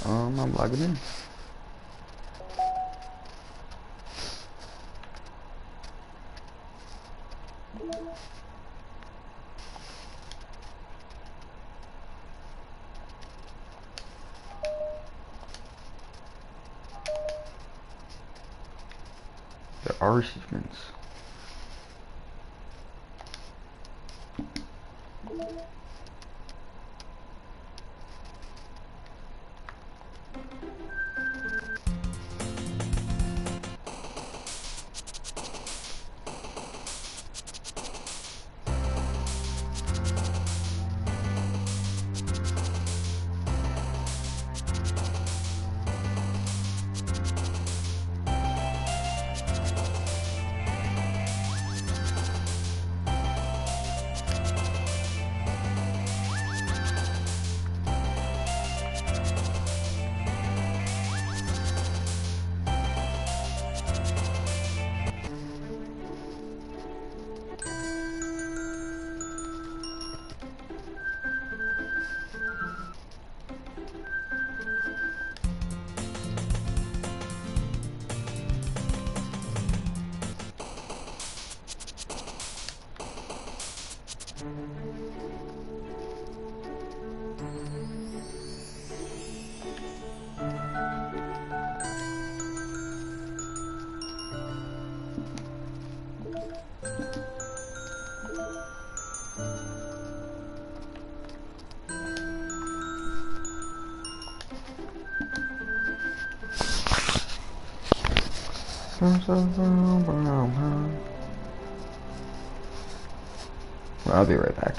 I'm logging in. There are shipments. Well, I'll be right back.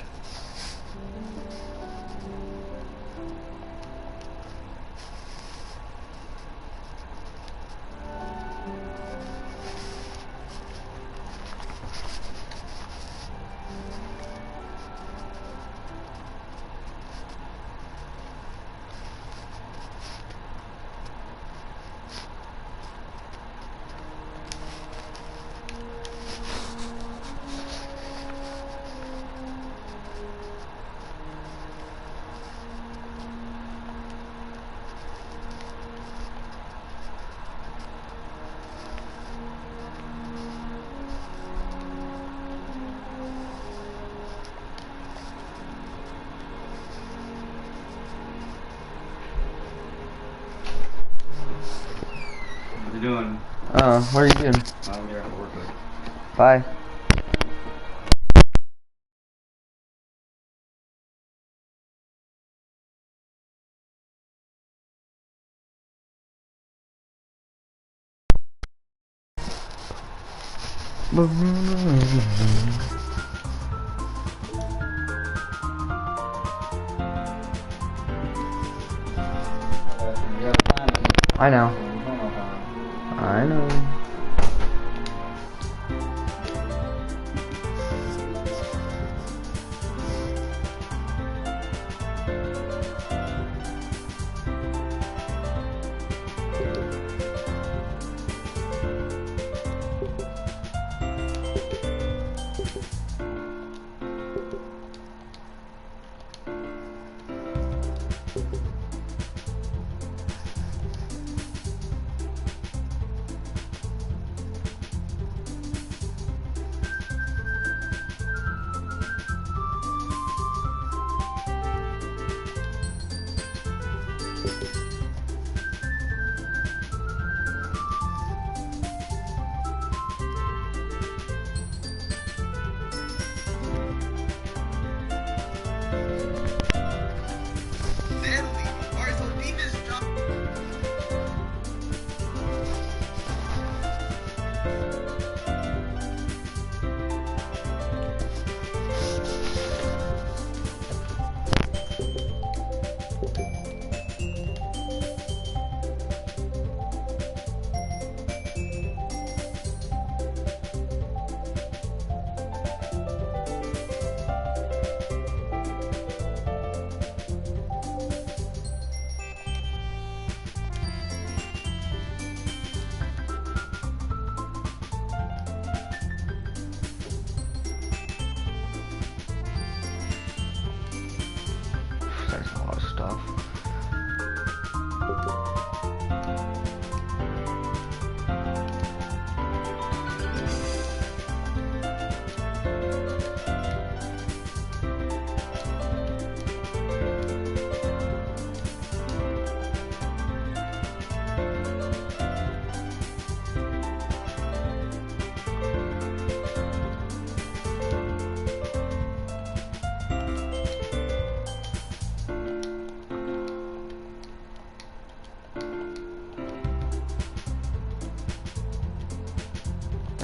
What you doing? What are you doing? I'm here at work. Bye. I know. I know.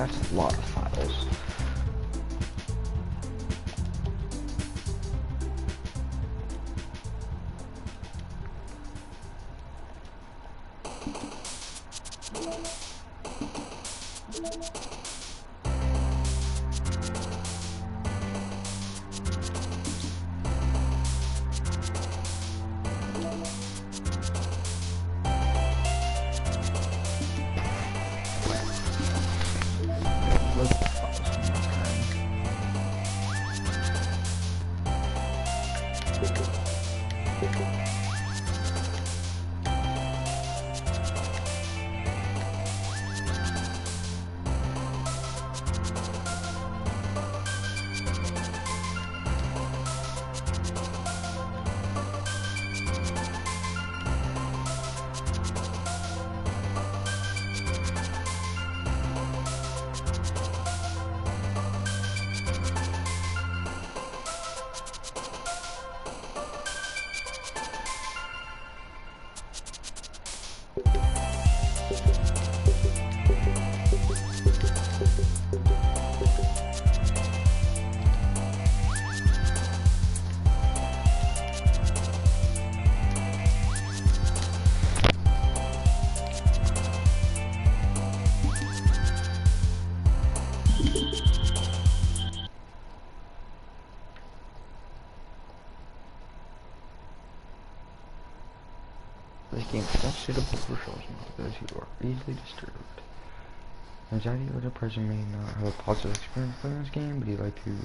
That's a lot of files. This game is not suitable for children, those who are easily disturbed. Anxiety or depression may not have a positive experience playing this game, but you'd like to...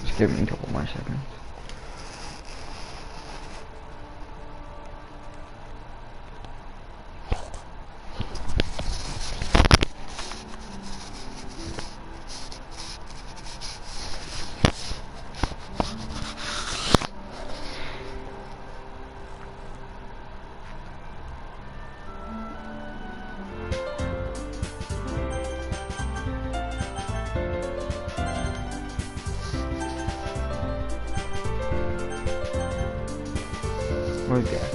Just give me a couple more seconds. We're back.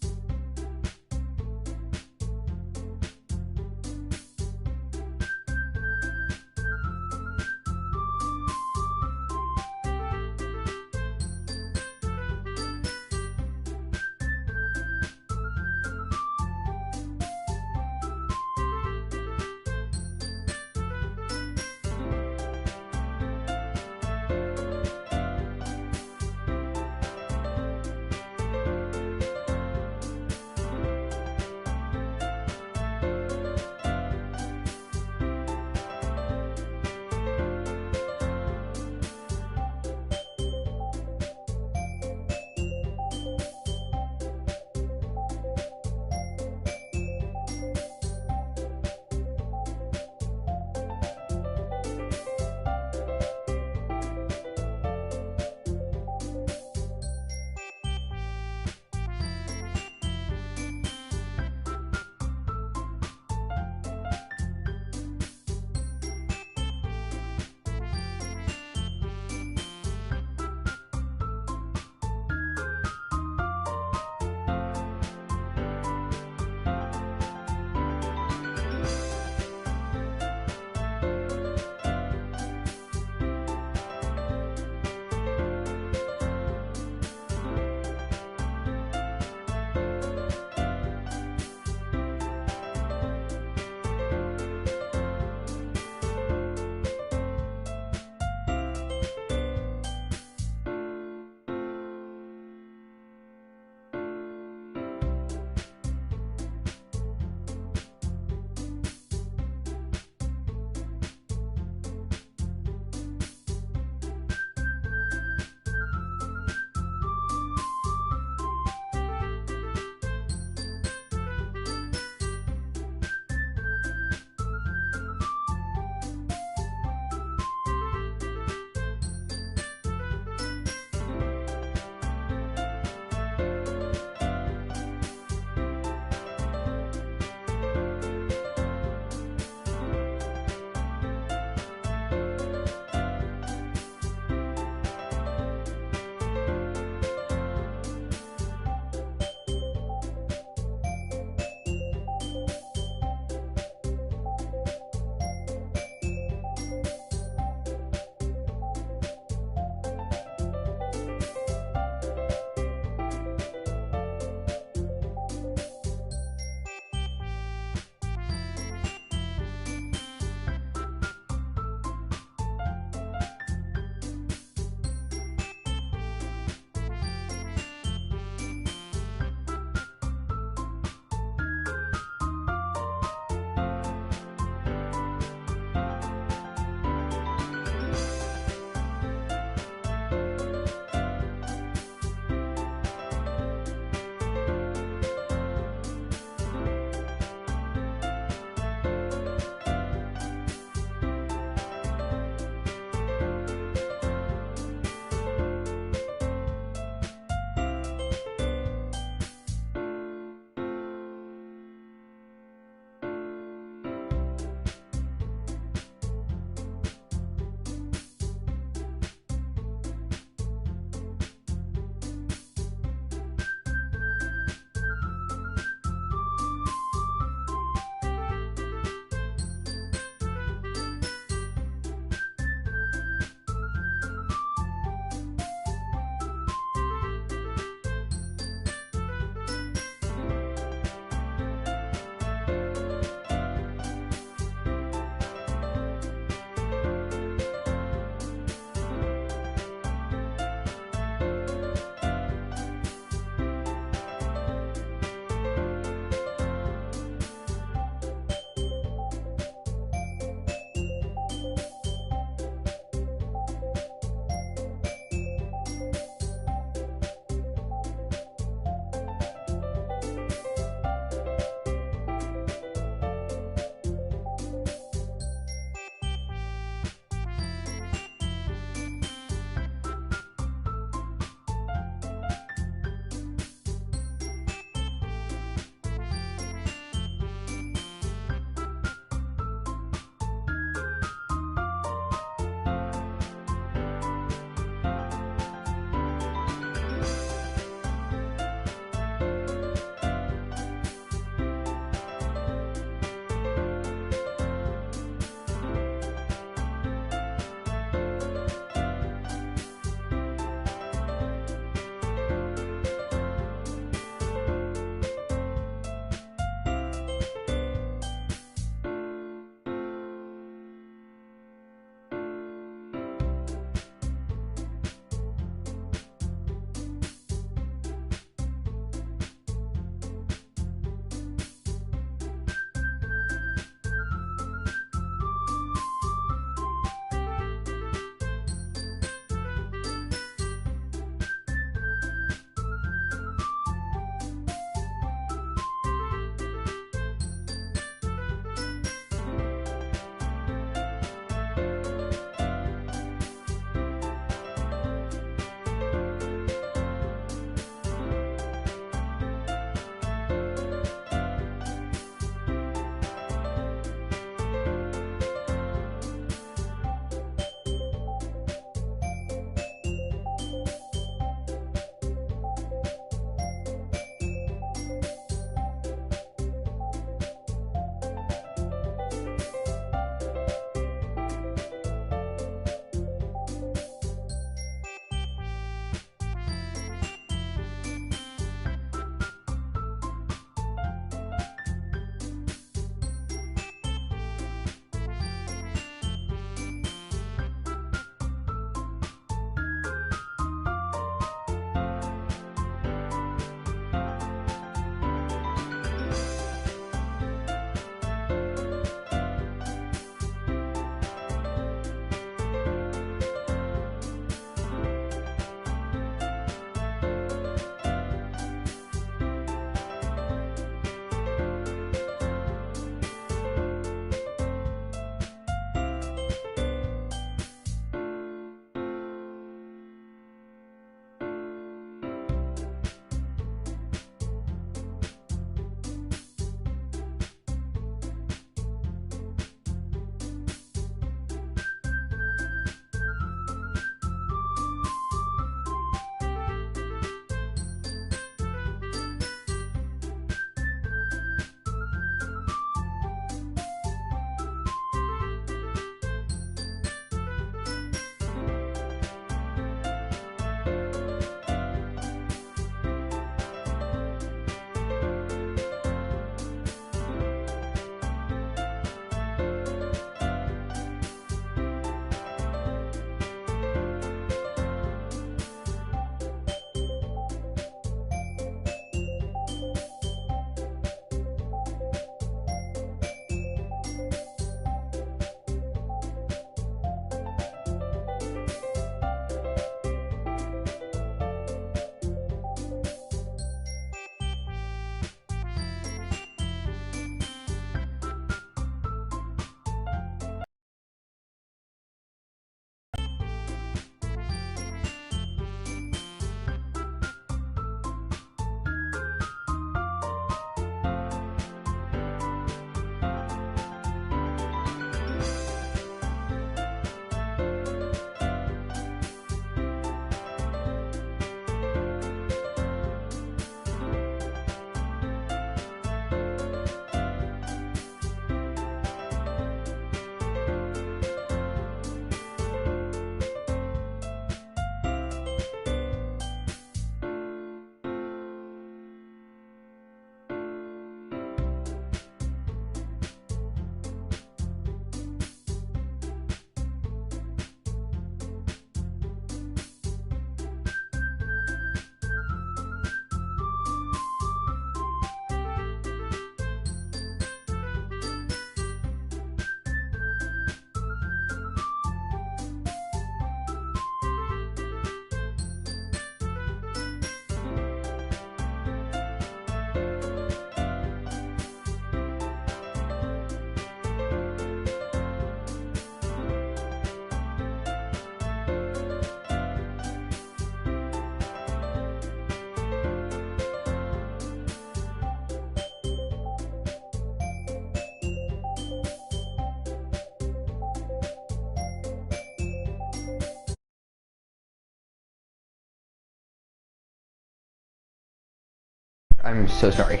I'm so sorry.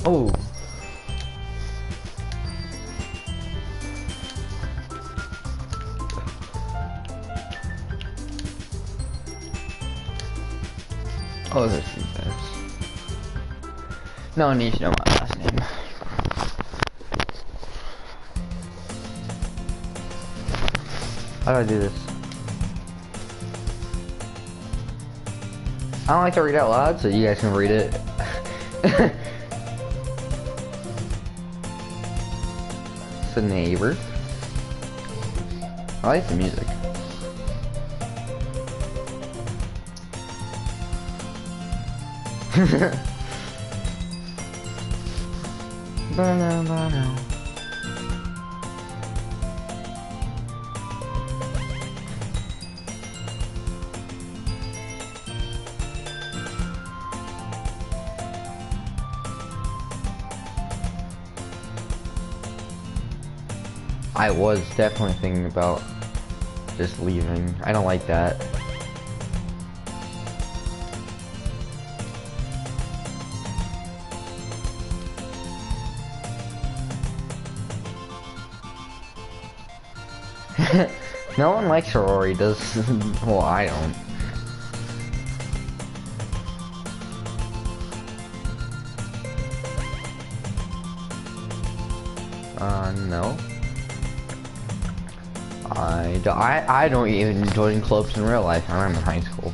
Oh. Oh, this is this. No one needs to know my last name. How do I do this? I don't like to read out loud, so you guys can read it. It's a neighbor. I like the music. I was definitely thinking about just leaving. I don't like that. No one likes Rory, does. Well, I don't. No. I don't even join clubs in real life. I'm in high school.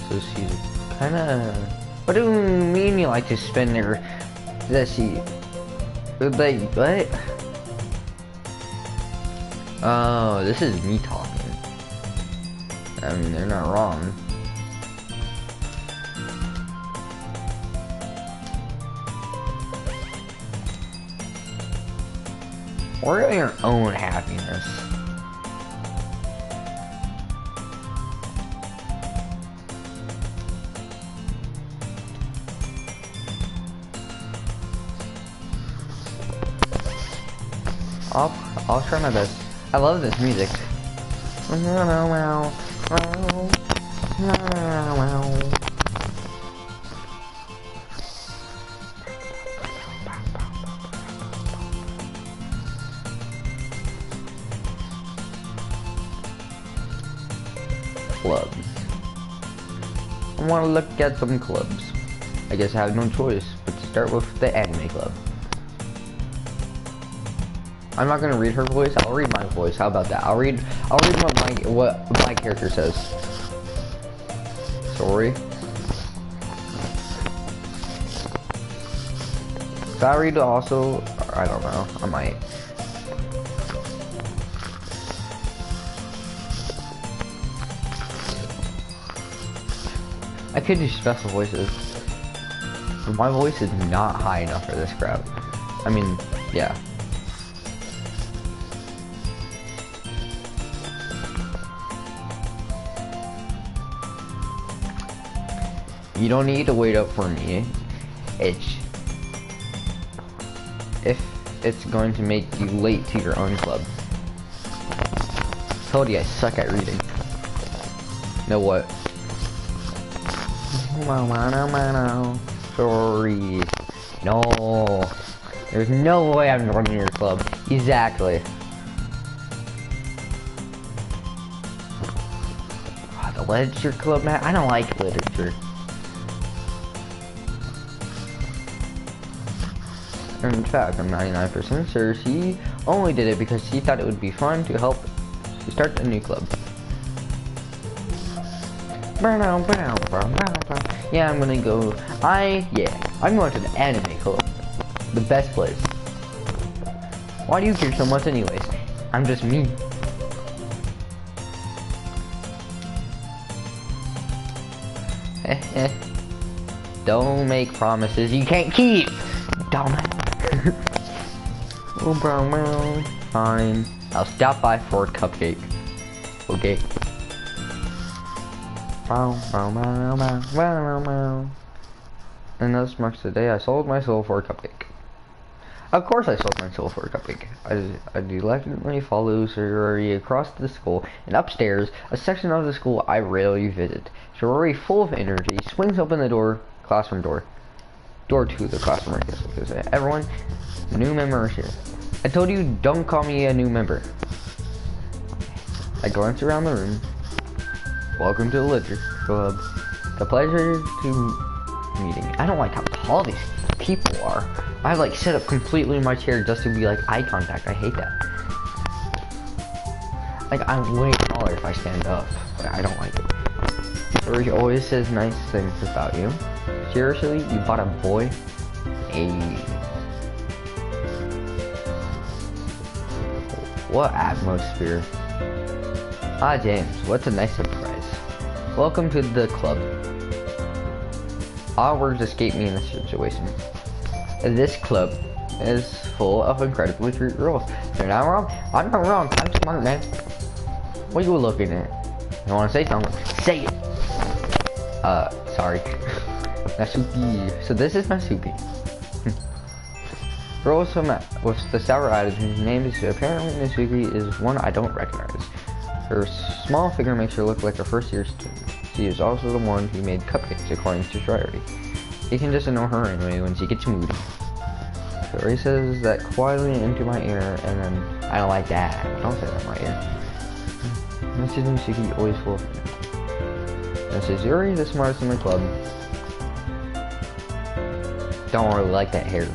So she's kinda... What do you mean you like to spend your... That she... Like, what? Oh, this is me talking. I mean, they're not wrong. Worry your own happiness. I'll try my best. I love this music. Clubs. I want to look at some clubs. I guess I have no choice but to start with the anime club. I'm not gonna read her voice. I'll read my voice. How about that? I'll read what my character says. Sorry. If I read also, I don't know. I might. I could do special voices. But my voice is not high enough for this crap. I mean, yeah. You don't need to wait up for me. If it's going to make you late to your own club. Told you I suck at reading. Know what? Sorry. No. There's no way I'm running your club. Exactly. The literature club, man. I don't like literature. In fact, I'm 99% sure she only did it because she thought it would be fun to help to start a new club. Yeah, I'm gonna go. I'm going to the anime club. The best place. Why do you care so much anyways? I'm just me. Don't make promises you can't keep. Dumbass. Fine. I'll stop by for a cupcake. Okay. And this marks the day I sold my soul for a cupcake. Of course I sold my soul for a cupcake. I reluctantly follow Sorority across the school and upstairs, a section of the school I rarely visit. Sorority, full of energy, swings open the door, classroom door. Door to the classroom, I guess, because everyone, new member is here. I told you, don't call me a new member. I glance around the room. Welcome to the Literature Club. The pleasure to meeting. I don't like how tall these people are. I like sit up completely in my chair just to be like eye contact. I hate that. Like I'm way taller if I stand up, but I don't like it. Or he always says nice things about you. Seriously, you bought a boy? What atmosphere. Ah, James, what's a nice surprise. Welcome to the club. All words escape me in this situation. This club is full of incredibly cute girls. You're not wrong. I'm not wrong. I'm smart, man. What are you looking at? You wanna say something? Say it! Sorry. Nasuki. So this is Nasuki. Girl with the sour attitude, whose name is apparently Nasuki, is one I don't recognize. Her small figure makes her look like a first-year student. She is also the one who made cupcakes, according to Sorority. You can just ignore her anyway when she gets moody. Sorority says that quietly into my ear, and then I don't like that. Don't say that in my ear. Mrs. Nasuki always full of me. And says, Yuri, the smartest in the club. Don't really like that hair.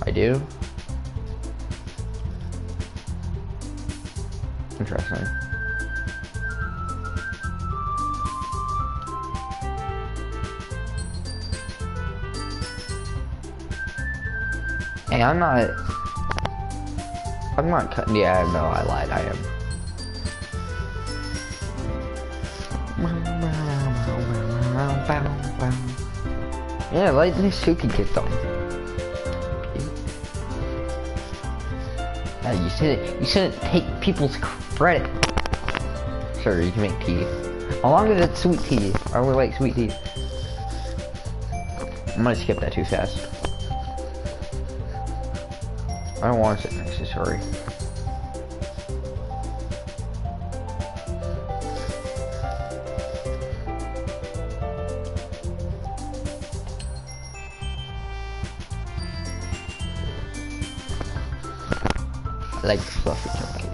I do? Interesting. Hey, I'm not cutting. Yeah, no, I lied. I am. Yeah, let Nasuki get them. You shouldn't take people's credit. Sure, you can make tea. As long as it's sweet tea. I would like sweet tea. I'm gonna skip that too fast. I don't want to sit next to Sorry. I like fluffy cupcakes.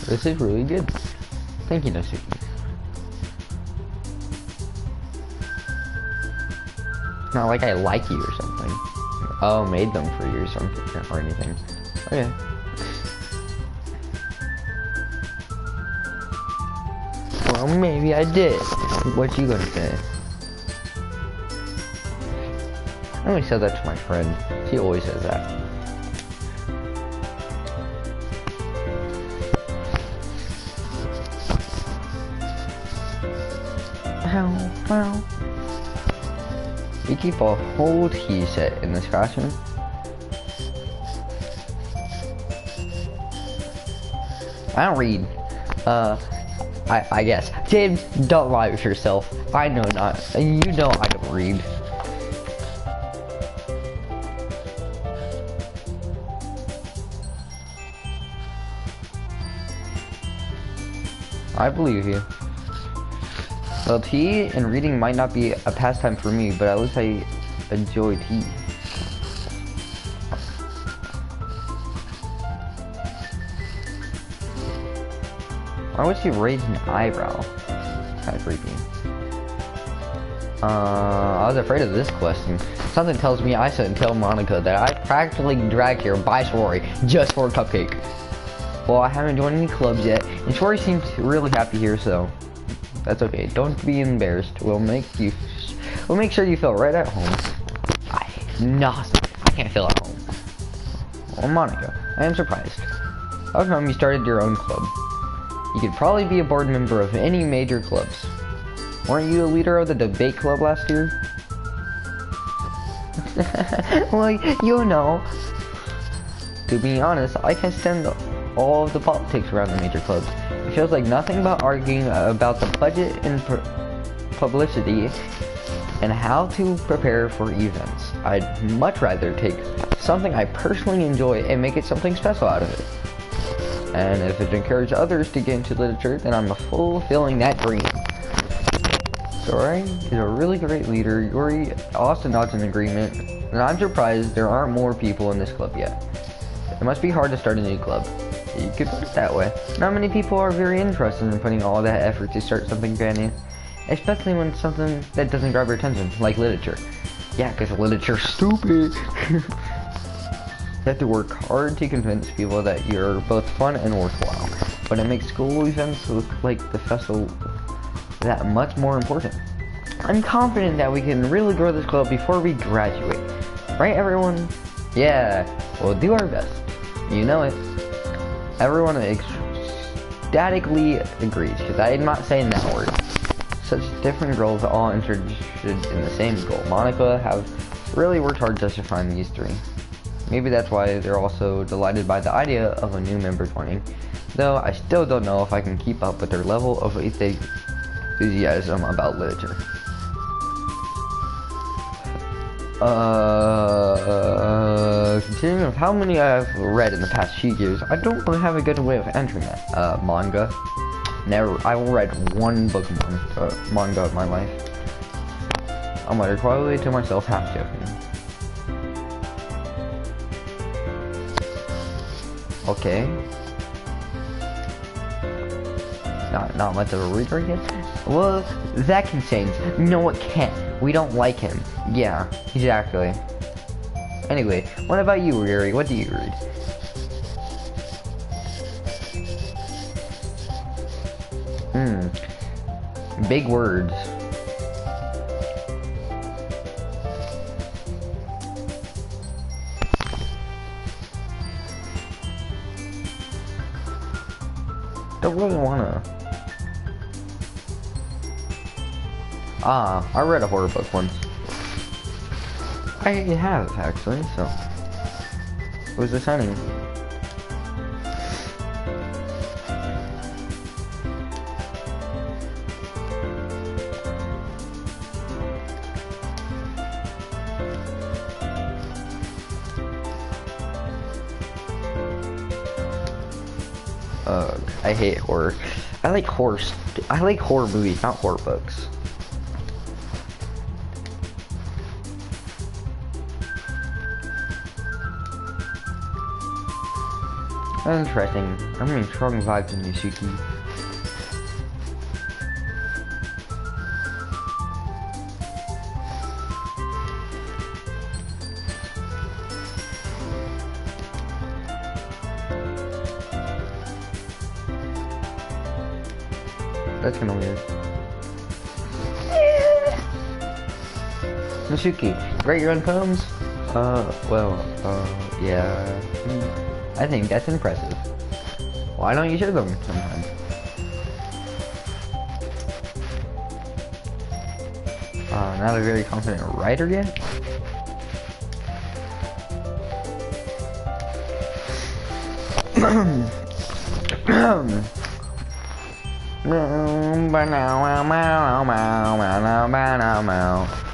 This is really good. Thank you, Nasuki. It's not like I like you or something. Oh, made them for you or something or anything. Okay. Well, maybe I did. What you gonna say? I only said that to my friend. She always says that. Wow. We keep a whole tea set in this classroom. I don't read. I guess. James, don't lie with yourself. I know not. You know I don't read. I believe you. Well, tea and reading might not be a pastime for me, but at least I enjoy tea. Why would she raise an eyebrow? Kind of creepy. I was afraid of this question. Something tells me I shouldn't tell Monica that I practically dragged here by Sorority just for a cupcake. Well, I haven't joined any clubs yet, and Tori seems really happy here, so that's okay. Don't be embarrassed. We'll make sure you feel right at home. I can't feel at home. Well, Monica, I am surprised. How come you started your own club? You could probably be a board member of any major clubs. Weren't you a leader of the debate club last year? Well, you know. To be honest, I can stand all of the politics around the major clubs. It feels like nothing but arguing about the budget and publicity and how to prepare for events. I'd much rather take something I personally enjoy and make it something special out of it. And if it encourages others to get into literature, then I'm fulfilling that dream. Tori is a really great leader. Yuri also nods in agreement, and I'm surprised there aren't more people in this club yet. It must be hard to start a new club. You could put it that way. Not many people are very interested in putting all that effort to start something brand new, especially when something that doesn't grab your attention, like literature. Yeah, because literature's stupid. You have to work hard to convince people that you're both fun and worthwhile, but it makes school events look like the festival that much more important. I'm confident that we can really grow this club before we graduate. Right, everyone? Yeah, we'll do our best. You know it. Everyone ecstatically agrees, because I'm not saying that word. Such different girls all interested in the same goal. Monica have really worked hard justifying these three. Maybe that's why they're also delighted by the idea of a new member joining, though I still don't know if I can keep up with their level of enthusiasm about literature. Considering of how many I've read in the past few years, I don't really have a good way of entering that. Manga. Never. I read one book manga of my life. I muttered quietly to myself, half joking. Okay. Not much of a reader yet? Well, that can change. No, it can't. We don't like him. Yeah, exactly. Anyway, what about you, Yuri? What do you read? Big words. Don't really wanna. I read a horror book once. I have, actually, so. It was exciting. I hate horror. I like horror movies, not horror books. Interesting. I'm getting strong vibes in Yusuke. That's kinda weird. Misuki, write your own poems? Yeah. I think that's impressive. Why don't you share them sometime? Not a very confident writer yet?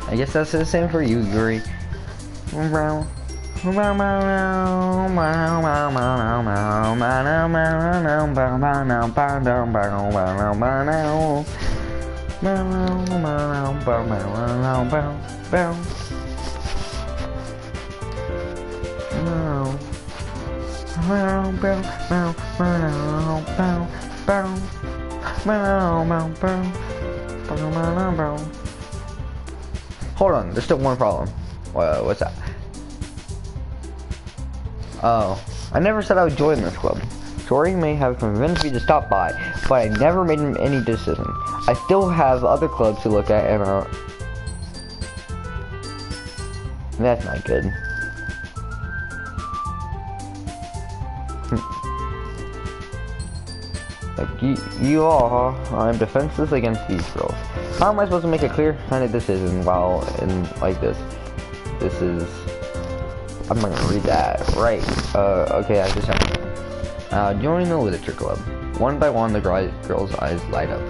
I guess that's the same for you, Yuri. Hold on, there's still one problem. What's that? Oh, I never said I would join this club. So Tori may have convinced me to stop by, but I never made any decision. I still have other clubs to look at, and that's not good. Like, you all, huh? I'm defenseless against these girls. How am I supposed to make a clear kind of decision while in like this? This is... I'm not gonna read that. Right. Okay, I just have join the literature club. One by one, the girls' eyes light up.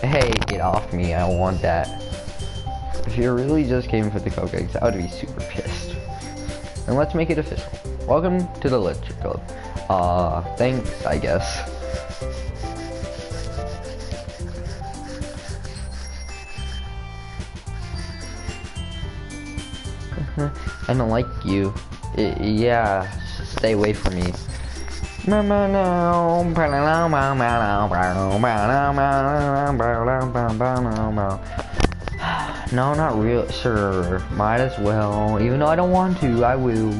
Hey, get off me. I don't want that. If you really just came for the cupcakes, I would be super pissed. And let's make it official. Welcome to the literature club. Thanks, I guess. I don't like you. Yeah, stay away from me. No, not real. Sure, might as well. Even though I don't want to, I will.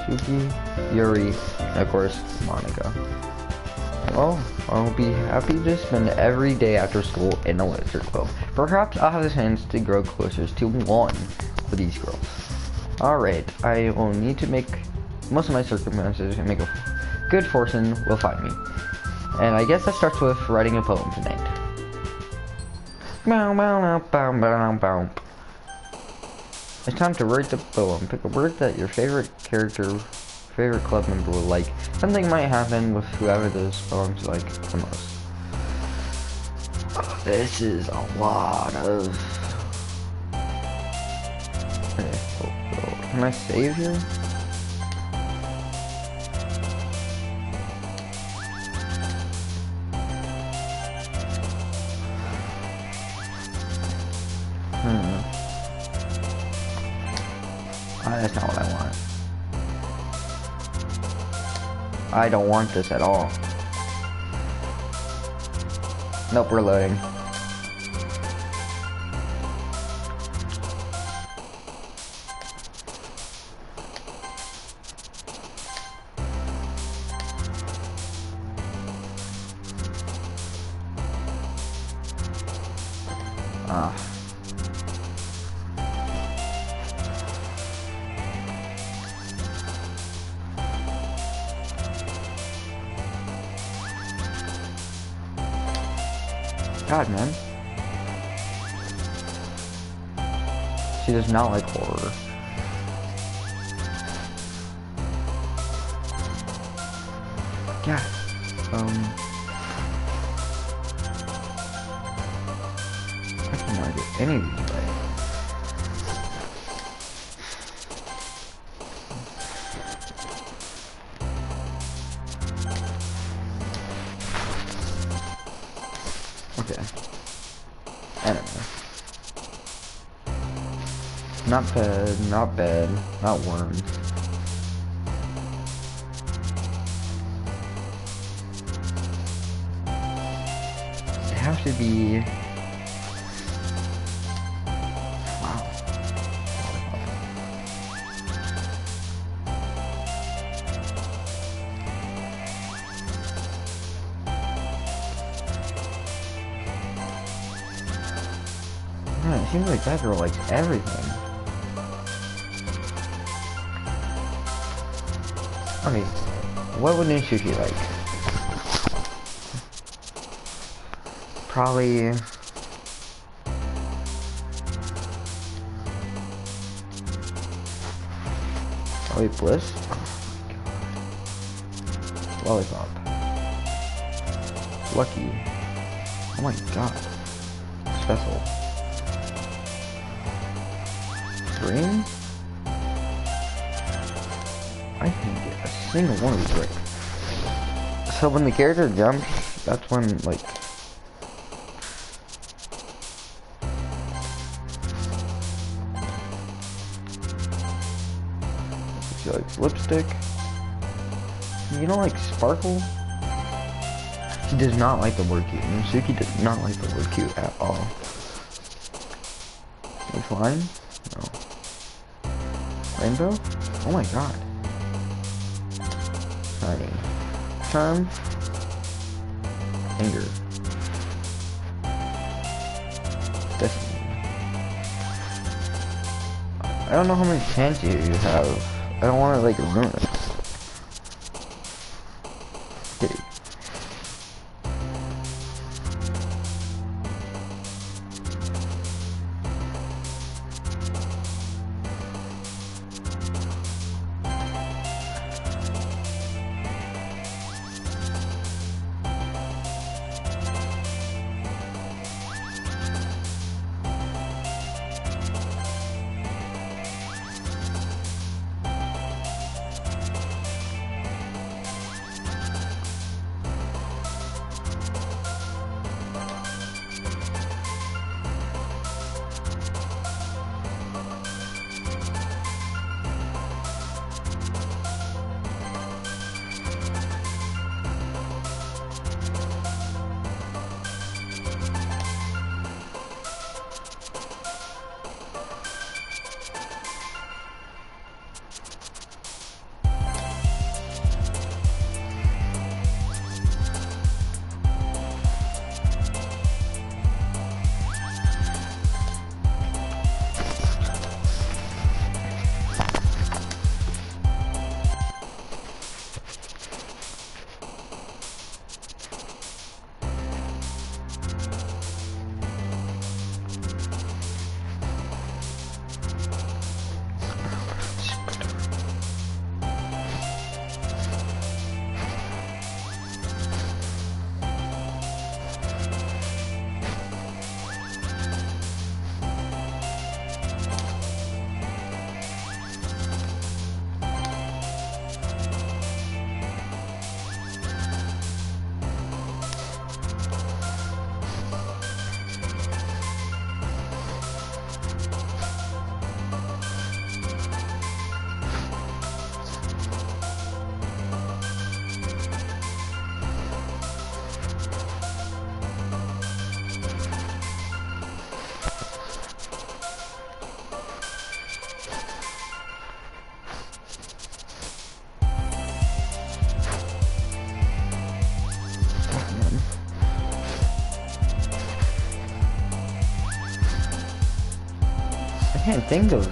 Suki, Yuri, and of course, Monica. Well, I'll be happy to spend every day after school in a literature club. Perhaps I'll have the chance to grow closer to one of these girls. Alright, I will need to make most of my circumstances and make a good fortune will find me. And I guess that starts with writing a poem tonight. It's time to write the poem. Pick a word that your favorite club member will like. Something might happen with whoever this poem's like the most. This is a lot of... Okay, can I save here? That's not what I want. I don't want this at all. Nope, we're loading. God, man. She does not like horror. Yeah. I cannot get any of these right. Okay. Anyway. Not bad, not bad, not worms. It has to be... Wow. Man, it seems like that girl likes everything. Okay, what would Nishuki like? Probably... Bliss? Oh my god. Lollipop. Lucky. Oh my god. Special. Dream? I can get a single one of these right. So when the character jumps, that's when, like... She likes lipstick. You don't like sparkle? She does not like the word cute. Suki does not like the word cute at all. Which line? No. Rainbow? Oh my god. Shiny. Charm. Anger. Destiny. I don't know how many chances you have. I don't want to like ruin it. Kitty. I can't think of.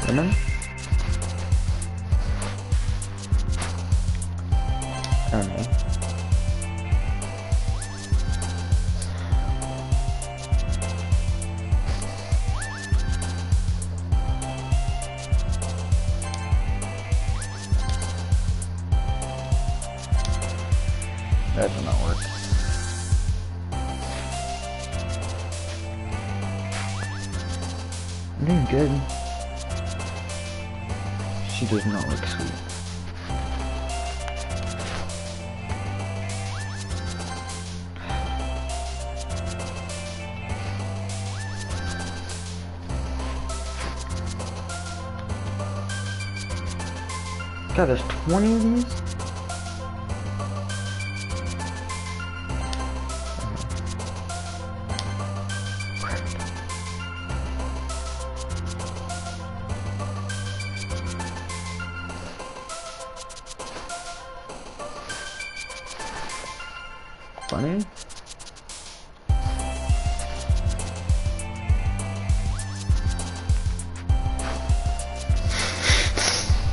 Lemon? I don't know. That did not work. I'm doing good. She does not look sweet. God, there's 20 of these? Funny?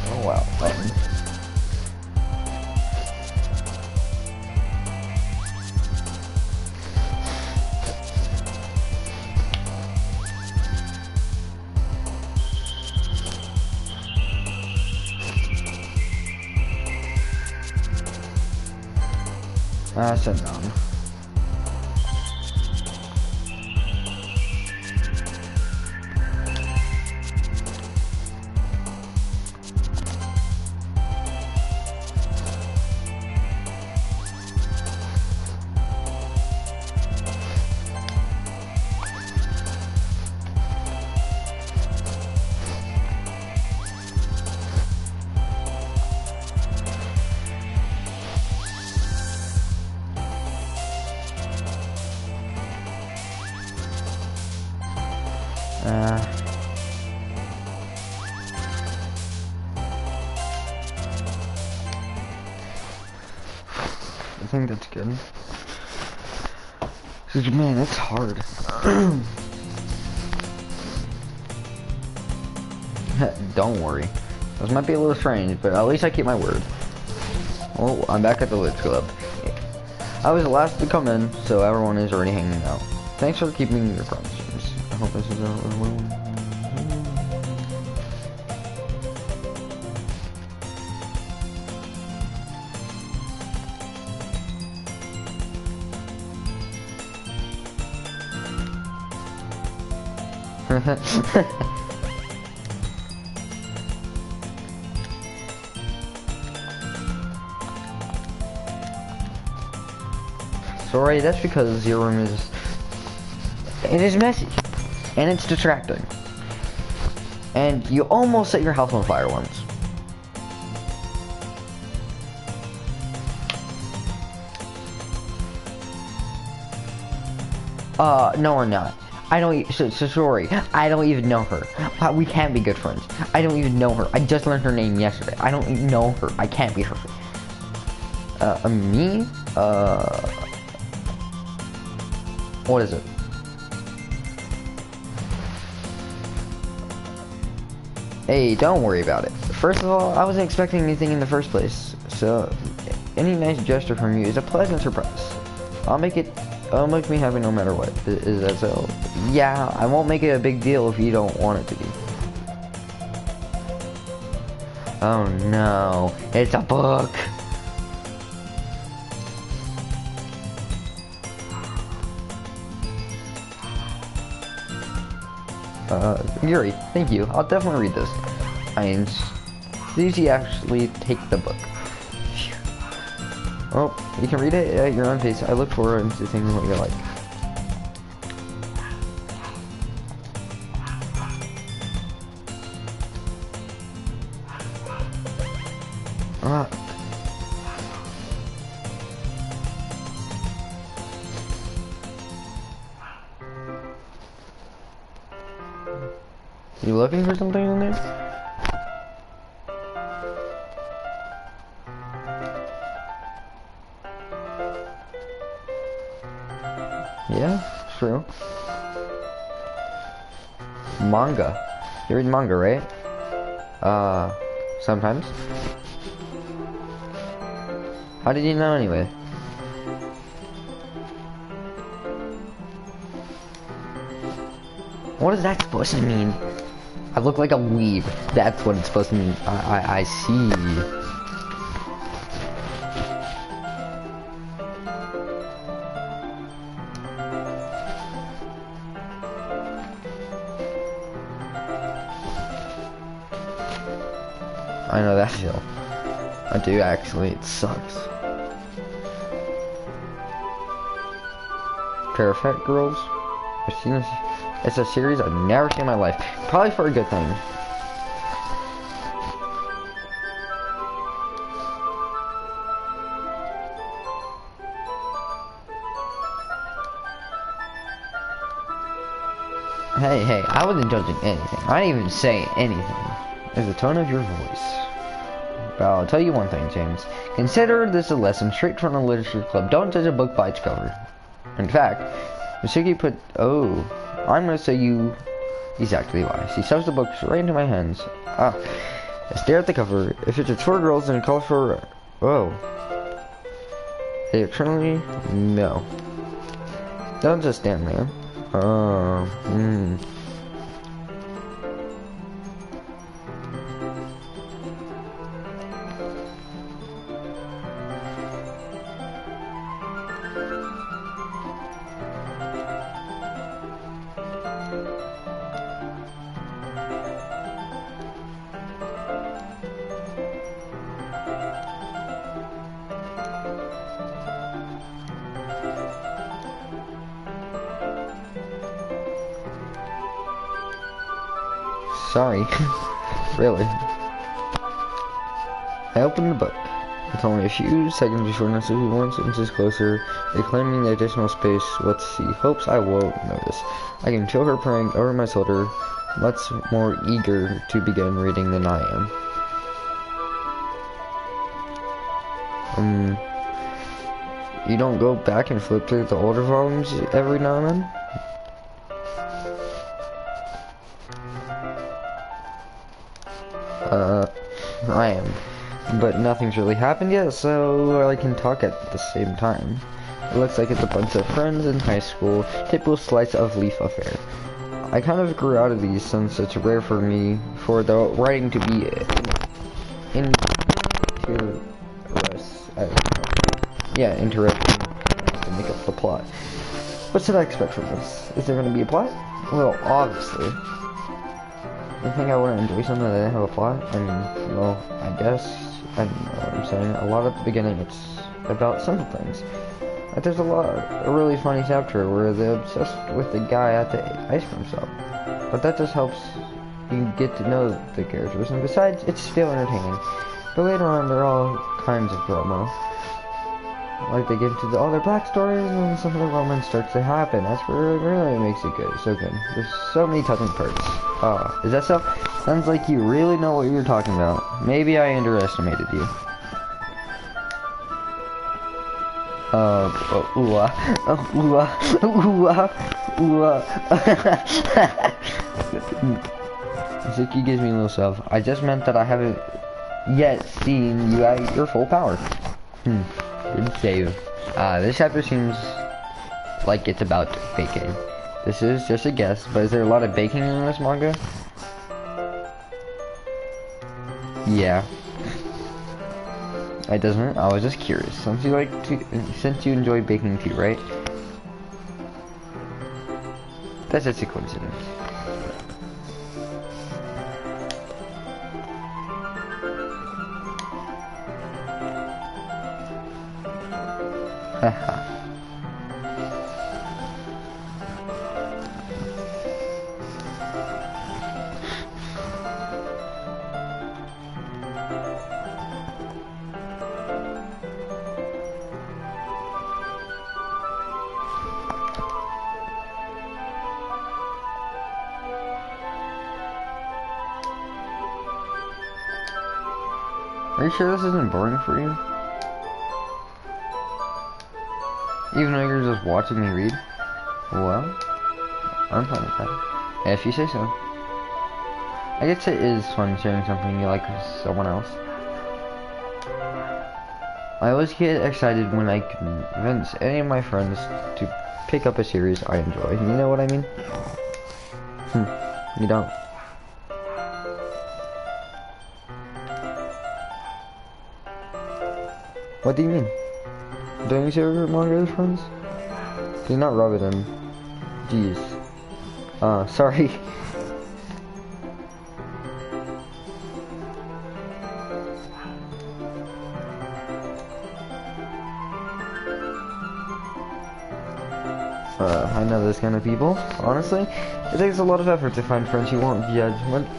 Oh wow, fun. Sit down. I think that's good. 'Cause, man, it's hard. Don't worry. This might be a little strange, but at least I keep my word. Oh, I'm back at the Lids Club. I was the last to come in, so everyone is already hanging out. Thanks for keeping your promises. I hope this is a Sorry, that's because your room is... It is messy. And it's distracting. And you almost set your house on fire once. No we're not. I don't, so sorry, I don't even know her. We can't be good friends. I don't even know her. I just learned her name yesterday. I don't even know her. I can't be her. Me? What is it? Hey, don't worry about it. First of all, I wasn't expecting anything in the first place. So, any nice gesture from you is a pleasant surprise. It'll make me happy no matter what. Is that so? Yeah, I won't make it a big deal if you don't want it to be. Oh no, it's a book! Yuri, thank you. I'll definitely read this. Did you actually take the book? Phew. Oh, you can read it at your own pace. I look forward to seeing what you're like. You looking for something in there? Yeah, true. Manga. You read manga, right? Sometimes. How did you know anyway? What is that supposed to mean? I look like a weeb. That's what it's supposed to mean. I see. I know that feel. I do actually. It sucks. Perfect Girls. I've seen this. It's a series I've never seen in my life. Probably for a good thing. Hey, I wasn't judging anything. I didn't even say anything. It's the tone of your voice. But I'll tell you one thing, James. Consider this a lesson straight from the literature club. Don't judge a book by its cover. In fact, Masuki put... Oh, I'm gonna say you... Exactly why. She shoves the books right into my hands. I stare at the cover. If it's for girls, then it calls for... Oh. They eternally... No. Don't just stand there. Sorry. Really. I opened the book. It's only a few seconds before Natsuki once inches closer, reclaiming the additional space. Let's see. Hopes I won't notice. I can feel her praying over my shoulder, much more eager to begin reading than I am. You don't go back and flip through the older volumes every now and then? I am. But nothing's really happened yet, so I can talk at the same time. It looks like it's a bunch of friends in high school, typical slice of life affair. I kind of grew out of these since it's rare for me for the writing to be interesting to make up the plot. What should I expect from this? Is there going to be a plot? Well, obviously. You think I wouldn't enjoy something that didn't have a plot? I mean, well, I guess, I don't know what I'm saying. A lot at the beginning, it's about simple things. Like there's a really funny chapter where they're obsessed with the guy at the ice cream shop. But that just helps you get to know the characters, and besides, it's still entertaining. But later on, there are all kinds of drama. Like they get into all their backstories, and then some of the romance starts to happen. That's where it really makes it good. So good. There's so many touching parts. Is that so? Sounds like you really know what you're talking about. Maybe I underestimated you. Zuki gives me a little shove. I just meant that I haven't yet seen you at your full power. Good save. This chapter seems like it's about baking. This is just a guess, but is there a lot of baking in this manga? Yeah. It doesn't? I was just curious. Since you enjoy baking too, right? That's just a coincidence. Haha. Are you sure this isn't boring for you? Even though you're just watching me read? Well, I'm fine with that. If you say so. I guess it is fun sharing something you like with someone else. I always get excited when I convince any of my friends to pick up a series I enjoy. You know what I mean? You don't. What do you mean? Don't you share your manga with friends? Do not rub it in. Jeez. Sorry. I know those kind of people. Honestly, it takes a lot of effort to find friends who won't judge,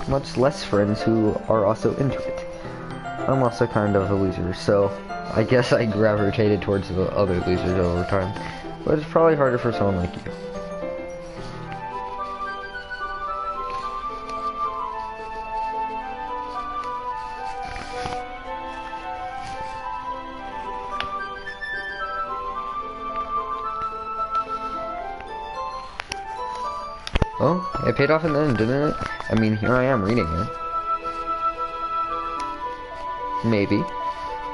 much less friends who are also into it. I'm also kind of a loser, so I guess I gravitated towards the other losers over time. But it's probably harder for someone like you. Well, it paid off in the end, didn't it? I mean, here I am reading it. Maybe.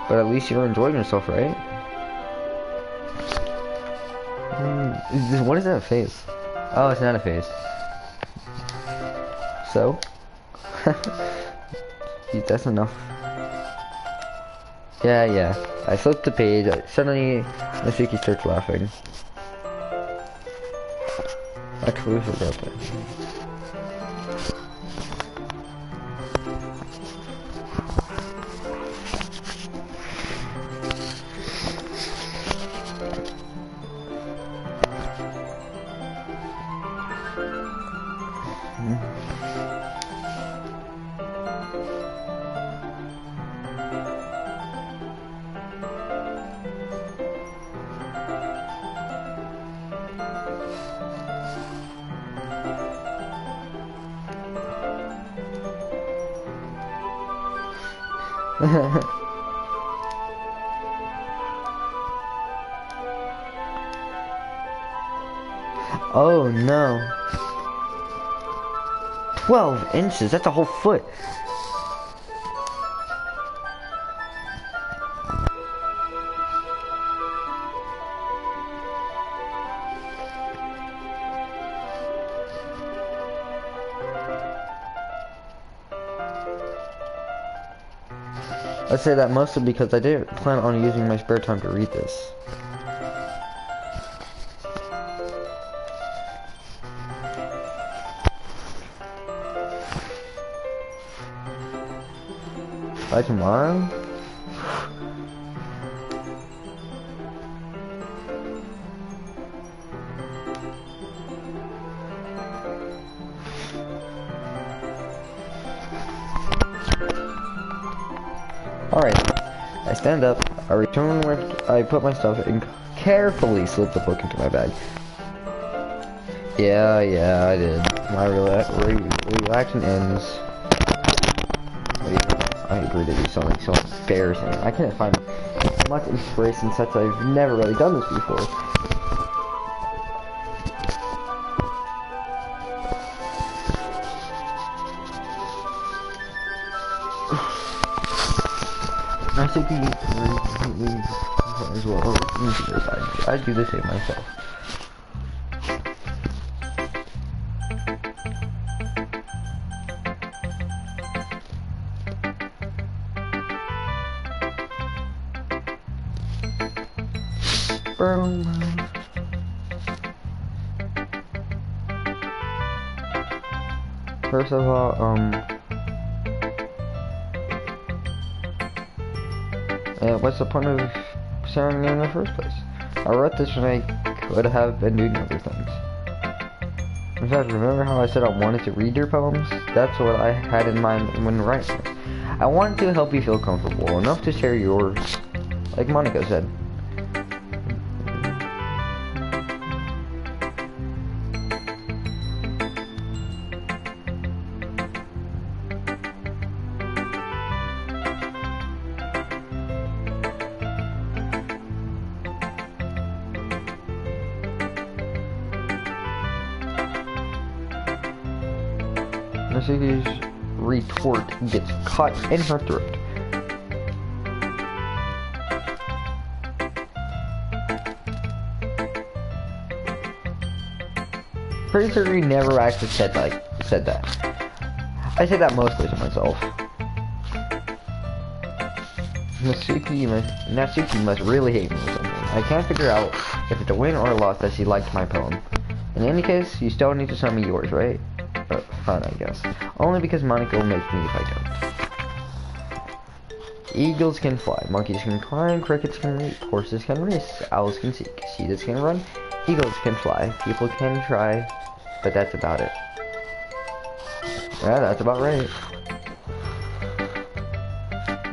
But at least you're enjoying yourself, right? What is that face? Oh, it's not a face. So? That's enough. Yeah. I flipped the page. Suddenly, Natsuki starts laughing. I totally forgot that. Oh no. 12 inches, that's a whole foot. I say that mostly because I didn't plan on using my spare time to read this. By tomorrow? Alright, I stand up, I return where I put my stuff and carefully slip the book into my bag. Yeah, I did. My relaxation ends. I agree to do something so embarrassing. I couldn't find much inspiration since I've never really done this before. I think we as well. I'd do the same myself. First of all, what's the point of sharing it in the first place? I wrote this when I could have been doing other things. In fact, remember how I said I wanted to read your poems? That's what I had in mind when writing this. I wanted to help you feel comfortable enough to share yours, like Monica said. Nasuki's retort gets caught in her throat. Pretty sure he never actually said that. I say that mostly to myself. Natsuki must really hate me or something. I can't figure out if it's a win or a loss that she liked my poem. In any case, you still need to send me yours, right? Fun, I guess. Only because Monica will make me if I don't. Eagles can fly, monkeys can climb, crickets can leap, horses can race, owls can seek, cheetahs can run, eagles can fly, people can try, but that's about it. Yeah, that's about right.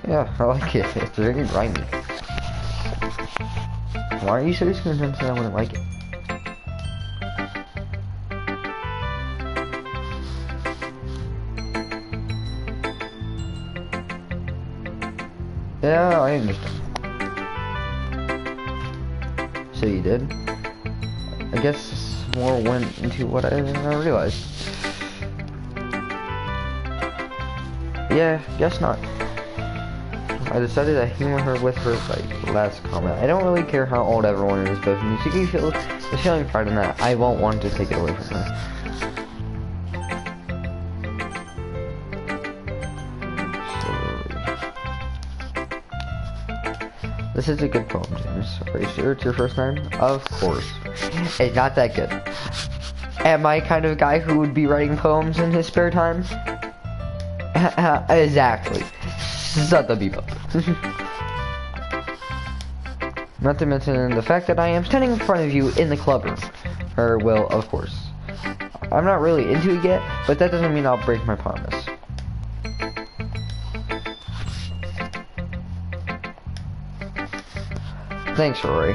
Yeah, I like it. It's very grimy. Why are you so convinced that I wouldn't like it? Yeah, I understand. So you did? I guess more went into what I realized. Yeah, guess not. I decided to humor her with her last comment. I don't really care how old everyone is, but if Mitsuki is feeling pride in that, I won't want to take it away from her. This is a good poem, James. Are you sure it's your first time? Of course. It's not that good. Am I kind of guy who would be writing poems in his spare time? Exactly. Shut the beep up. Not to mention the fact that I am standing in front of you in the club room. Or, well, of course. I'm not really into it yet, but that doesn't mean I'll break my promise. Thanks, Rory.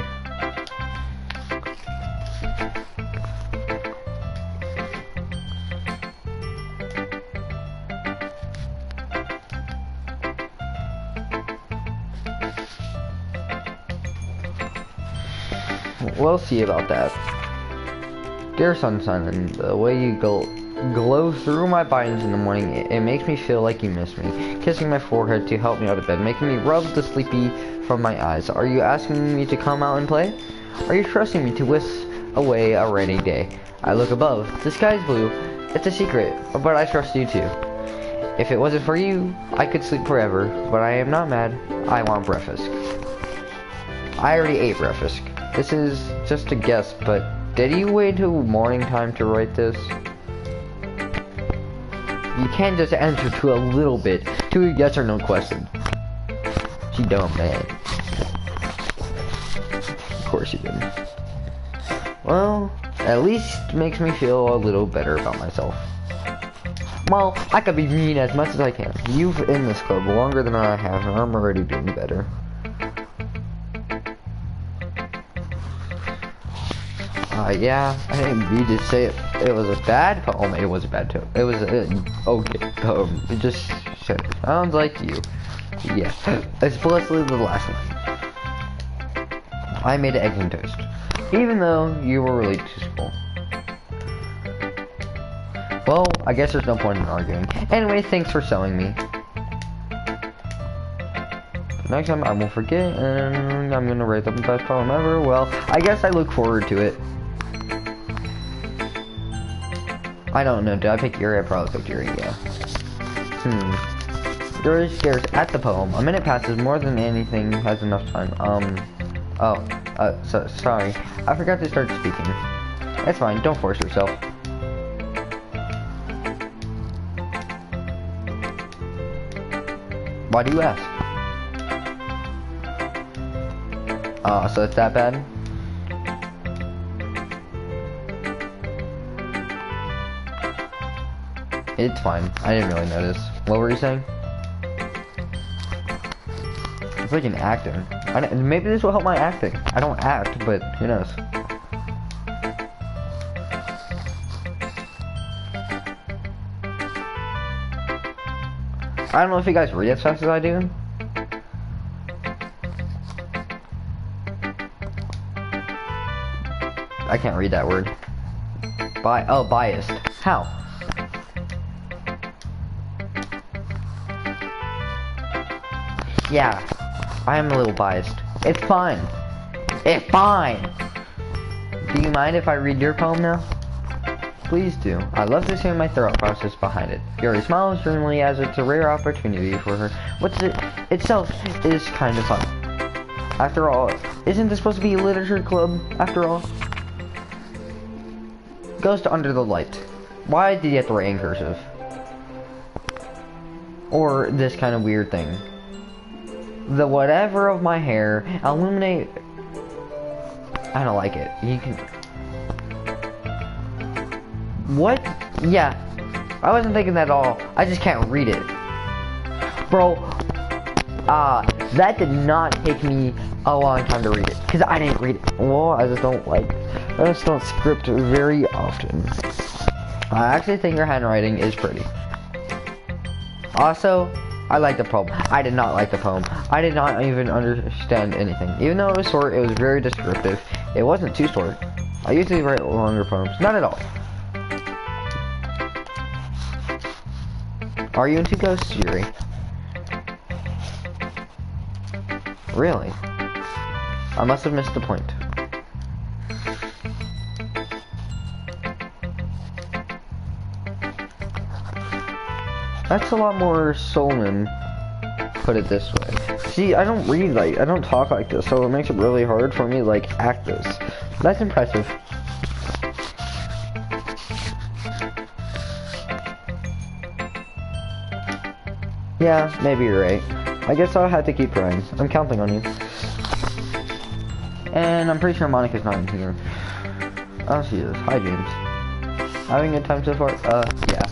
we'll see about that. Dear sunshine, the way you glow through my vines in the morning, it makes me feel like you miss me. Kissing my forehead to help me out of bed, making me rub the sleepy from my eyes. Are you asking me to come out and play? Are you trusting me to whisk away a rainy day? I look above. The sky's blue. It's a secret, but I trust you too. If it wasn't for you, I could sleep forever, but I am not mad. I want breakfast. I already ate breakfast. This is just a guess, but did you wait till morning time to write this? You can't just answer to a little bit, to a yes or no question. You don't, man. Of course you didn't. Well, at least makes me feel a little better about myself. Well, I could be mean as much as I can. You've in this club longer than I have, and I'm already doing better. Yeah, I didn't mean to say it was a bad poem. It was a bad poem. It was okay poem. It just sounds like you. Yeah, especially the last one. I made eggs and toast, even though you were really too small. Well, I guess there's no point in arguing. Anyway, thanks for selling me. Next time I won't forget, and I'm gonna write the best poem ever. Well, I guess I look forward to it. I don't know, did I pick Yuri? I probably picked Yuri, yeah. Yuri stares at the poem. A minute passes, more than anything has enough time. Sorry. I forgot to start speaking. It's fine, don't force yourself. Why do you ask? So it's that bad? It's fine. I didn't really notice. What were you saying? It's like an acting. Maybe this will help my acting. I don't act, but who knows? I don't know if you guys read as fast as I do. I can't read that word. Biased. How? Yeah, I am a little biased. It's fine. It's fine. Do you mind if I read your poem now? Please do. I love to hear my thought process behind it. Yuri smiles dreamily as it's a rare opportunity for her. What's it itself is kind of fun. After all, isn't this supposed to be a literature club, after all? Goes to under the light. Why did you have to write in cursive? Or this kind of weird thing. The whatever of my hair, illuminate... I don't like it. You can... What? Yeah. I wasn't thinking that at all. I just can't read it. Bro. That did not take me a long time to read it. Because I didn't read it. Well, I just don't script very often. I actually think your handwriting is pretty. Also, I like the poem. I did not like the poem. I did not even understand anything. Even though it was short, it was very descriptive. It wasn't too short. I usually write longer poems. Not at all. Are you into ghosts, Yuri? Really? I must have missed the point. That's a lot more Solman, put it this way. See, I don't talk like this, so it makes it really hard for me to, like, act this. That's impressive. Yeah, maybe you're right. I guess I'll have to keep trying. I'm counting on you. And I'm pretty sure Monica's not in here. Oh, she is. Hi, James. Having a good time so far? Yeah.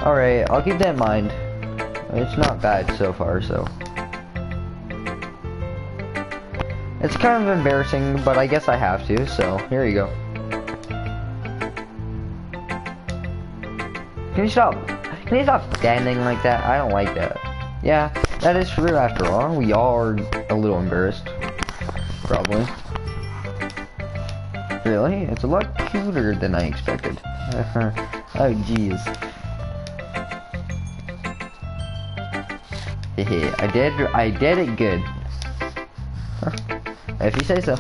Alright, I'll keep that in mind. It's not bad so far, so. It's kind of embarrassing, but I guess I have to, so here you go. Can you stop standing like that? I don't like that. Yeah, that is true after all. We all are a little embarrassed. Probably. Really? It's a lot cuter than I expected. Oh, jeez. Hehe, I did it good. Huh. If you say so.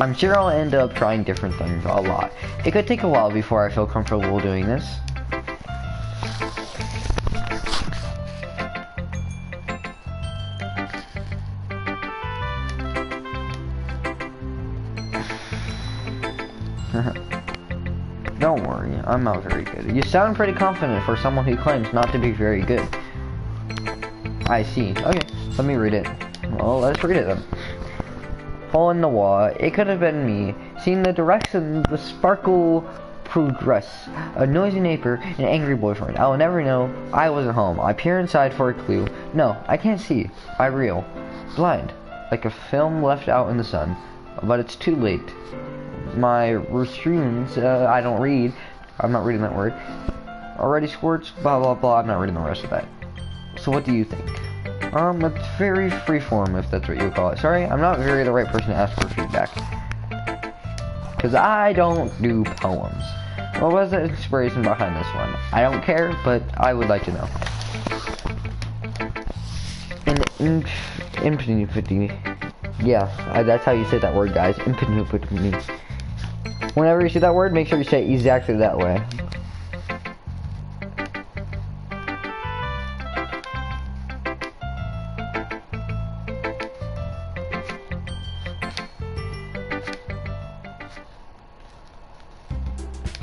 I'm sure I'll end up trying different things a lot. It could take a while before I feel comfortable doing this. Don't worry, I'm not very good. You sound pretty confident for someone who claims not to be very good. I see. Okay, let me read it. Well, let's read it then. Hole in the wall. It could have been me. Seeing the direction the sparkle progress. A noisy neighbor, an angry boyfriend. I will never know. I wasn't home. I peer inside for a clue. No, I can't see. I reel. Blind. Like a film left out in the sun. But it's too late. My routines, I don't read. I'm not reading that word. Already squirts, blah blah blah. I'm not reading the rest of that. So what do you think? It's very freeform, if that's what you call it. Sorry, I'm not very the right person to ask for feedback. Because I don't do poems. What was the inspiration behind this one? I don't care, but I would like to know. Infinity. Yeah, that's how you say that word, guys. Infinity. Whenever you say that word, make sure you say it exactly that way.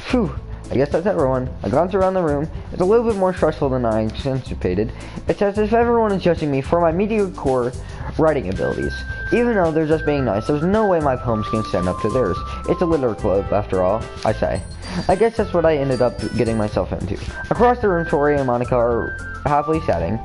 Phew, I guess that's everyone. I glanced around the room. It's a little bit more stressful than I anticipated. It's as if everyone is judging me for my mediocre writing abilities. Even though they're just being nice, there's no way my poems can stand up to theirs. It's a literary club, after all, I say. I guess that's what I ended up getting myself into. Across the room, Tori and Monica are happily chatting.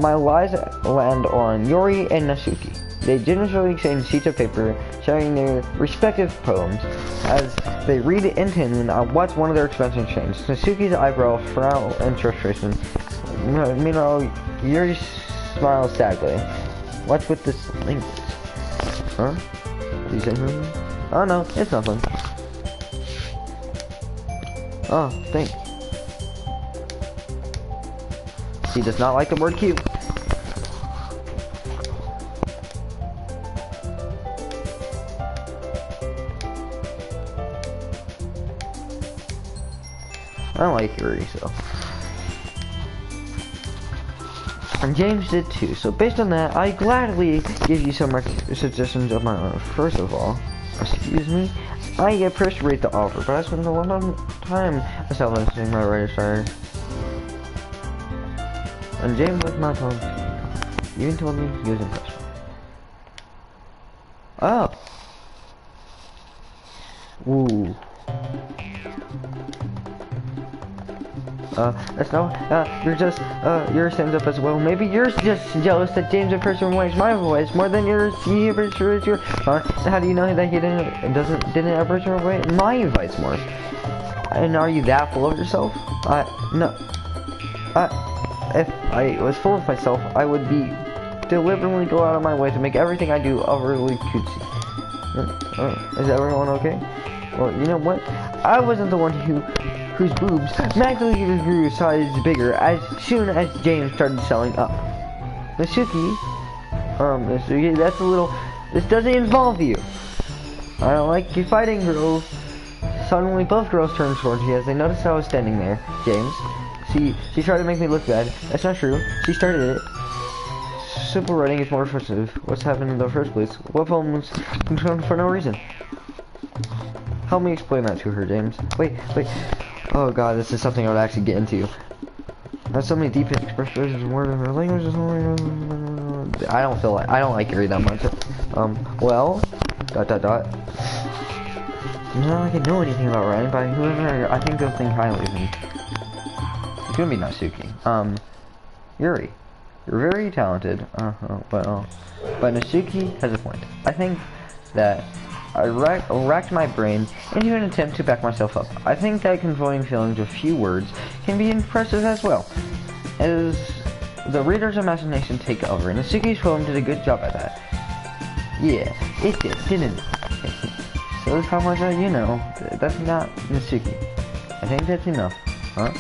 My lies land on Yori and Nasuki. They generously exchange sheets of paper, sharing their respective poems. As they read it in tune, I watch one of their expressions change. Nasuki's eyebrow frown in frustration. Meanwhile, Yuri smiles sadly. What's with this language? Huh? Are you saying something? Oh no, it's nothing. Oh, thanks. He does not like the word cute. I don't like Yuri, so. And James did too, so based on that, I gladly give you some suggestions of my own. First of all, excuse me, I appreciate the offer, but I spent a lot of time establishing my writer style. And James was not told me. You even told me he was impressed. Oh. Ooh. That's no, yours stands up as well. Maybe yours just jealous that James in person likes my voice more than yours. How do you know that he didn't appreciate my voice more? And are you that full of yourself? No. If I was full of myself, I would be deliberately go out of my way to make everything I do overly cutesy. Is everyone okay? Well, you know what? I wasn't the one whose boobs magically grew size bigger as soon as James started selling up. Nasuki, that's a little. This doesn't involve you. I don't like you fighting, girls. Suddenly, both girls turned towards me as they noticed I was standing there. James. She tried to make me look bad. That's not true. She started it. Simple writing is more offensive. What's happened in the first place? What poem was concerned for no reason? Help me explain that to her, James. Wait. Oh god, this is something I would actually get into. There's so many deep expressions and words in her language. I don't like Yuri that much. Well, ... It's not like I know anything about writing, but whoever, I think they'll think highly of me. It's gonna be Natsuki. Yuri, you're very talented. Well, but Natsuki has a point. I think that I racked my brain into an attempt to back myself up. I think that conveying feelings with few words can be impressive as well, as the reader's imagination take over, and Natsuki's poem did a good job at that. Yeah, it did, didn't it? So that's how much you know. That's not Natsuki. I think that's enough. Huh?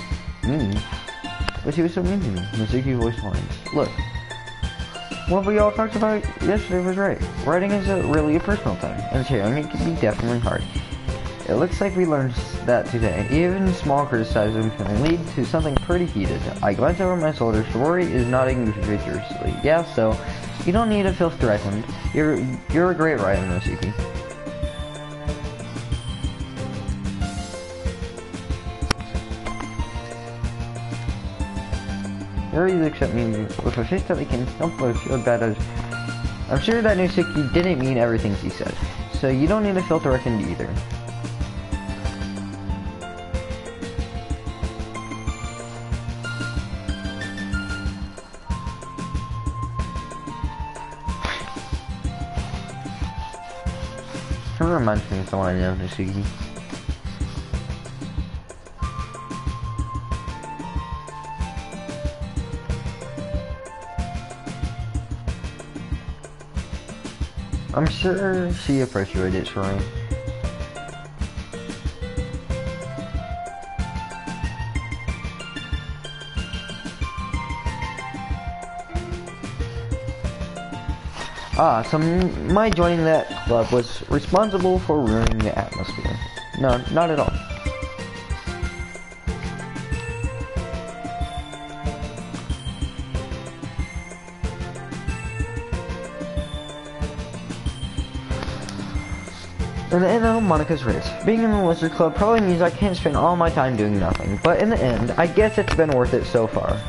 But she was so mean to me. Natsuki voiced lines. Look, what we all talked about yesterday was right. Writing is really a personal thing, and sharing it can be definitely hard. It looks like we learned that today. Even small criticism can lead to something pretty heated. I glance over my shoulder. Rory is nodding vigorously. Yeah, so you don't need to feel threatened. You're a great writer, Natsuki. Yuri looks at me with a face that we can help but feel bad as... I'm sure that Natsuki didn't mean everything she said, so you don't need to feel threatened either. It reminds me of someone I know, Natsuki. I'm sure she appreciated it, Shrine. So my joining that club was responsible for ruining the atmosphere. No, not at all. And I know Monica's right. Being in the Lizard Club probably means I can't spend all my time doing nothing, but in the end, I guess it's been worth it so far.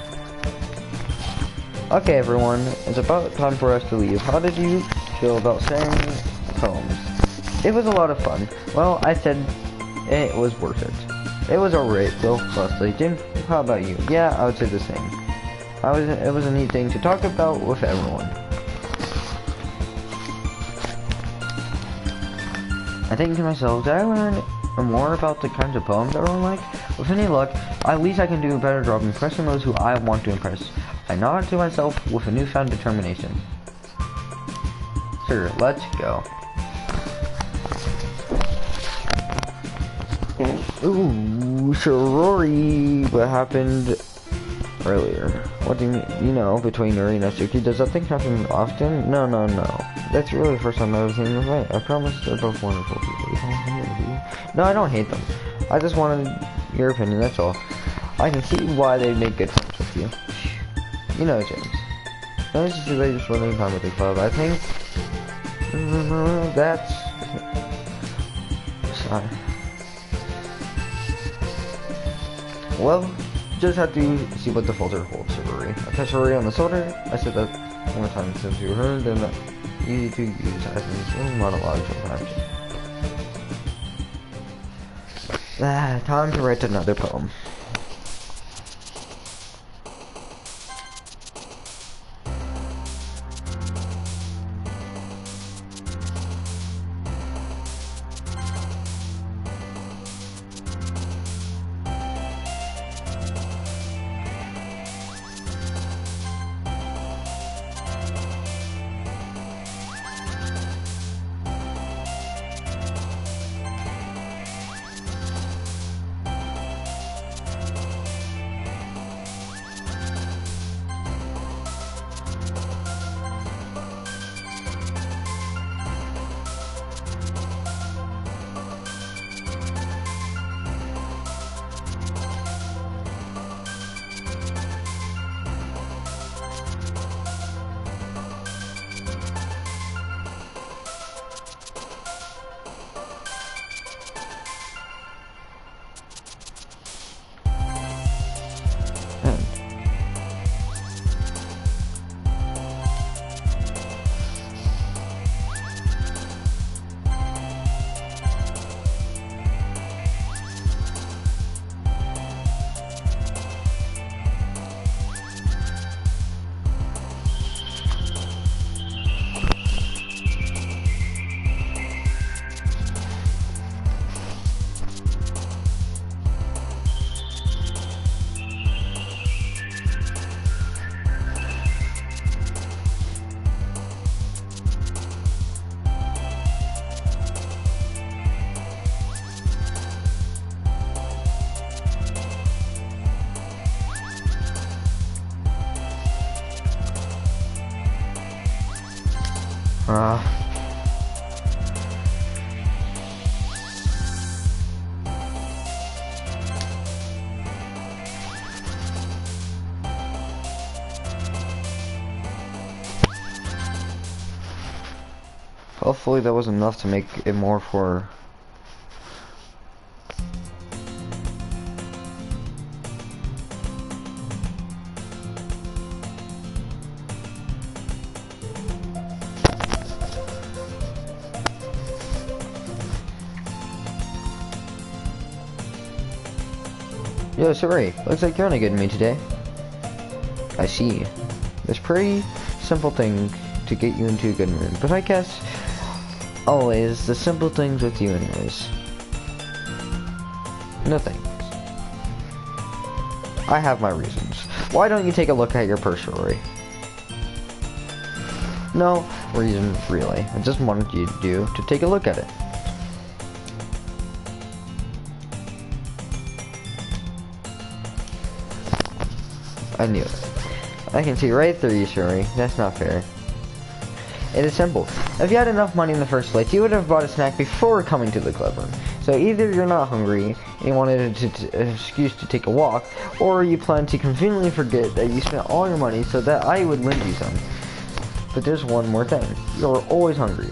Okay everyone, it's about time for us to leave. How did you feel about saying poems? It was a lot of fun. Well, I said it was worth it. It was alright, though, mostly. Jim, how about you? Yeah, I would say the same. It was a neat thing to talk about with everyone. I think to myself, did I learn more about the kinds of poems everyone like? With any luck, at least I can do a better job impressing those who I want to impress. I nod to myself with a newfound determination. Sure, let's go. Ooh, sorority, what happened earlier? What do you mean? You know, between Yuri and Natsuki, does that thing happen often? No. That's really the first time I've ever seen them fight. I promise they're both wonderful people. No, I don't hate them. I just wanted your opinion, that's all. I can see why they make good friends with you. You know, James. Nice to see that you're spending time with the club. I think... that's... Sorry. Well, just have to see what the folder holds, Rory. I touched Rory on the shoulder. I said that one more time since you heard, and easy to use. I think little monologue sometimes. Time to write another poem. Hopefully that was enough to make it more for... Yo, sorry. Looks like you're in a good mood today. I see. There's pretty simple thing to get you into a good mood, but I guess always the simple things with you anyways. No thanks. I have my reasons. Why don't you take a look at your purse, Rory? No reason, really. I just wanted you to take a look at it. I knew it. I can see right through you, Shuri. That's not fair. It is simple. If you had enough money in the first place, you would have bought a snack before coming to the club room. So either you're not hungry and you wanted an excuse to take a walk, or you plan to conveniently forget that you spent all your money so that I would lend you some. But there's one more thing. You're always hungry.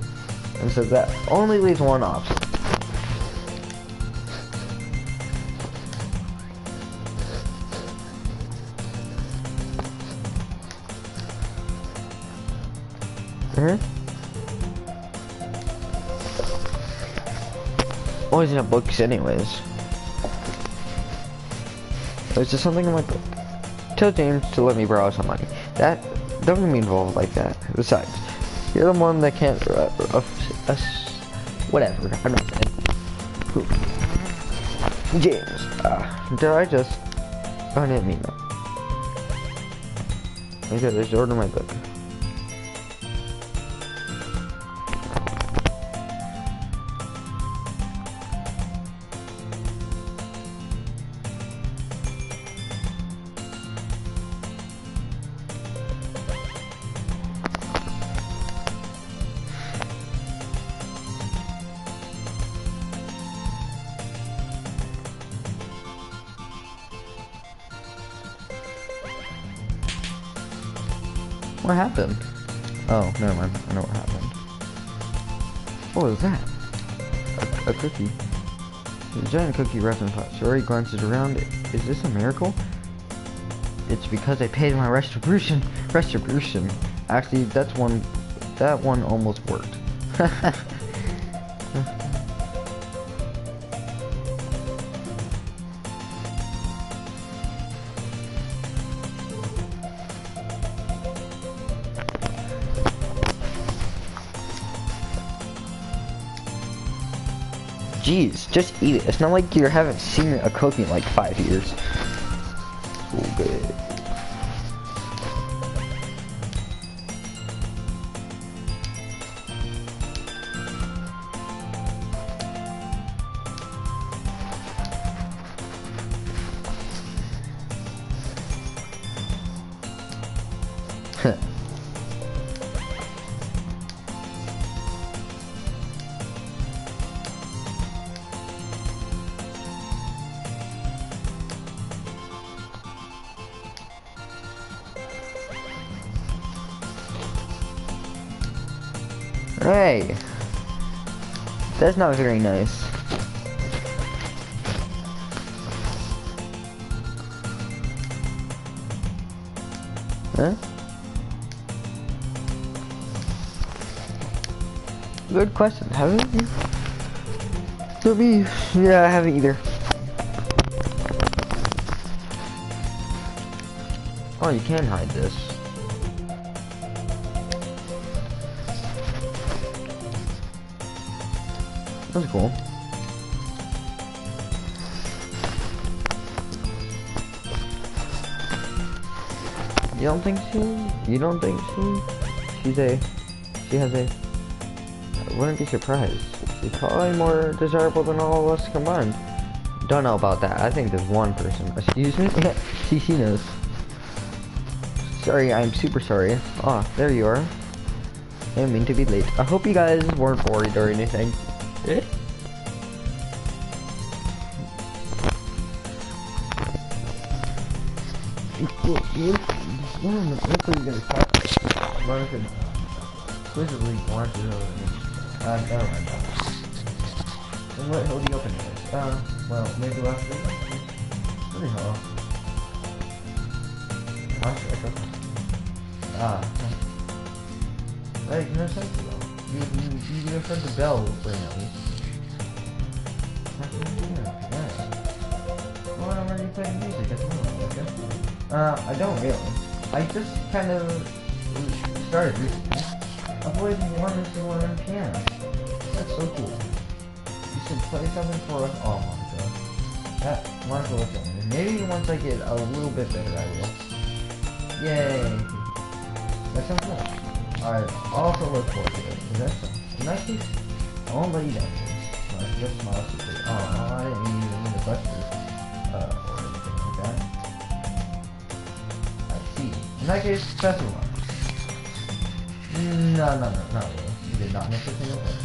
And so that only leaves one option. Always in the books anyways. There's just something in my book. Tell James to let me borrow some money. That don't get me involved like that. Besides, you're the one that can't whatever. I'm not saying. James, did I just... I didn't mean that. Okay, there's the order in my book. What happened? Oh, never mind. I know what happened. What was that? A cookie. A giant cookie wrapped in pot. Shuri glances around. Is this a miracle? It's because I paid my retribution. Retribution. Actually, that one almost worked. Jeez, just eat it. It's not like you haven't seen a cookie in like 5 years. Oh, good. Hey, that's not very nice. Huh? Good question. Haven't you? To me, yeah, I haven't either. Oh, you can hide this. That's cool. You don't think she has a, I wouldn't be surprised. She's probably more desirable than all of us combined. Don't know about that. I think there's one person. Excuse me? She knows. Sorry, I'm super sorry. Oh, there you are. I didn't mean to be late. I hope you guys weren't worried or anything. What are you gonna talk about? Monica explicitly wanted to never mind that. And what hill do you open it? Well, maybe last week? Pretty hell. Hey, no sense though. You have heard the bell ring at least. Well, I'm already playing music as well, okay? I don't really. I just kind of started recently. I've always wanted to learn piano. That's so cool. You should play something for us all, Monica. That Monica will tell me. Maybe once I get a little bit better, I will. Yay! That sounds cool. I also look forward to it. In that case, I won't let you down. I just smile secretly. Oh, I didn't even need the busters. Or anything like that. I see. In that case, best of luck. No, not really. You did not miss a single thing.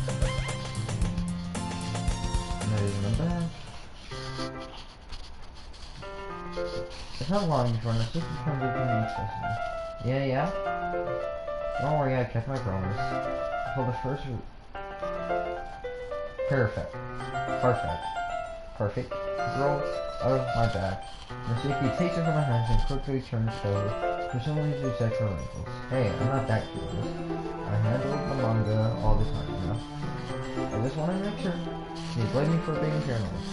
That is in the back. It's not long before the system comes up to the accessible. Yeah? Don't worry, I kept my promise. Until the first perfect roll out of my back. Masuki takes it from my hands and quickly turns over, presumably to check her wrinkles. Hey, I'm not that curious. I handled the manga all the time, you know? I just want to make sure. You blame me for being paranoid.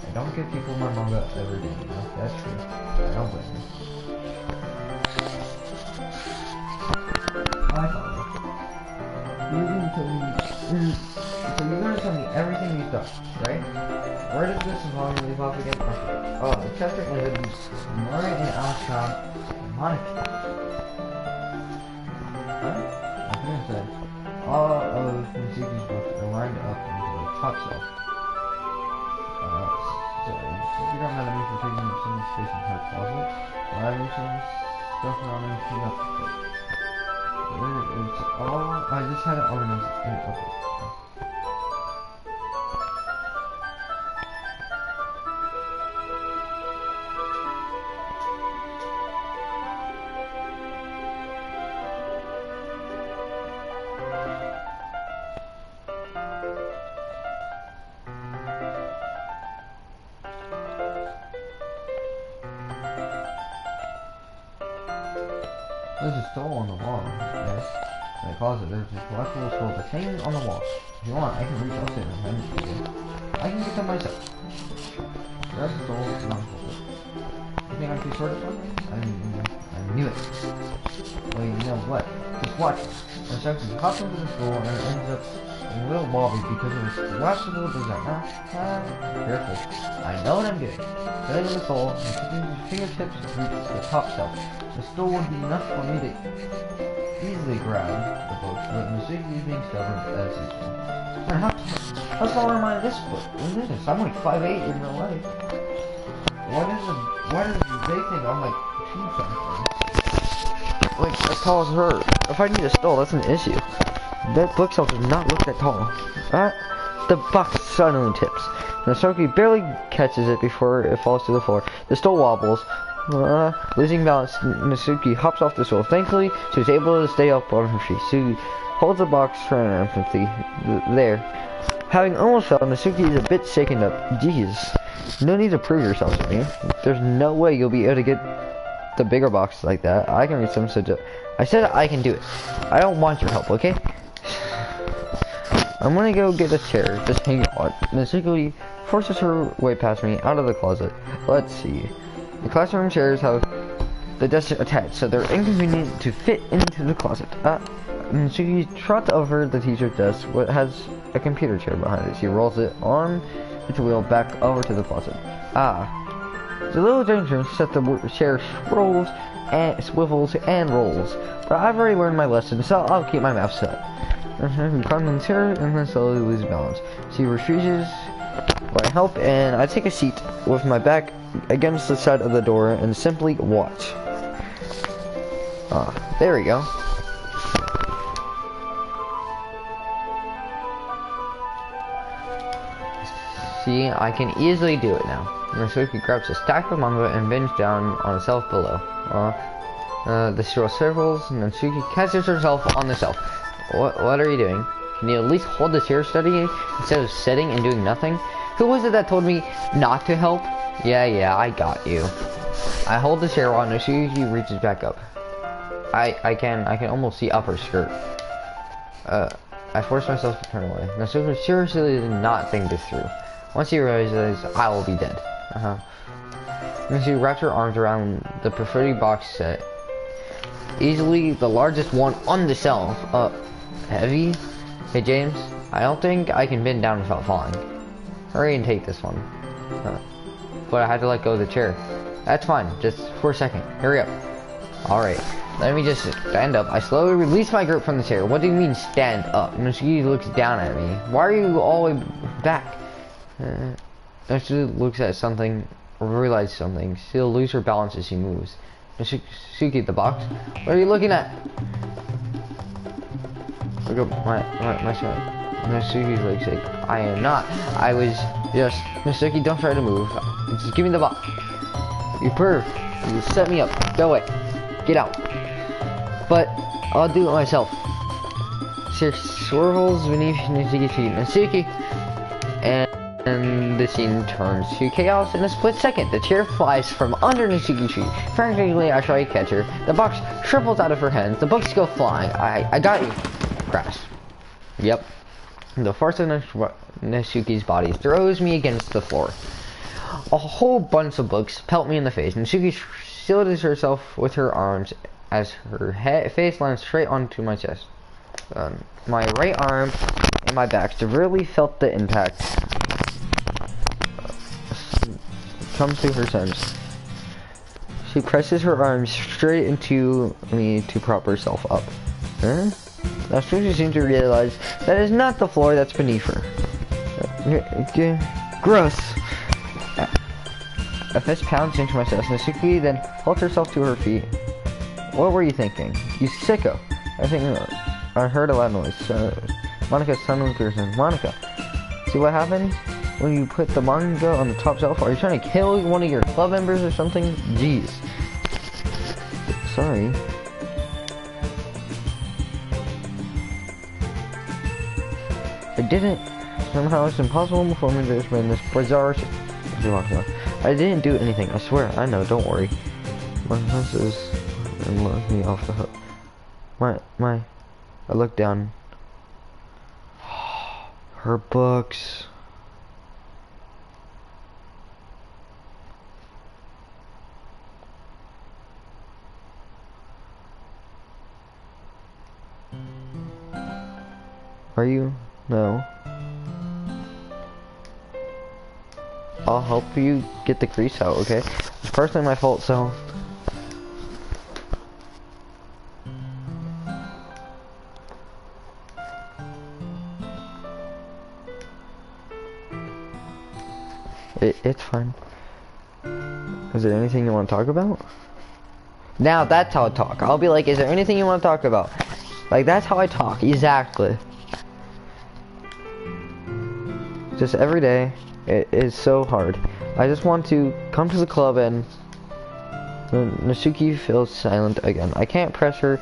I don't give people my manga every day, you know? That's true. I don't blame you. I follow. You're gonna tell me everything you've done, right? Where did this volume leave off again? Oh, the chapter ended with Murray and Alshon and Monica. Huh? I think I said all of Mizuki's books are lined up into the top shelf. Sorry, you don't have any for taking up some space in her closet. But I have some stuff around and clean up the place. It's all, I just had it organized in a couple. There's a stole on the wall, yes. In the closet, there's a collectible stole that's hanging on the wall. If you want, I can reach upstairs and hand it to you. I can get them myself. Grab the stole and unfold it. You think I'm too short of something? I knew it. Well, you know what? Just watch it. And Shucks hops into the stole and it ends up a little wobbly because of its collapsible design. Careful. I know what I'm doing. Getting in the stole and keeping his fingertips reach the top shelf. The stole would be enough for me to easily grab the book, but Mizuki is being stubborn as usual. How small am I this book? I'm like 5'8" in real life. Why does they think I'm like 2 something? Like as tall as her. If I need a stole, that's an issue. That bookshelf does not look that tall. The box suddenly tips. Mizuki barely catches it before it falls to the floor. The stole wobbles. Losing balance, Mizuki hops off the stool. Thankfully, she was able to stay up on her feet. She holds the box for an empathy there. Having almost fell, Mizuki is a bit shaken up. Jeez, no need to prove yourself to me. There's no way you'll be able to get the bigger box like that. I can reach some such. I said I can do it. I don't want your help, okay? I'm gonna go get a chair. Just hang on. Mizuki forces her way past me out of the closet. Let's see. The classroom chairs have the desk attached, so they're inconvenient to fit into the closet. She trots over the teacher's desk, what has a computer chair behind it. She rolls it on its wheel back over to the closet. It's a little dangerous that the chair swivels and rolls, but I've already learned my lesson, so I'll keep my mouth shut. We climb in the chair and then slowly lose balance. She refuses my help, and I take a seat with my back against the side of the door and simply watch. There we go. See, I can easily do it now. Nasuki grabs a stack of manga and bends down on a shelf below. The straw circles, and Nasuki catches herself on the shelf. What are you doing? Can you at least hold the chair steady instead of sitting and doing nothing? Who was it that told me not to help? Yeah, I got you. I hold the chair while Nasuki reaches back up. I can almost see up her skirt. I force myself to turn away. Nasuki seriously did not think this through. Once he realizes I will be dead. And she wraps her arms around the protruding box set. Easily the largest one on the shelf. Heavy? Hey James, I don't think I can bend down without falling. Hurry and take this one. But I had to let go of the chair. That's fine, just for a second. Hurry up. Alright, let me just stand up. I slowly release my grip from the chair. What do you mean stand up? Nasuki looks down at me. Why are you all the way back? Nasuki looks at something, or realizes something. She'll lose her balance as she moves. Nasuki, the box? What are you looking at? Look up my shirt. Nasuki's like, I am not. I was just... Nasuki, don't try to move. Just give me the box. You perv. You set me up. Go away. Get out. But I'll do it myself. She swirls beneath Nasuki's feet. Nasuki! And the scene turns to chaos in a split second. The chair flies from under Nasuki's feet. Frantically, I try to catch her. The box triples out of her hands. The books go flying. I got you. Crash. Yep. The force of Nasuki's body throws me against the floor. A whole bunch of books pelt me in the face. Nasuki shielded herself with her arms as her face lands straight onto my chest. My right arm and my back severely felt the impact. Comes to her sense. She presses her arms straight into me to prop herself up. Now she seems to realize that is not the floor that's beneath her. Gross. A fist pounds into my chest. Nasuki then holds herself to her feet. What were you thinking? You sicko. I think I heard a loud noise. Monica suddenly appears in. Monica, see what happened when you put the manga on the top shelf? Are you trying to kill one of your club members or something? Jeez. Sorry. I didn't. Somehow it's impossible for me to explain this bizarre I didn't do anything, I swear. I know, don't worry. My senses and let me off the hook. I looked down. Her books. Are you? No. I'll help you get the grease out, okay? It's personally my fault, so... It's fine. Is there anything you want to talk about? Now that's how I talk. I'll be like, is there anything you want to talk about? Like, that's how I talk, exactly. Just every day. It is so hard. I just want to come to the club and... Nasuki feels silent again. I can't press her,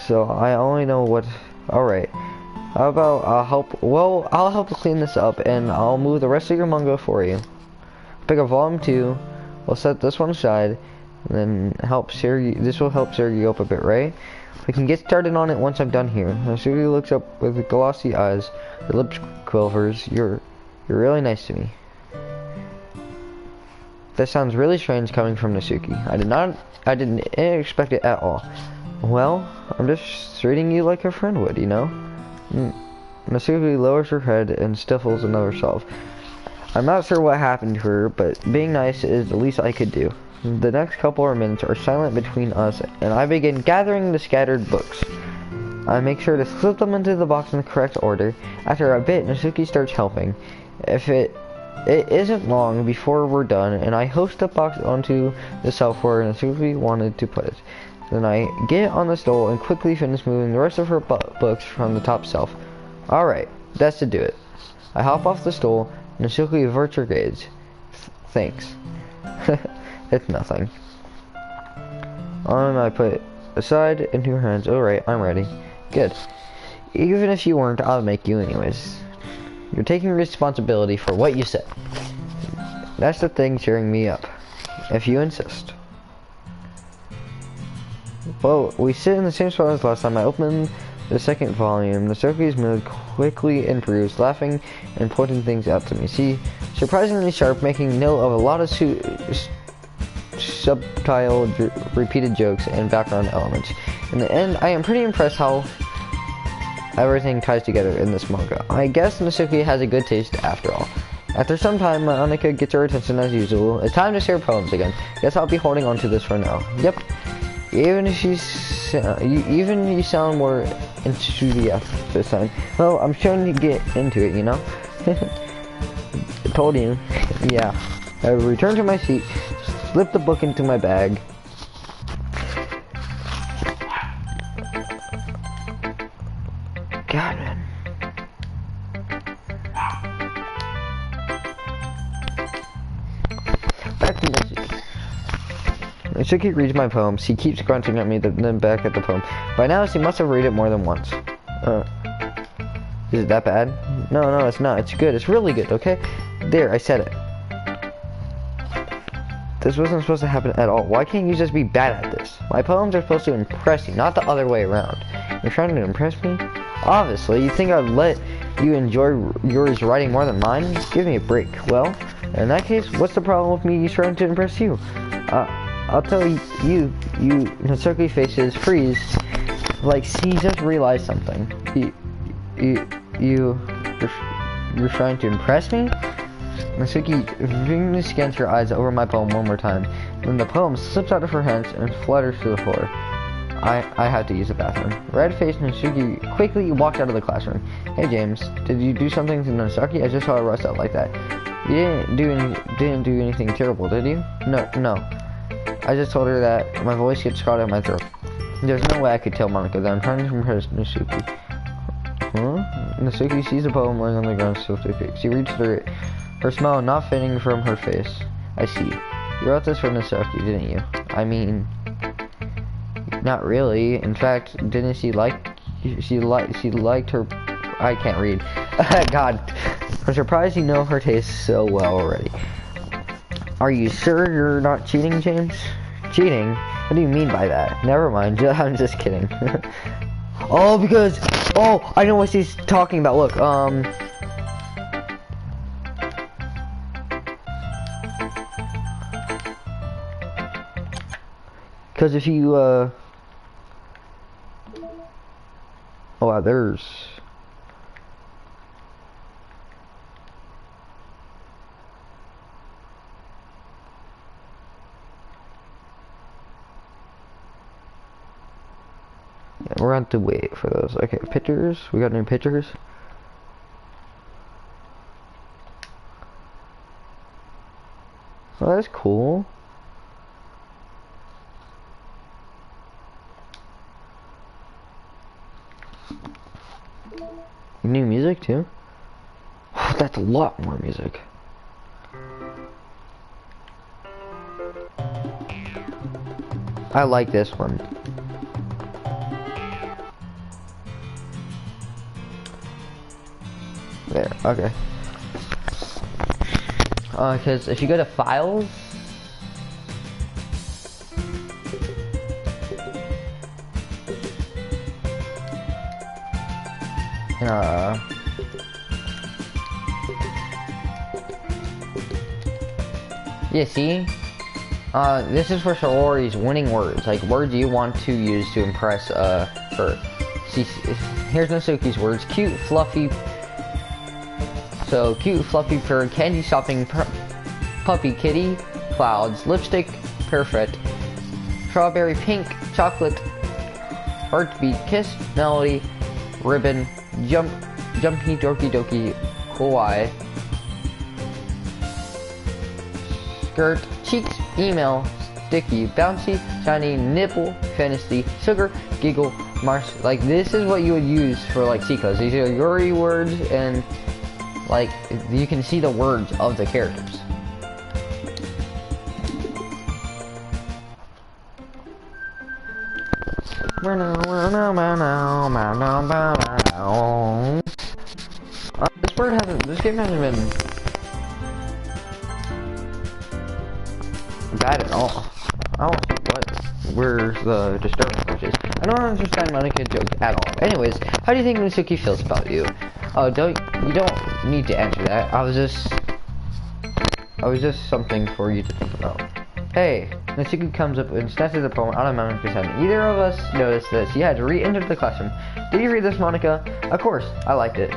so I only know what... Alright. How about I'll help... Well, I'll help clean this up, and I'll move the rest of your manga for you. Pick up volume 2. We'll set this one aside, and then help share you... This will help share you up a bit, right? We can get started on it once I'm done here. Nasuki looks up with glossy eyes. Her lips quivers. You're really nice to me. That sounds really strange coming from Nasuki. I didn't expect it at all. Well, I'm just treating you like a friend would, you know? Nasuki lowers her head and stifles another sob. I'm not sure what happened to her, but being nice is the least I could do. The next couple of minutes are silent between us, and I begin gathering the scattered books. I make sure to slip them into the box in the correct order. After a bit, Nasuki starts helping. If it isn't long before we're done, and I hoist the box onto the shelf where Nasuki wanted to put it. Then I get on the stool and quickly finish moving the rest of her books from the top shelf. Alright, that's to do it. I hop off the stool Nasuki, avert your gaze. Thanks. It's nothing. I put aside into her hands. Alright, I'm ready. Good. Even if you weren't, I'll make you anyways. You're taking responsibility for what you said. That's the thing cheering me up. If you insist. Well, we sit in the same spot as last time. I opened the second volume. Nasuki's mood quickly improves, laughing and pointing things out to me. She surprisingly sharp, making note of a lot of subtle, repeated jokes and background elements. In the end, I am pretty impressed how everything ties together in this manga. I guess Nasuki has a good taste after all. After some time, Anika gets her attention as usual. It's time to share poems again. Guess I'll be holding on to this for now. Yep. Even if you sound more enthusiastic this time. Well, I'm trying to get into it, you know? I told you. Yeah. I returned to my seat, slipped the book into my bag. God, man. Back to Nasuki. Nasuki reads my poems. He keeps grunting at me, then back at the poem. By now, she must have read it more than once. Is it that bad? No, it's not. It's good. It's really good, okay? There, I said it. This wasn't supposed to happen at all. Why can't you just be bad at this? My poems are supposed to impress you, not the other way around. You're trying to impress me? Obviously, you think I'd let you enjoy yours writing more than mine? Give me a break. Well, in that case, what's the problem with me trying to impress you? I'll tell you, Nasuki faces freeze, like she just realized something. You're trying to impress me? Nasuki vigorously scans her eyes over my poem one more time. Then the poem slips out of her hands and flutters to the floor. I have to use the bathroom. Red-faced Nasuki quickly walked out of the classroom. Hey James, did you do something to Nasuki? I just saw her rust out like that. You didn't do anything terrible, did you? No. I just told her that my voice gets caught in my throat. There's no way I could tell Monica that I'm trying to impress Nasuki. Huh? Nasuki sees the poem lying on the ground, still too quick. She reads through it, her smile not fading from her face. I see. You wrote this for Nasuki, didn't you? I mean, not really. In fact, didn't she liked her? I can't read. God, I'm surprised you know her taste so well already. Are you sure you're not cheating, James? Cheating? What do you mean by that? Never mind, I'm just kidding. Oh, I know what she's talking about. Look, because if you, oh wow, there's... Yeah, we're going to wait for those. Okay, pictures. We got new pictures. Oh, that's cool. New music too. Oh, that's a lot more music. I like this one. There, okay. Because if you go to files, yeah, see? This is for sororities, winning words, like words you want to use to impress, her. See, here's Nasuki's words: cute, fluffy. So, cute, fluffy purr, candy shopping, puppy, kitty, clouds, lipstick, perfect, strawberry, pink, chocolate, heartbeat, kiss, melody, ribbon, jumpy, doki doki, kawaii, skirt, cheeks, email, sticky, bouncy, shiny, nipple, fantasy, sugar, giggle, marsh. Like, this is what you would use for, like, Seikos. These are Yuri words, and Like, you can see the words of the characters. This game hasn't been bad at all. I don't see where the disturbance is. I don't understand Monica jokes at all. Anyways, how do you think Mitsuki feels about you? You don't need to answer that. I was just something for you to think about. Hey, Mitsuki comes up and snatches the poem out of Monica's hand. Either of us noticed that she had re-entered the classroom. Did you read this, Monica? Of course, I liked it.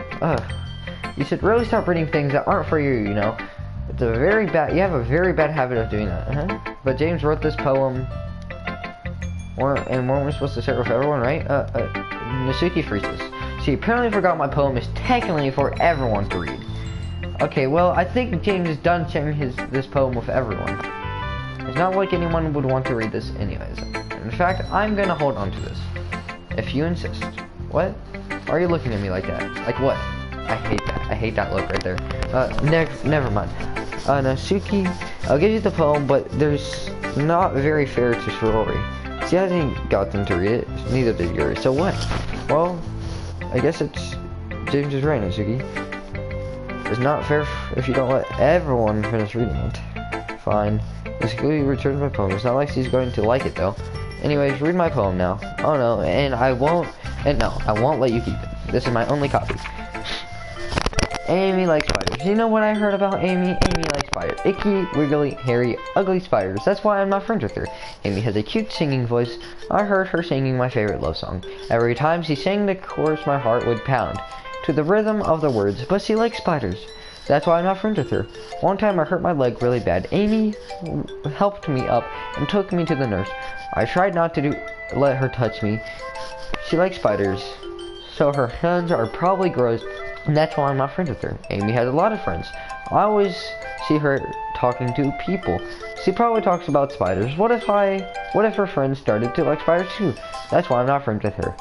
You should really stop reading things that aren't for you, you know. You have a very bad habit of doing that. But James wrote this poem, weren't we supposed to share it with everyone, right? Mitsuki freezes. She apparently forgot my poem is technically for everyone to read. Okay, well, I think James is done sharing this poem with everyone. It's not like anyone would want to read this anyways. In fact, I'm gonna hold on to this. If you insist. What? Why are you looking at me like that? Like what? I hate that. I hate that look right there. Never mind. Natsuki, I'll give you the poem, but there's not very fair to Shirori. She hasn't gotten to read it, neither did Yuri. So what? Well, I guess it's James is right, Natsuki. It's not fair if you don't let everyone finish reading it. Fine. Natsuki returns my poem. It's not like she's going to like it though. Anyways, read my poem now. Oh no, I won't let you keep it. This is my only copy. Amy likes spiders. You know what I heard about Amy? Amy likes spiders. Icky, wiggly, hairy, ugly spiders. That's why I'm not friends with her. Amy has a cute singing voice. I heard her singing my favorite love song. Every time she sang the chorus, my heart would pound to the rhythm of the words, but she likes spiders. That's why I'm not friends with her. One time I hurt my leg really bad. Amy helped me up and took me to the nurse. I tried not to let her touch me. She likes spiders, so her hands are probably gross. And that's why I'm not friends with her. Amy has a lot of friends. I always see her talking to people. She probably talks about spiders. What if her friends started to like spiders too? That's why I'm not friends with her.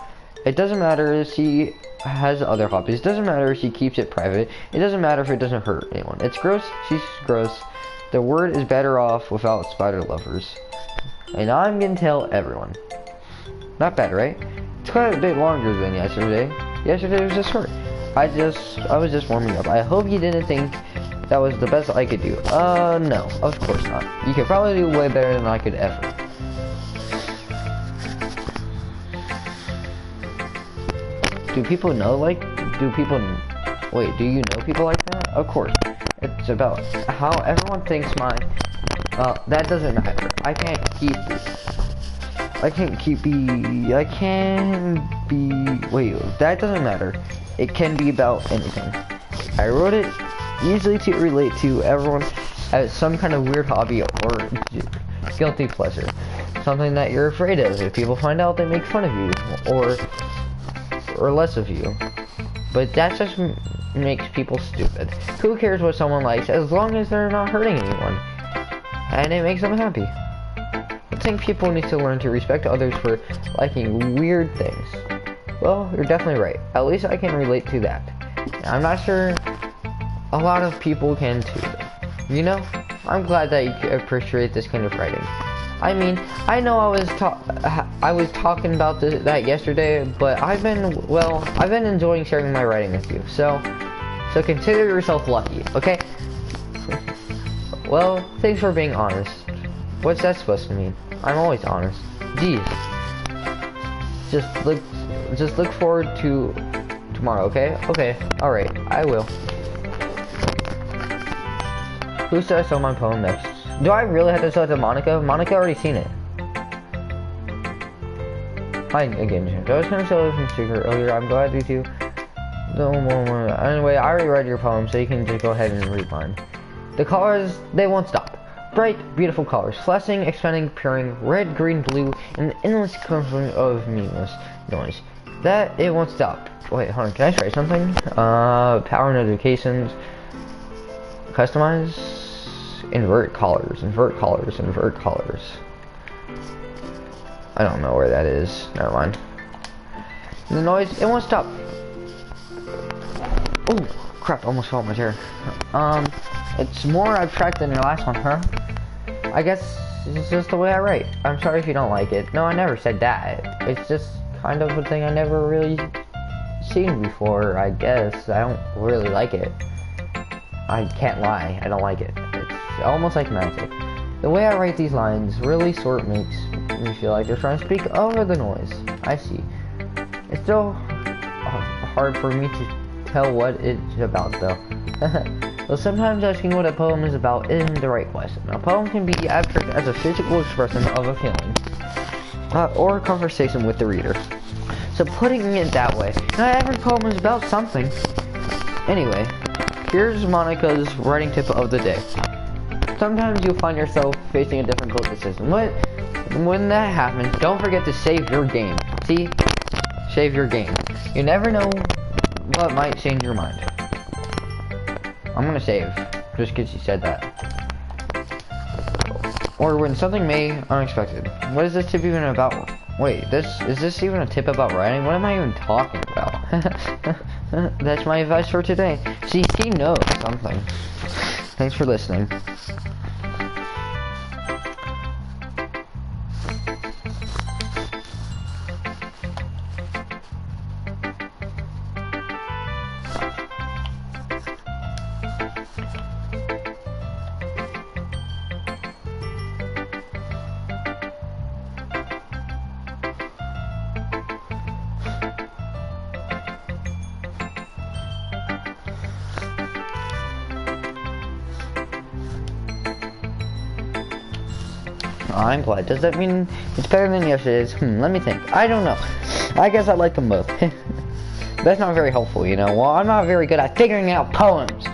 It doesn't matter if she has other hobbies. It doesn't matter if she keeps it private. It doesn't matter if it doesn't hurt anyone. It's gross. She's gross. The world is better off without spider lovers. And I'm gonna tell everyone. Not bad, right? It's quite a bit longer than yesterday. Yesterday was just short. I was just warming up. I hope you didn't think that was the best I could do. No, of course not. You could probably do way better than I could ever. Do you know people like that? Of course. It's about how everyone thinks that doesn't matter. That doesn't matter. It can be about anything. I wrote it easily to relate to everyone as some kind of weird hobby or guilty pleasure. Something that you're afraid of. If people find out, they make fun of you or less of you. But that just makes people stupid. Who cares what someone likes as long as they're not hurting anyone? And it makes them happy. I think people need to learn to respect others for liking weird things. Well, you're definitely right. At least I can relate to that. I'm not sure a lot of people can too. You know, I'm glad that you appreciate this kind of writing. I mean, I know I was talking about that yesterday, but I've been enjoying sharing my writing with you. So consider yourself lucky, okay? Well, thanks for being honest. What's that supposed to mean? I'm always honest. Jeez. Just look forward to tomorrow, okay? Okay, alright, I will. Who said I saw my poem next? Do I really have to show it to Monica? Monica already seen it. Hi again, James. I was gonna show it from Secret earlier. I'm glad you two. Anyway, I already read your poem, so you can just go ahead and read mine. The colors, they won't stop. Bright, beautiful colors, flashing, expanding, appearing, red, green, blue, and endless confluence of meaningless noise. That, it won't stop. Wait, hold on, can I try something? Power notifications. Customize. Invert colors. I don't know where that is. Never mind. The noise, it won't stop. Oh, crap, almost fell on my chair. It's more abstract than your last one, huh? I guess it's just the way I write. I'm sorry if you don't like it. No, I never said that. It's just kind of a thing I never really seen before, I guess. I don't really like it. I can't lie, I don't like it. It's almost like magic. The way I write these lines really sort of makes me feel like they're trying to speak over the noise. I see. It's still hard for me to tell what it's about, though. Well, sometimes asking what a poem is about isn't the right question. A poem can be abstract as a physical expression of a feeling, or a conversation with the reader. So putting it that way, not every poem is about something. Anyway, here's Monica's writing tip of the day. Sometimes you'll find yourself facing a difficult decision. When that happens, don't forget to save your game. See? Save your game. You never know what might change your mind. I'm gonna save, just because you said that. Or when something may unexpected. What is this tip even about? Wait, is this even a tip about writing? What am I even talking about? That's my advice for today. See, he knows something. Thanks for listening. I'm glad. Does that mean it's better than yesterday's? Let me think. I don't know. I guess I like them both. That's not very helpful, you know. Well, I'm not very good at figuring out poems.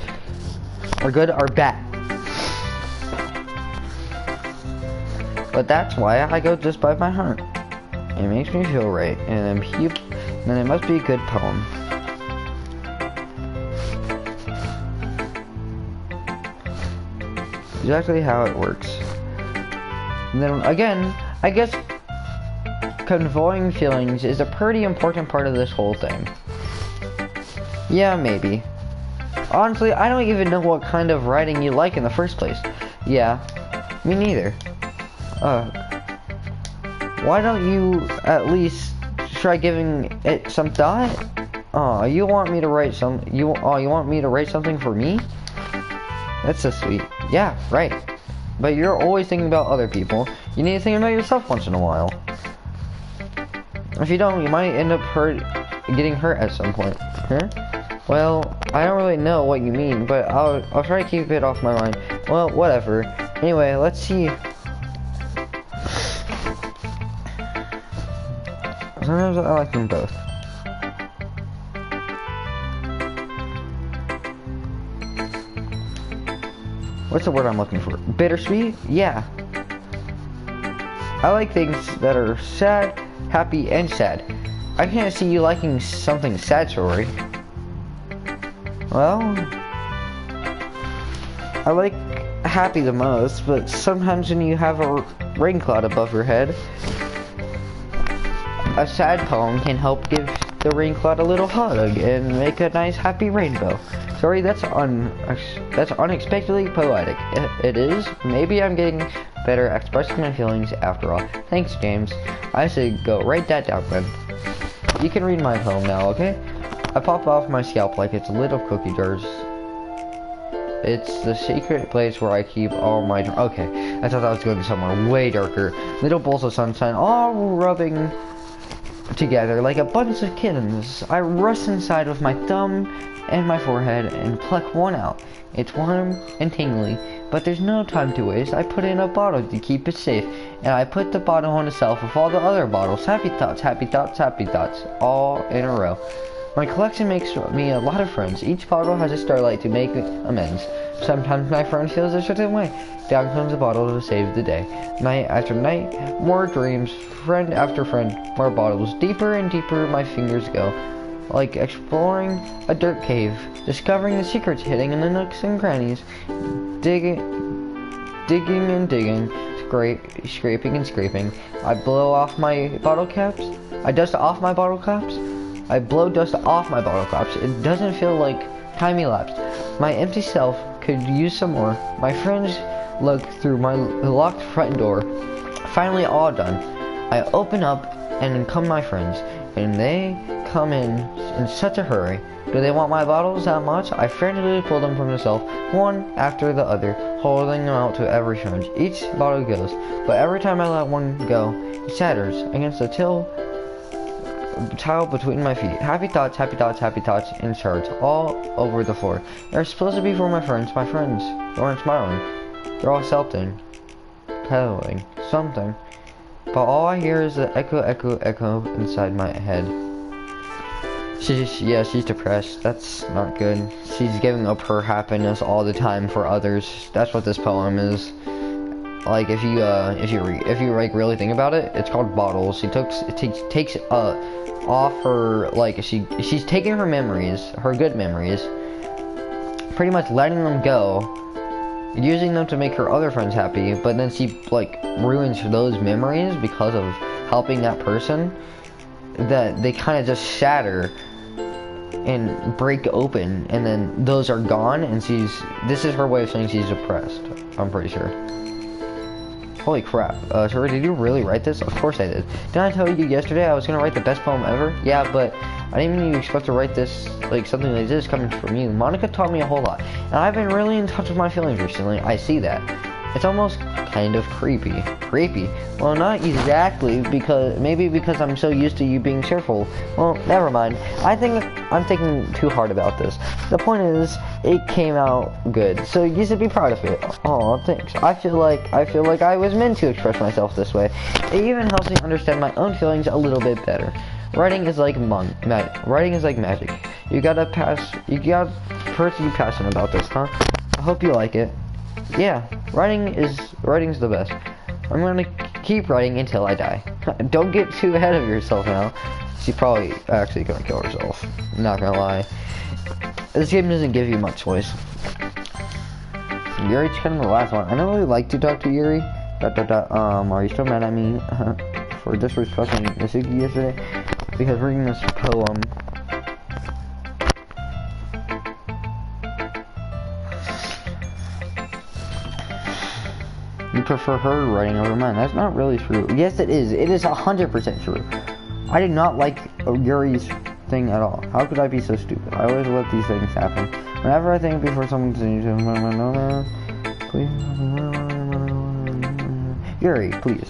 Or good or bad. But that's why I go just by my heart. It makes me feel right. And then it must be a good poem. Exactly how it works. And then again, I guess conveying feelings is a pretty important part of this whole thing. Yeah, maybe. Honestly, I don't even know what kind of writing you like in the first place. Yeah, me neither. Why don't you at least try giving it some thought? Oh, you want me to write you want me to write something for me? That's so sweet. Yeah, right. But you're always thinking about other people. You need to think about yourself once in a while. If you don't, you might end up getting hurt at some point. Huh? Well, I don't really know what you mean, but I'll try to keep it off my mind. Well, whatever. Anyway, let's see. Sometimes I like them both. What's the word I'm looking for? Bittersweet? Yeah. I like things that are sad, happy, and sad. I can't see you liking something sad story. Well, I like happy the most, but sometimes when you have a rain cloud above your head, a sad poem can help give the rain cloud a little hug and make a nice happy rainbow. Sorry, that's unexpectedly poetic. It is. Maybe I'm getting better at expressing my feelings after all. Thanks, James. I say go write that down, then. You can read my poem now, okay? I pop off my scalp like it's little cookie jars. It's the secret place where I keep all my... Okay, I thought that was going somewhere way darker. Little bowls of sunshine all rubbing together like a bunch of kittens. I rust inside with my thumb and my forehead and pluck one out. It's warm and tingly, but there's no time to waste. I put it in a bottle to keep it safe, and I put the bottle on the shelf with all the other bottles. Happy thoughts, happy thoughts, happy thoughts, all in a row. My collection makes me a lot of friends. Each bottle has a starlight to make amends. Sometimes my friend feels a certain way. Down comes a bottle to save the day. Night after night, more dreams, friend after friend, more bottles. Deeper and deeper my fingers go. Like exploring a dirt cave, discovering the secrets hidden in the nooks and crannies, digging and digging, scraping and scraping. I blow off my bottle caps. I dust off my bottle caps. I blow dust off my bottle caps. It doesn't feel like Time elapsed. My empty self could use some more. My friends looked through my locked front door. Finally all done. I open up and in come my friends, and they come in such a hurry. Do they want my bottles that much? I frantically pull them from the shelf, one after the other, holding them out to every friend. Each bottle goes, but every time I let one go, it shatters against the tile between my feet. Happy thoughts, and shards all over the floor. They're supposed to be for my friends. My friends. They weren't smiling. They're all shouting, pedaling, something. But all I hear is the echo inside my head. She's depressed. That's not good. She's giving up her happiness all the time for others. That's what this poem is. Like if you like really think about it, it's called Bottles. She takes off her, like she's taking her memories, her good memories, pretty much letting them go, using them to make her other friends happy, but then she like ruins those memories because of helping that person, that they kind of just shatter and break open, and then those are gone, and this is her way of saying she's depressed, I'm pretty sure. Holy crap. Tori, did you really write this? Of course I did. Didn't I tell you yesterday I was gonna write the best poem ever? Yeah, but I didn't even expect to write this, like something like this coming from you. Monica taught me a whole lot, and I've been really in touch with my feelings recently. I see that. It's almost kind of creepy. Creepy? Well, not exactly, maybe because I'm so used to you being cheerful. Well, never mind. I think I'm thinking too hard about this. The point is, it came out good, so you should be proud of it. Oh, thanks. I feel like I was meant to express myself this way. It even helps me understand my own feelings a little bit better. Writing is like magic. You gotta first be passionate about this, huh? I hope you like it. Yeah, writing's the best. I'm gonna keep writing until I die. Don't get too ahead of yourself now. She's probably actually gonna kill herself. I'm not gonna lie. This game doesn't give you much choice. Yuri's kind of the last one. I don't really like to talk to Yuri. Are you still mad at me for disrespecting Misugi yesterday? Because reading this poem. You prefer her writing over mine. That's not really true. Yes, it is. It is 100% true. I did not like Yuri's thing at all. How could I be so stupid? I always let these things happen. Whenever I think before someone continues to... Please. Yuri, please.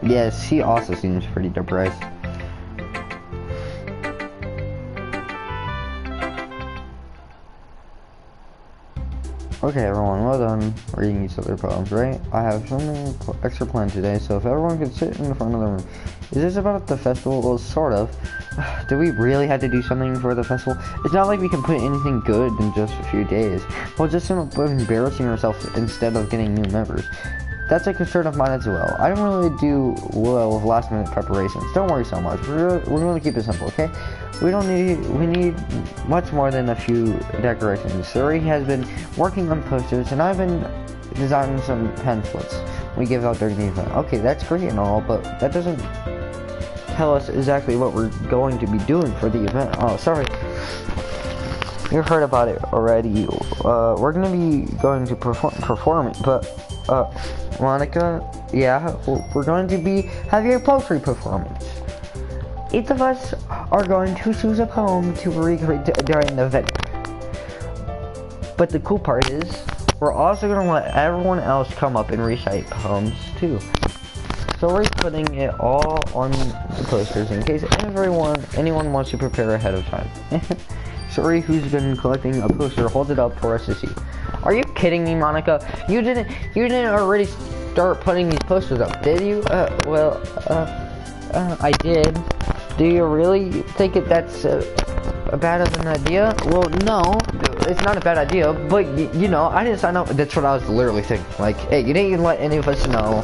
Yes, he also seems pretty depressed. Okay everyone, well done reading each other poems, right? I have something extra planned today, so if everyone could sit in the front of the room. Is this about the festival? Well, sort of. Do we really have to do something for the festival? It's not like we can put anything good in just a few days. We'll just end up embarrassing ourselves instead of getting new members. That's a concern of mine as well. I don't really do well with last minute preparations. Don't worry so much. We're going to keep it simple, okay? We need much more than a few decorations. Suri has been working on posters, and I've been designing some pamphlets we give out during the event. Okay, that's great and all, but that doesn't tell us exactly what we're going to be doing for the event. Oh, sorry. You heard about it already. We're going to be going to perform it, but, Monica, yeah, we're going to be having a poetry performance. Each of us are going to choose a poem to read during the event. But the cool part is, we're also going to let everyone else come up and recite poems too. So we're putting it all on the posters in case anyone wants to prepare ahead of time. Sorry, who's been collecting a poster, hold it up for us to see. Are you kidding me, Monica? You didn't already start putting these posters up, did you? I did. Do you really think that's a bad of an idea? Well, no, it's not a bad idea, but you know, I didn't sign up. That's what I was literally thinking. Like, hey, you didn't even let any of us know.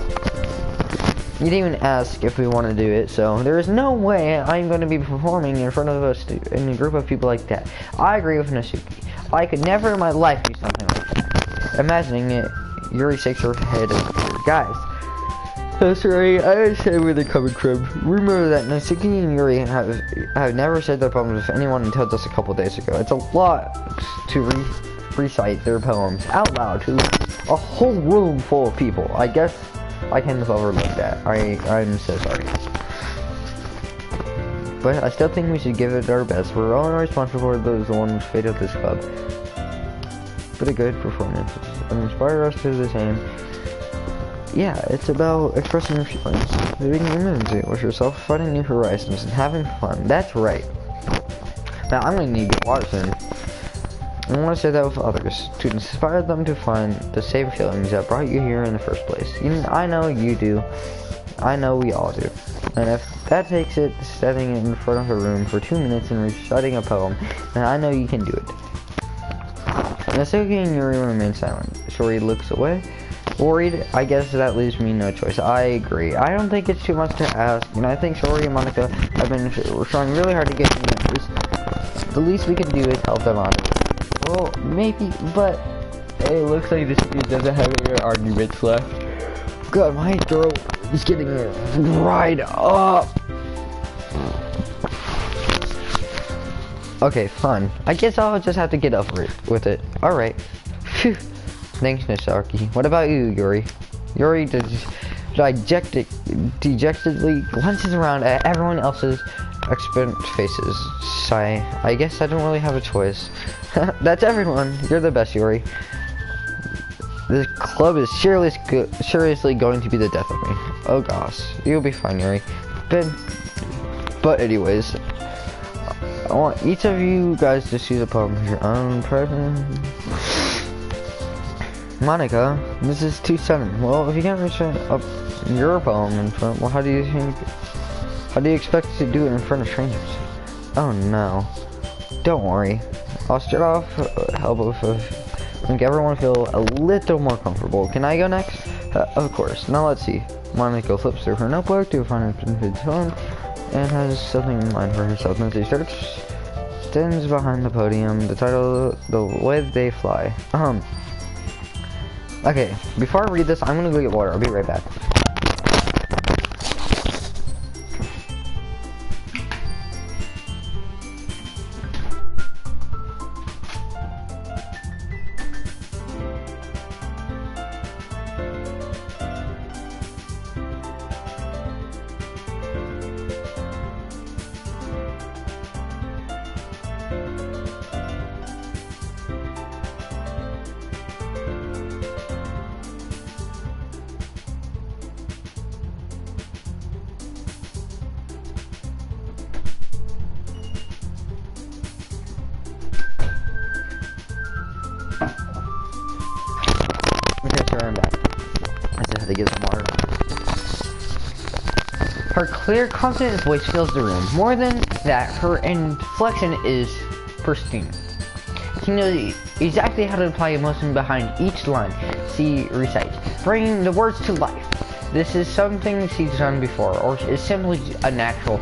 You didn't even ask if we want to do it, so there is no way I'm going to be performing in front of in a group of people like that. I agree with Nasuki. I could never in my life do something like that. Imagining it, Yuri shakes her head. Guys, That's right, I understand where they're coming from. Remember that Natsuki and Yuri have never shared their poems with anyone until just a couple days ago. It's a lot to recite their poems out loud to a whole room full of people. I guess I can have overlooked that. I'm so sorry. But I still think we should give it our best. We're all responsible for the one fate of this club. But a good performance and inspire us to the same. Yeah, it's about expressing your feelings, being limited with yourself, finding new horizons, and having fun. That's right. Now, I'm gonna need to get water soon. I want to say that with others, to inspire them to find the same feelings that brought you here in the first place. I know you do. I know we all do. And if that takes it standing in front of a room for 2 minutes and reciting a poem, then I know you can do it. Natsuki and Yuri remain silent. Shori looks away. Worried, I guess that leaves me no choice. I agree. I don't think it's too much to ask, and I think Shori and Monica have been trying really hard to get new members. The least we can do is help them out. Well, maybe, but it looks like this dude doesn't have any arguments left. God, my throat is getting dried up. Okay, fine. I guess I'll just have to get over it with it. Alright. Phew. Thanks, Nisaki. What about you, Yuri? Yuri dejectedly glances around at everyone else's expectant faces. Sigh. I guess I don't really have a choice. That's everyone. You're the best, Yuri. This club is seriously going to be the death of me. Oh gosh. You'll be fine, Yuri. But anyways, I want each of you guys to choose a poem of your own present. Monica, this is too sudden. Well, if you can't recite up your poem in front, well, how do you expect to do it in front of strangers? Oh no. Don't worry. I'll start off, make everyone feel a little more comfortable. Can I go next? Of course. Now let's see. Monica flips through her notebook to find a poem and has something in mind for herself. As she stands behind the podium, the title, The Way They Fly. Okay, before I read this, I'm gonna go get water. I'll be right back. I'm back. I just had to get some water. Her clear, confident voice fills the room. More than that, her inflection is pristine. She knows exactly how to apply emotion behind each line she recites, bringing the words to life. This is something she's done before, or is simply a natural.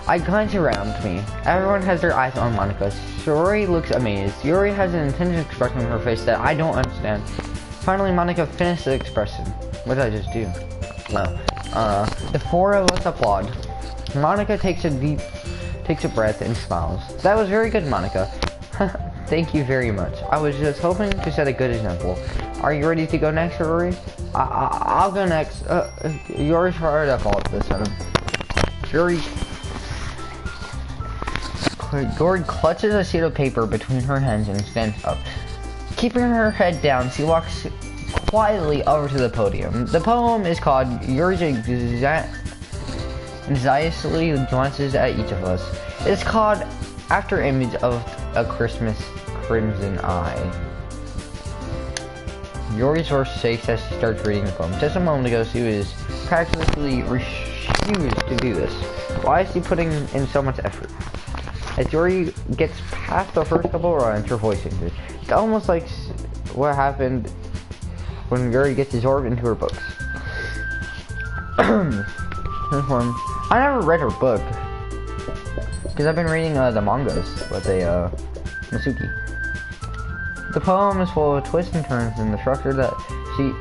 I glance around me. Everyone has their eyes on Monica. Shori looks amazed. Yuri has an intense expression on her face that I don't understand. Finally, Monica finished the expression. What did I just do? The four of us applaud. Monica takes a breath and smiles. That was very good, Monica. Thank you very much. I was just hoping to set a good example. Are you ready to go next, Yuri? I'll go next. Yuri's hard up all this time. Yuri clutches a sheet of paper between her hands and stands up. Keeping her head down, she walks quietly over to the podium. The poem is called Yuri's anxiously glances at each of us. It's called After Image of a Christmas Crimson Eye. Yuri's voice shakes as she starts reading the poem. Just a moment ago, she was practically refused to do this. Why is she putting in so much effort? As Yuri gets past the first couple of lines, her voice changes. It's almost like what happened when Yuri gets absorbed into her books. This one, I never read her book because I've been reading the mangas with Natsuki. The poem is full of twists and turns in the structure that she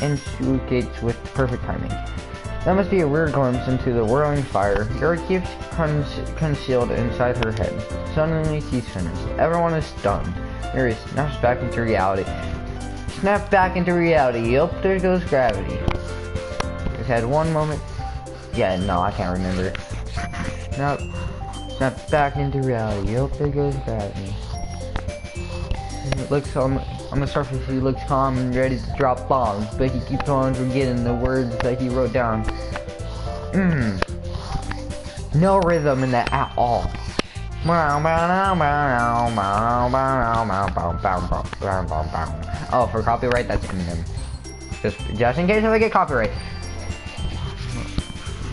ensugates with perfect timing. That must be a weird glimpse into the whirling fire. Yuri keeps concealed inside her head. Suddenly, she's finished. Everyone is stunned. Yuri snaps back into reality. Snap back into reality. Yup, there goes gravity. Just had one moment. Yeah, no, I can't remember. Nope. Snap back into reality. Yup, there goes gravity. It looks on the surface, he looks calm and ready to drop bombs, but he keeps on forgetting the words that he wrote down. No rhythm in that at all. Oh, for copyright, that's Eminem. Just in case if I get copyright.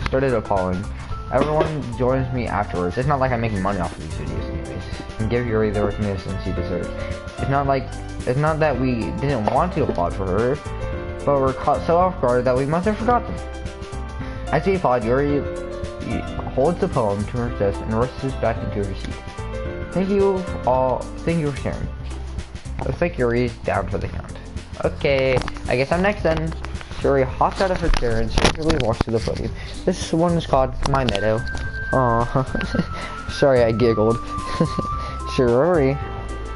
Started appalling. Everyone joins me afterwards. It's not like I'm making money off of these videos anyways. And give Yuri the recognition she deserves. It's not that we didn't want to applaud for her, but we're caught so off guard that we must have forgotten. As we applaud, Yuri holds the poem to her chest and rushes back into her seat. Thank you for sharing. Looks like Yuri's down for the count. Okay, I guess I'm next then. Yuri hops out of her chair and secretly walks to the podium. This one is called My Meadow. Aw, sorry I giggled. Yuri.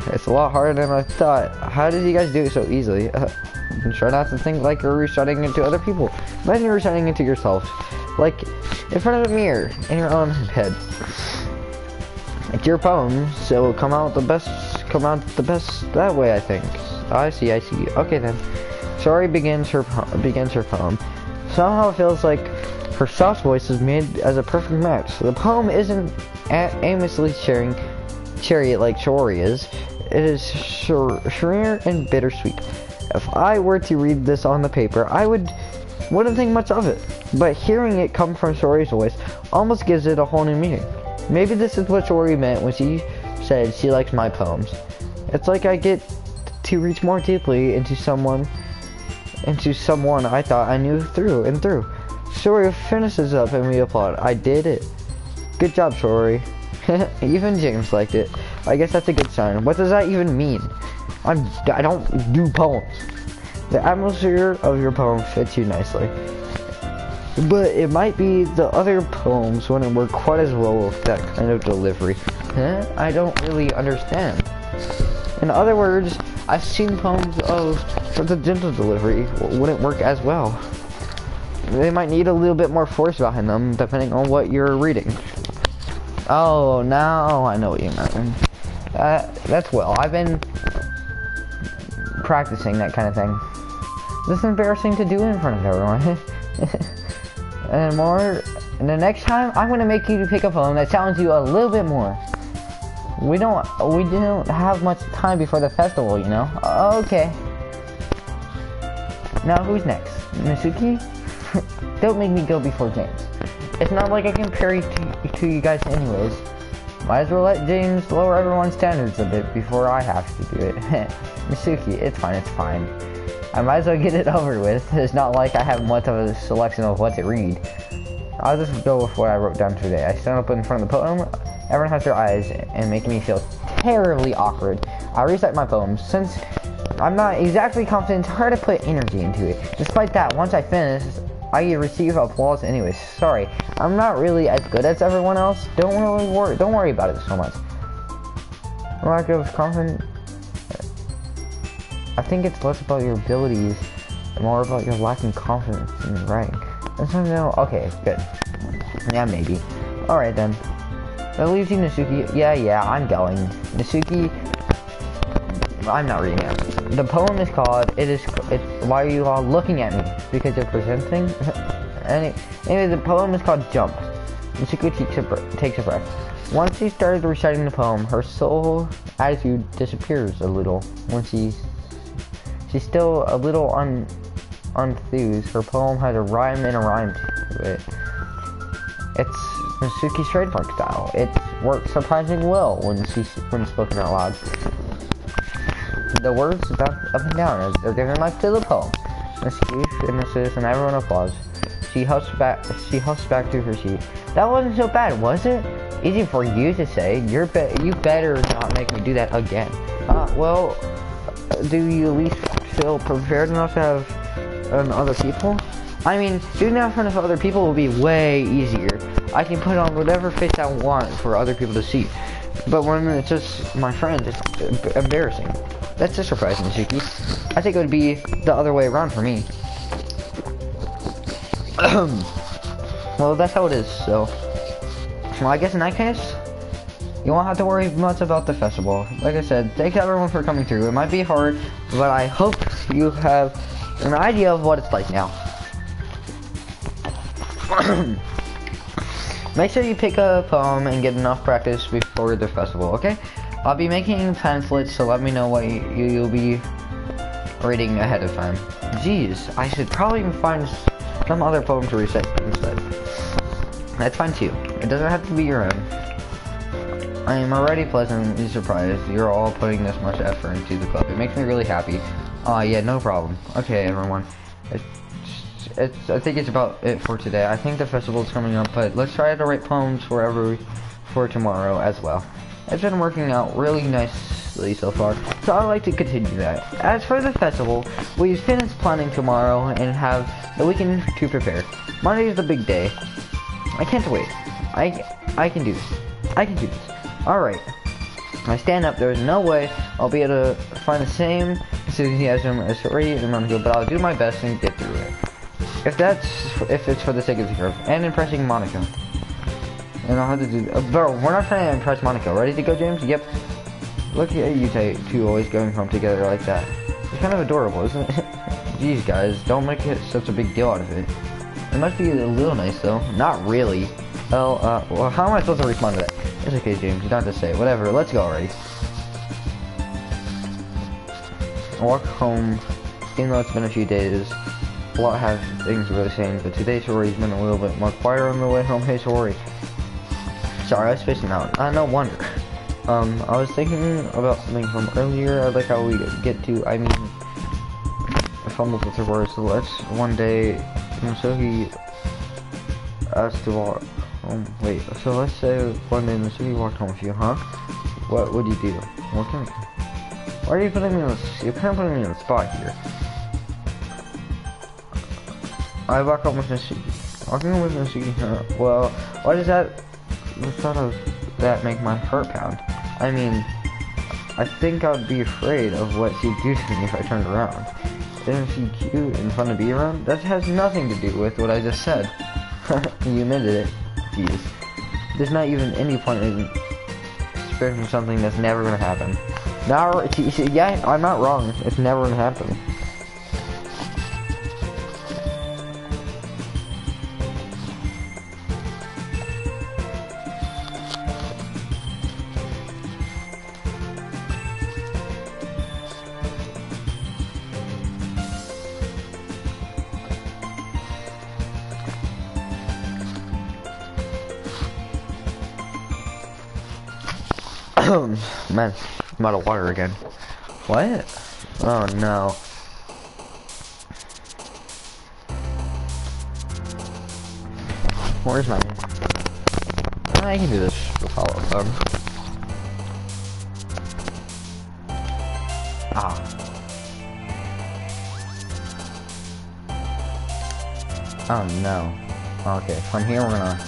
It's a lot harder than I thought. How did you guys do it so easily? Try not to think like you're reciting it to other people. Imagine you're reciting it to yourself. Like, in front of a mirror, in your own head. It's your poem, so it'll come out the best that way, I think. I see. Okay then. Sorry begins her poem. Somehow it feels like her soft voice is made as a perfect match. The poem isn't aimlessly chariot like Shori is. It is sure and bittersweet. If I were to read this on the paper, I wouldn't think much of it. But hearing it come from Shori's voice almost gives it a whole new meaning. Maybe this is what Shori meant when she said she likes my poems. It's like I get to reach more deeply into someone I thought I knew through and through. Shori finishes up and we applaud. I did it. Good job, Shori. Even James liked it. I guess that's a good sign. What does that even mean? I don't do poems. The atmosphere of your poem fits you nicely. But it might be the other poems wouldn't work quite as well with that kind of delivery. I don't really understand. In other words, I've seen poems for the gentle delivery wouldn't work as well. They might need a little bit more force behind them, depending on what you're reading. Oh, now I know what you meant. That's well. I've been practicing that kind of thing. This is embarrassing to do in front of everyone. And the next time, I'm gonna make you pick a poem that sounds you a little bit more. We didn't have much time before the festival, you know? Okay. Now who's next? Mitsuki? Don't make me go before James. It's not like I can parry to you guys anyways. Might as well let James lower everyone's standards a bit before I have to do it. Mitsuki, it's fine. I might as well get it over with. It's not like I have much of a selection of what to read. I'll just go with what I wrote down today. I stand up in front of the poem. Everyone has their eyes and making me feel terribly awkward. I recite my poems. Since I'm not exactly confident, it's hard to put energy into it. Despite that, once I finish, I receive applause anyways. Sorry, I'm not really as good as everyone else. Don't worry about it so much. Lack of confidence. I think it's less about your abilities and more about your lacking confidence in your writing. Okay, good. Yeah, maybe. Alright then. That leaves you, Nasuki. Yeah, I'm going. Nasuki, I'm not reading it. The poem is called, it's Why Are You All Looking At Me? Because you're presenting? Anyway, the poem is called Jump. Nasuki takes a breath. Once she started reciting the poem, her soul attitude disappears a little. When she's still a little unenthused. Her poem has a rhyme and a rhyme to it. It's Nasuki's trademark style. It works surprisingly well when spoken out loud. The words bounce up and down as they're giving life to the poem. Nasuki finishes and everyone applauds. She huffs back to her seat. That wasn't so bad, was it? Easy for you to say. You better not make me do that again. Well, do you at least feel prepared enough to have on other people. I mean, doing that in front of other people will be way easier. I can put on whatever face I want for other people to see. But when it's just my friends, it's embarrassing. That's just surprising, Suki. I think it would be the other way around for me. Well, that's how it is, so. Well, I guess in that case, you won't have to worry much about the festival. Like I said, thanks everyone for coming through. It might be hard, but I hope you have an idea of what it's like now. Make sure you pick a poem and get enough practice before the festival, okay? I'll be making pamphlets, so let me know what you'll be reading ahead of time. Jeez, I should probably find some other poem to recite instead. That's fine too. It doesn't have to be your own. I am already pleasantly surprised you're all putting this much effort into the club. It makes me really happy. Yeah, no problem. Okay, everyone. I think it's about it for today. I think the festival's coming up, but let's try to write poems for tomorrow as well. It's been working out really nicely so far, so I'd like to continue that. As for the festival, we've finished planning tomorrow and have the weekend to prepare. Monday is the big day. I can't wait. I can do this. I can do this. Alright. I stand up. There's no way I'll be able to find the same enthusiasm as Ray and Monica, but I'll do my best and get through it. If it's for the sake of the curve and impressing Monica. And I'll have to do bro, we're not trying to impress Monica. Ready to go, James? Yep. Look at you two always going home together like that. It's kind of adorable, isn't it? Jeez, guys, don't make it such a big deal out of it. It must be a little nice, though. Not really. Well, how am I supposed to respond to that? It's okay, James. You don't have to say it. Whatever. Let's go already. I walk home, even though it's been a few days. A lot have things were the same, but today's story's been a little bit more quieter on the way home. Hey, sorry. Sorry, I was spacing out. No wonder. I was thinking about something from earlier. I like how we get to, I mean, I fumbled with the words. So let's one day, Masuki asked to walk home. Wait, so let's say one day Masuki walked home with you, huh? What would you do? What can we? Why are you putting me on the, you're kind of putting me on the spot here. I walk home with Masuki. Walking home with Masuki, huh? Well, why does that, the thought of that make my heart pound? I mean, I think I would be afraid of what she'd do to me if I turned around. Isn't she cute and fun to be around? That has nothing to do with what I just said. You admitted it. Jeez. There's not even any point in expecting something that's never gonna happen. Now, yeah, I'm not wrong. It's never gonna happen. Man, I'm out of water again. What? Oh no. Where's my... I can do this. We'll follow up. Oh no. Okay, from here we're gonna...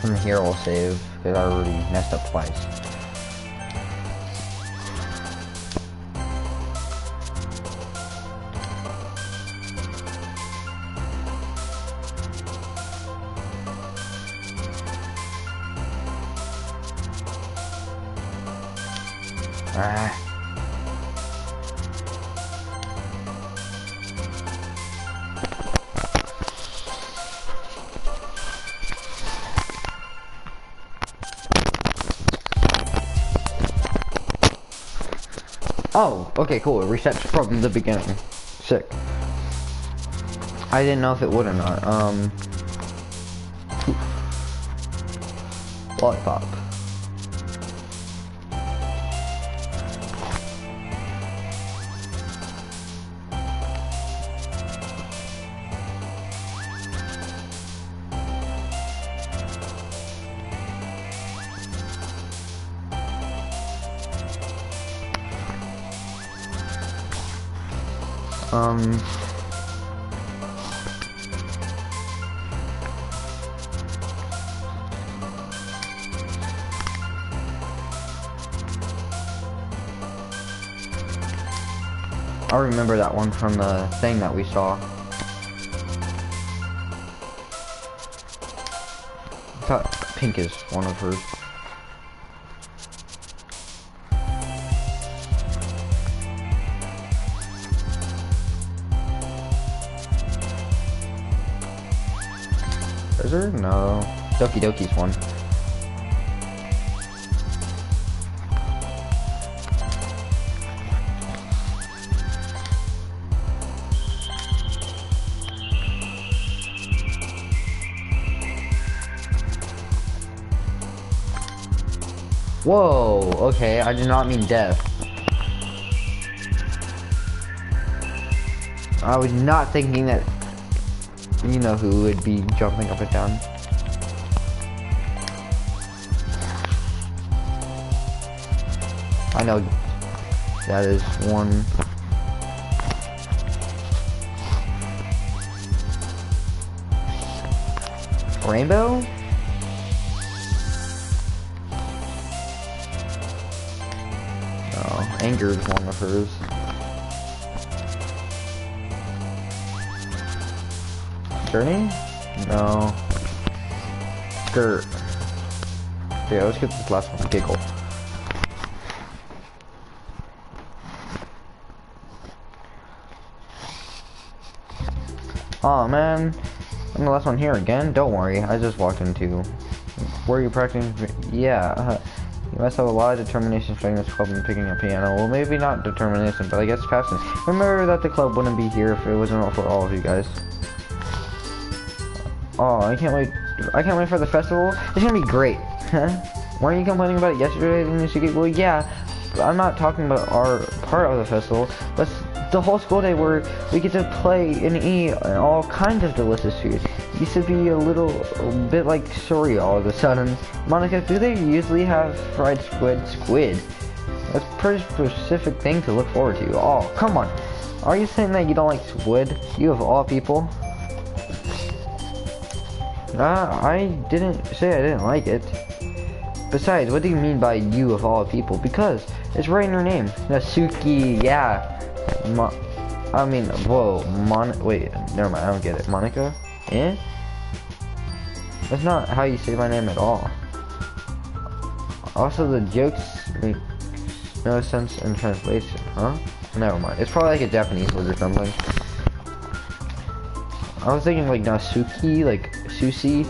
From here we'll save, because I already messed up twice. Oh, okay, cool. It resets from the beginning. Sick. I didn't know if it would or not. Lollipop. Um. I remember that one from the thing that we saw. I thought pink is one of hers. Is there? No. Doki Doki's one. Whoa, okay, I did not mean death. I was not thinking that, you know who would be jumping up and down. I know that is one. Rainbow? Oh, anger is one of hers. Journey? No. Skirt. Yeah, let's get this last one. Giggle. Oh man, I'm the last one here again. Don't worry, I just walked into. Were you practicing? Yeah. You must have a lot of determination starting this club and picking up piano. Well, maybe not determination, but I guess passion. Remember that the club wouldn't be here if it wasn't for all of you guys. Oh, I can't wait. I can't wait for the festival. It's gonna be great. Huh? Weren't you complaining about it yesterday, Nishiki? Well, yeah. I'm not talking about our part of the festival, but the whole school day where we get to play and eat all kinds of delicious food. It used to be a bit like sorry all of a sudden. Monica, do they usually have fried squid? Squid? That's a pretty specific thing to look forward to. Oh, come on. Are you saying that you don't like squid? You of all people? I didn't say I didn't like it. Besides, what do you mean by you of all people? Because it's right in your name. Natsuki, yeah. I mean, whoa, wait, never mind, I don't get it. Monica? Eh? That's not how you say my name at all. Also, the jokes make no sense in translation, huh? Never mind. It's probably like a Japanese word or something. I was thinking like Nasuki, like sushi.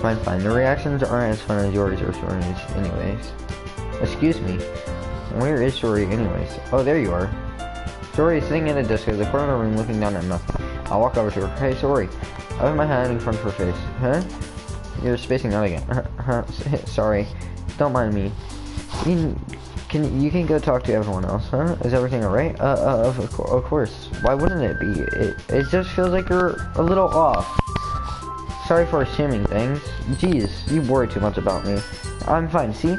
Fine. The reactions aren't as fun as yours or Sori's anyways. Excuse me. Where is Sori anyways? Oh, there you are. Sori is sitting in a desk at the corner of the room looking down at nothing. I'll walk over to her. Hey, Sori. I have my hand in front of her face. Huh? You're spacing out again. Sorry. Don't mind me. You can go talk to everyone else, huh? Is everything alright? Of course. Why wouldn't it be? It just feels like you're a little off. Sorry for assuming things. Jeez, you worry too much about me. I'm fine, see?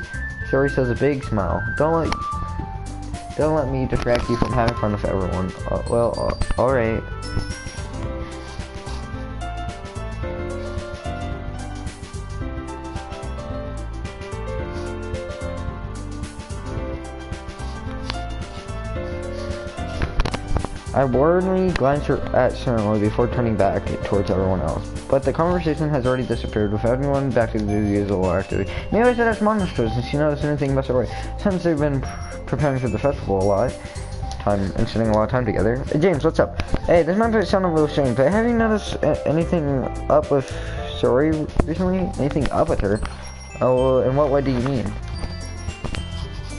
Sori says a big smile. Don't let me distract you from having fun with everyone. Alright. I worriedly glanced at Suri before turning back towards everyone else. But the conversation has already disappeared with everyone back to the usual activity. Maybe I should ask Monsters since she knows anything about Suri. Since they've been preparing for the festival a lot and spending a lot of time together. Hey, James, what's up? Hey, this might sound a little strange, but have you noticed anything up with Suri recently? Anything up with her? Oh, in what way do you mean?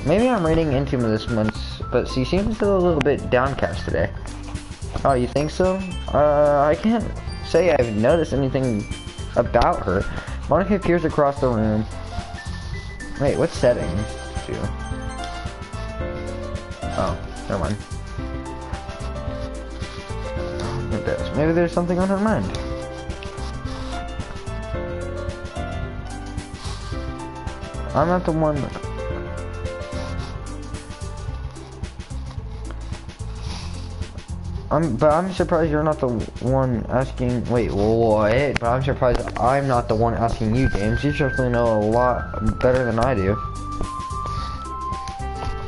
Maybe I'm reading into this month, but she seems a little bit downcast today. Oh, you think so? I can't say I've noticed anything about her. Monica peers across the room. Wait, what settings do? Oh, never mind. Maybe there's something on her mind. I'm not the one. But I'm surprised you're not the one asking. Wait, what? But I'm surprised I'm not the one asking you, James. You certainly know a lot better than I do.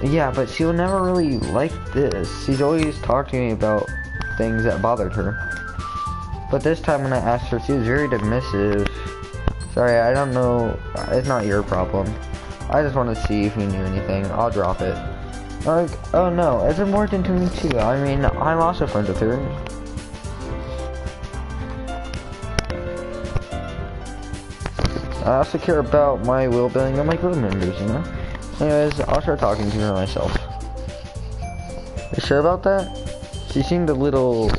Yeah, but she'll never really like this. She's always talked to me about things that bothered her. But this time when I asked her, she was very dismissive. Sorry, I don't know. It's not your problem. I just want to see if you knew anything. I'll drop it. Like, oh no, it's important to me too. I mean, I'm also friends with her. I also care about my well-being and my crew members, you know? Anyways, I'll start talking to her myself. You sure about that? She seemed a little...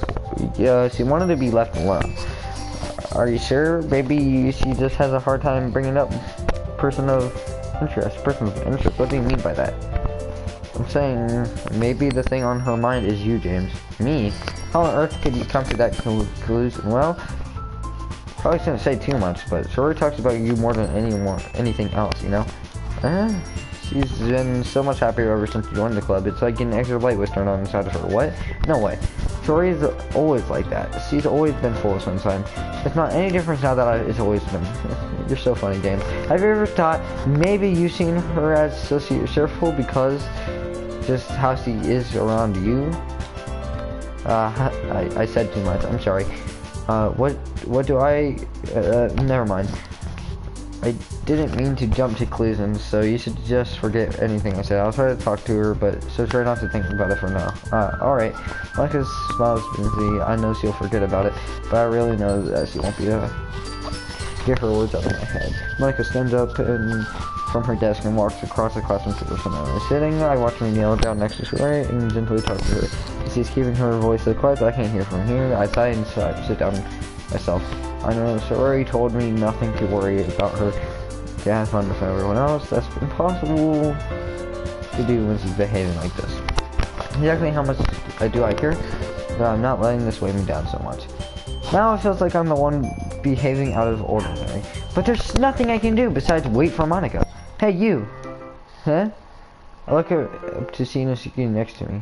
Yeah, she wanted to be left alone. Are you sure? Maybe she just has a hard time bringing up person of interest. What do you mean by that? I'm saying maybe the thing on her mind is you, James. Me? How on earth could you come to that conclusion? Well, probably shouldn't say too much, but Shori talks about you more than anything else, you know? She's been so much happier ever since you joined the club. It's like an extra light was turned on inside of her. What? No way. Shori's always like that. She's always been full of sunshine. It's not any difference now that it's always been. You're so funny, James. Have you ever thought maybe you've seen her as so cheerful because just how she is around you? I said too much. I'm sorry. What do I? Never mind. I didn't mean to jump to conclusions, so you should just forget anything I said. I'll try to talk to her, but so try not to think about it for now. Alright. Monica smiles whimsically. I know she'll forget about it, but I really know that she won't be get her words out of my head. Monica stands up from her desk and walks across the classroom to where someone is sitting. I watch her kneel down next to Shori and gently talk to her. She's keeping her voice so quiet that I can't hear from here. I sigh and sit down myself. I know Shori told me nothing to worry about her. To have fun with everyone else. That's impossible to do when she's behaving like this. Exactly how much I care, but I'm not letting this weigh me down so much. Now it feels like I'm the one behaving out of ordinary. But there's nothing I can do besides wait for Monica. Hey, you. Huh? I look up to see Nasuki next to me.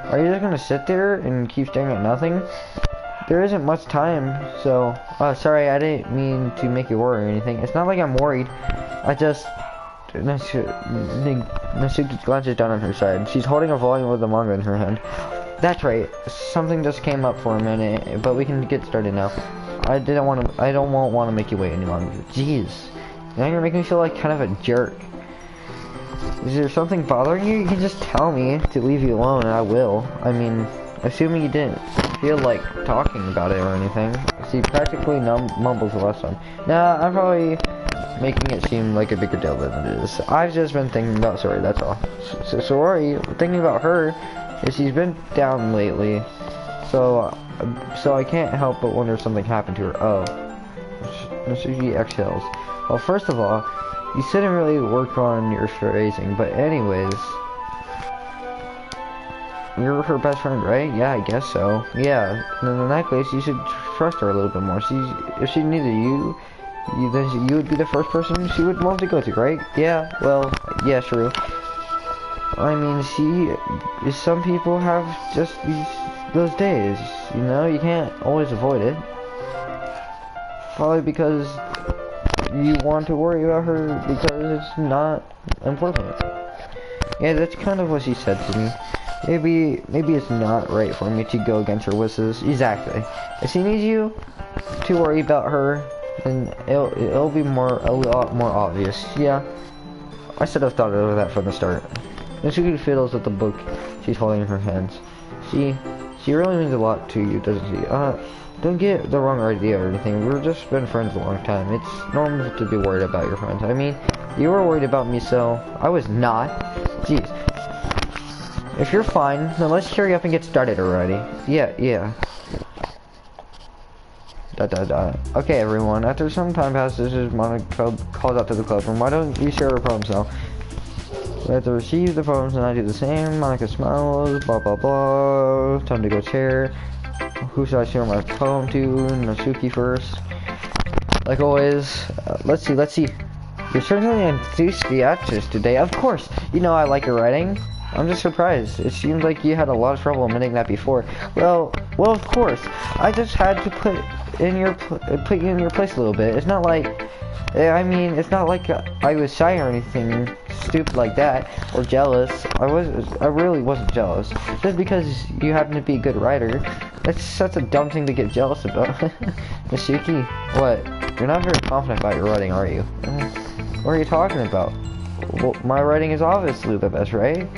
Are you just gonna sit there and keep staring at nothing? There isn't much time, so... sorry, I didn't mean to make you worry or anything. It's not like I'm worried. I just... Nasuki glances down on her side. She's holding a volume of the manga in her hand. That's right. Something just came up for a minute, but we can get started now. I don't want to make you wait any longer. Jeez. Now you're making me feel like kind of a jerk. Is there something bothering you? You can just tell me to leave you alone and I will. I mean... Assuming you didn't feel like talking about it or anything. She practically mumbles the last time. Nah, I'm probably making it seem like a bigger deal than it is. I've just been thinking about Shori, that's all. So Shori, thinking about her, is she's been down lately. So I can't help but wonder if something happened to her. Oh. Nasuki exhales. Well, first of all, you shouldn't really work on your phrasing, but anyways... You're her best friend, right? Yeah, I guess so. Yeah, then in that case, you should trust her a little bit more. If she needed you, then you would be the first person she would want to go to, right? Yeah, well, yeah, true. I mean, some people have just those days, you know? You can't always avoid it. Probably because you want to worry about her because it's not important. Yeah, that's kind of what she said to me. Maybe it's not right for me to go against her wishes. Exactly. If she needs you to worry about her, then it'll be a lot more obvious. Yeah, I should have thought of that from the start. And she fiddles with the book she's holding in her hands. She really means a lot to you, doesn't she? Don't get the wrong idea or anything. We've just been friends a long time. It's normal to be worried about your friends. I mean, you were worried about me, so I was not. Jeez. If you're fine, then let's hurry up and get started already. Yeah. Okay, everyone. After some time passes, Monica calls out to the club room. Why don't you share her poems now? We have to receive the poems and I do the same. Monica smiles. Blah blah blah. Time to go share. Who should I share my poem to? Nasuki first. Like always. Let's see. You're certainly enthusiastic today. Of course. You know I like your writing. I'm just surprised. It seems like you had a lot of trouble admitting that before. Well, of course. I just had to put you in your place a little bit. It's not like, I mean, it's not like I was shy or anything stupid like that, or jealous. I really wasn't jealous. Just because you happen to be a good writer, that's such a dumb thing to get jealous about. Nasuki, what? You're not very confident about your writing, are you? What are you talking about? Well, my writing is obviously the best, right?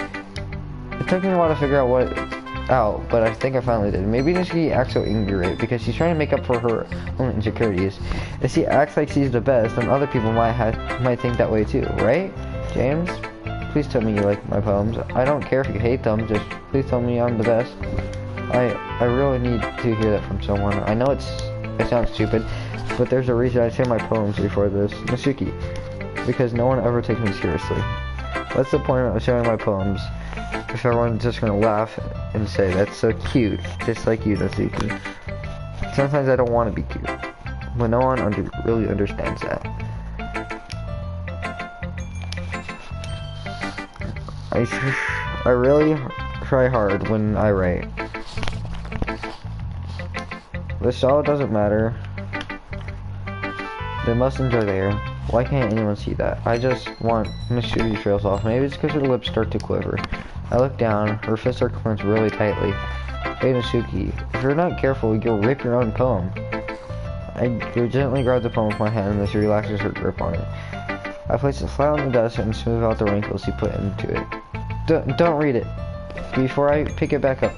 It took me a while to figure out, but I think I finally did. Maybe Nishiki acts so angry because she's trying to make up for her own insecurities. If she acts like she's the best, then other people might think that way too, right? James, please tell me you like my poems. I don't care if you hate them, just please tell me I'm the best. I really need to hear that from someone. I know it sounds stupid, but there's a reason I say my poems before this. Nasuki, because no one ever takes me seriously. What's the point of showing my poems if everyone's just gonna laugh and say, that's so cute, just like you, Nasuki. Sometimes I don't want to be cute, but no one really understands that. I really try hard when I write. The style doesn't matter. They must enjoy the air. Why can't anyone see that? I just want Nasuki trails off. Maybe it's because her lips start to quiver. I look down. Her fists are clenched really tightly. Hey Nasuki, if you're not careful, you'll rip your own poem. I gently grab the poem with my hand and she relaxes her grip on it. I place it flat on the desk and smooth out the wrinkles she put into it. Don't read it. Before I pick it back up,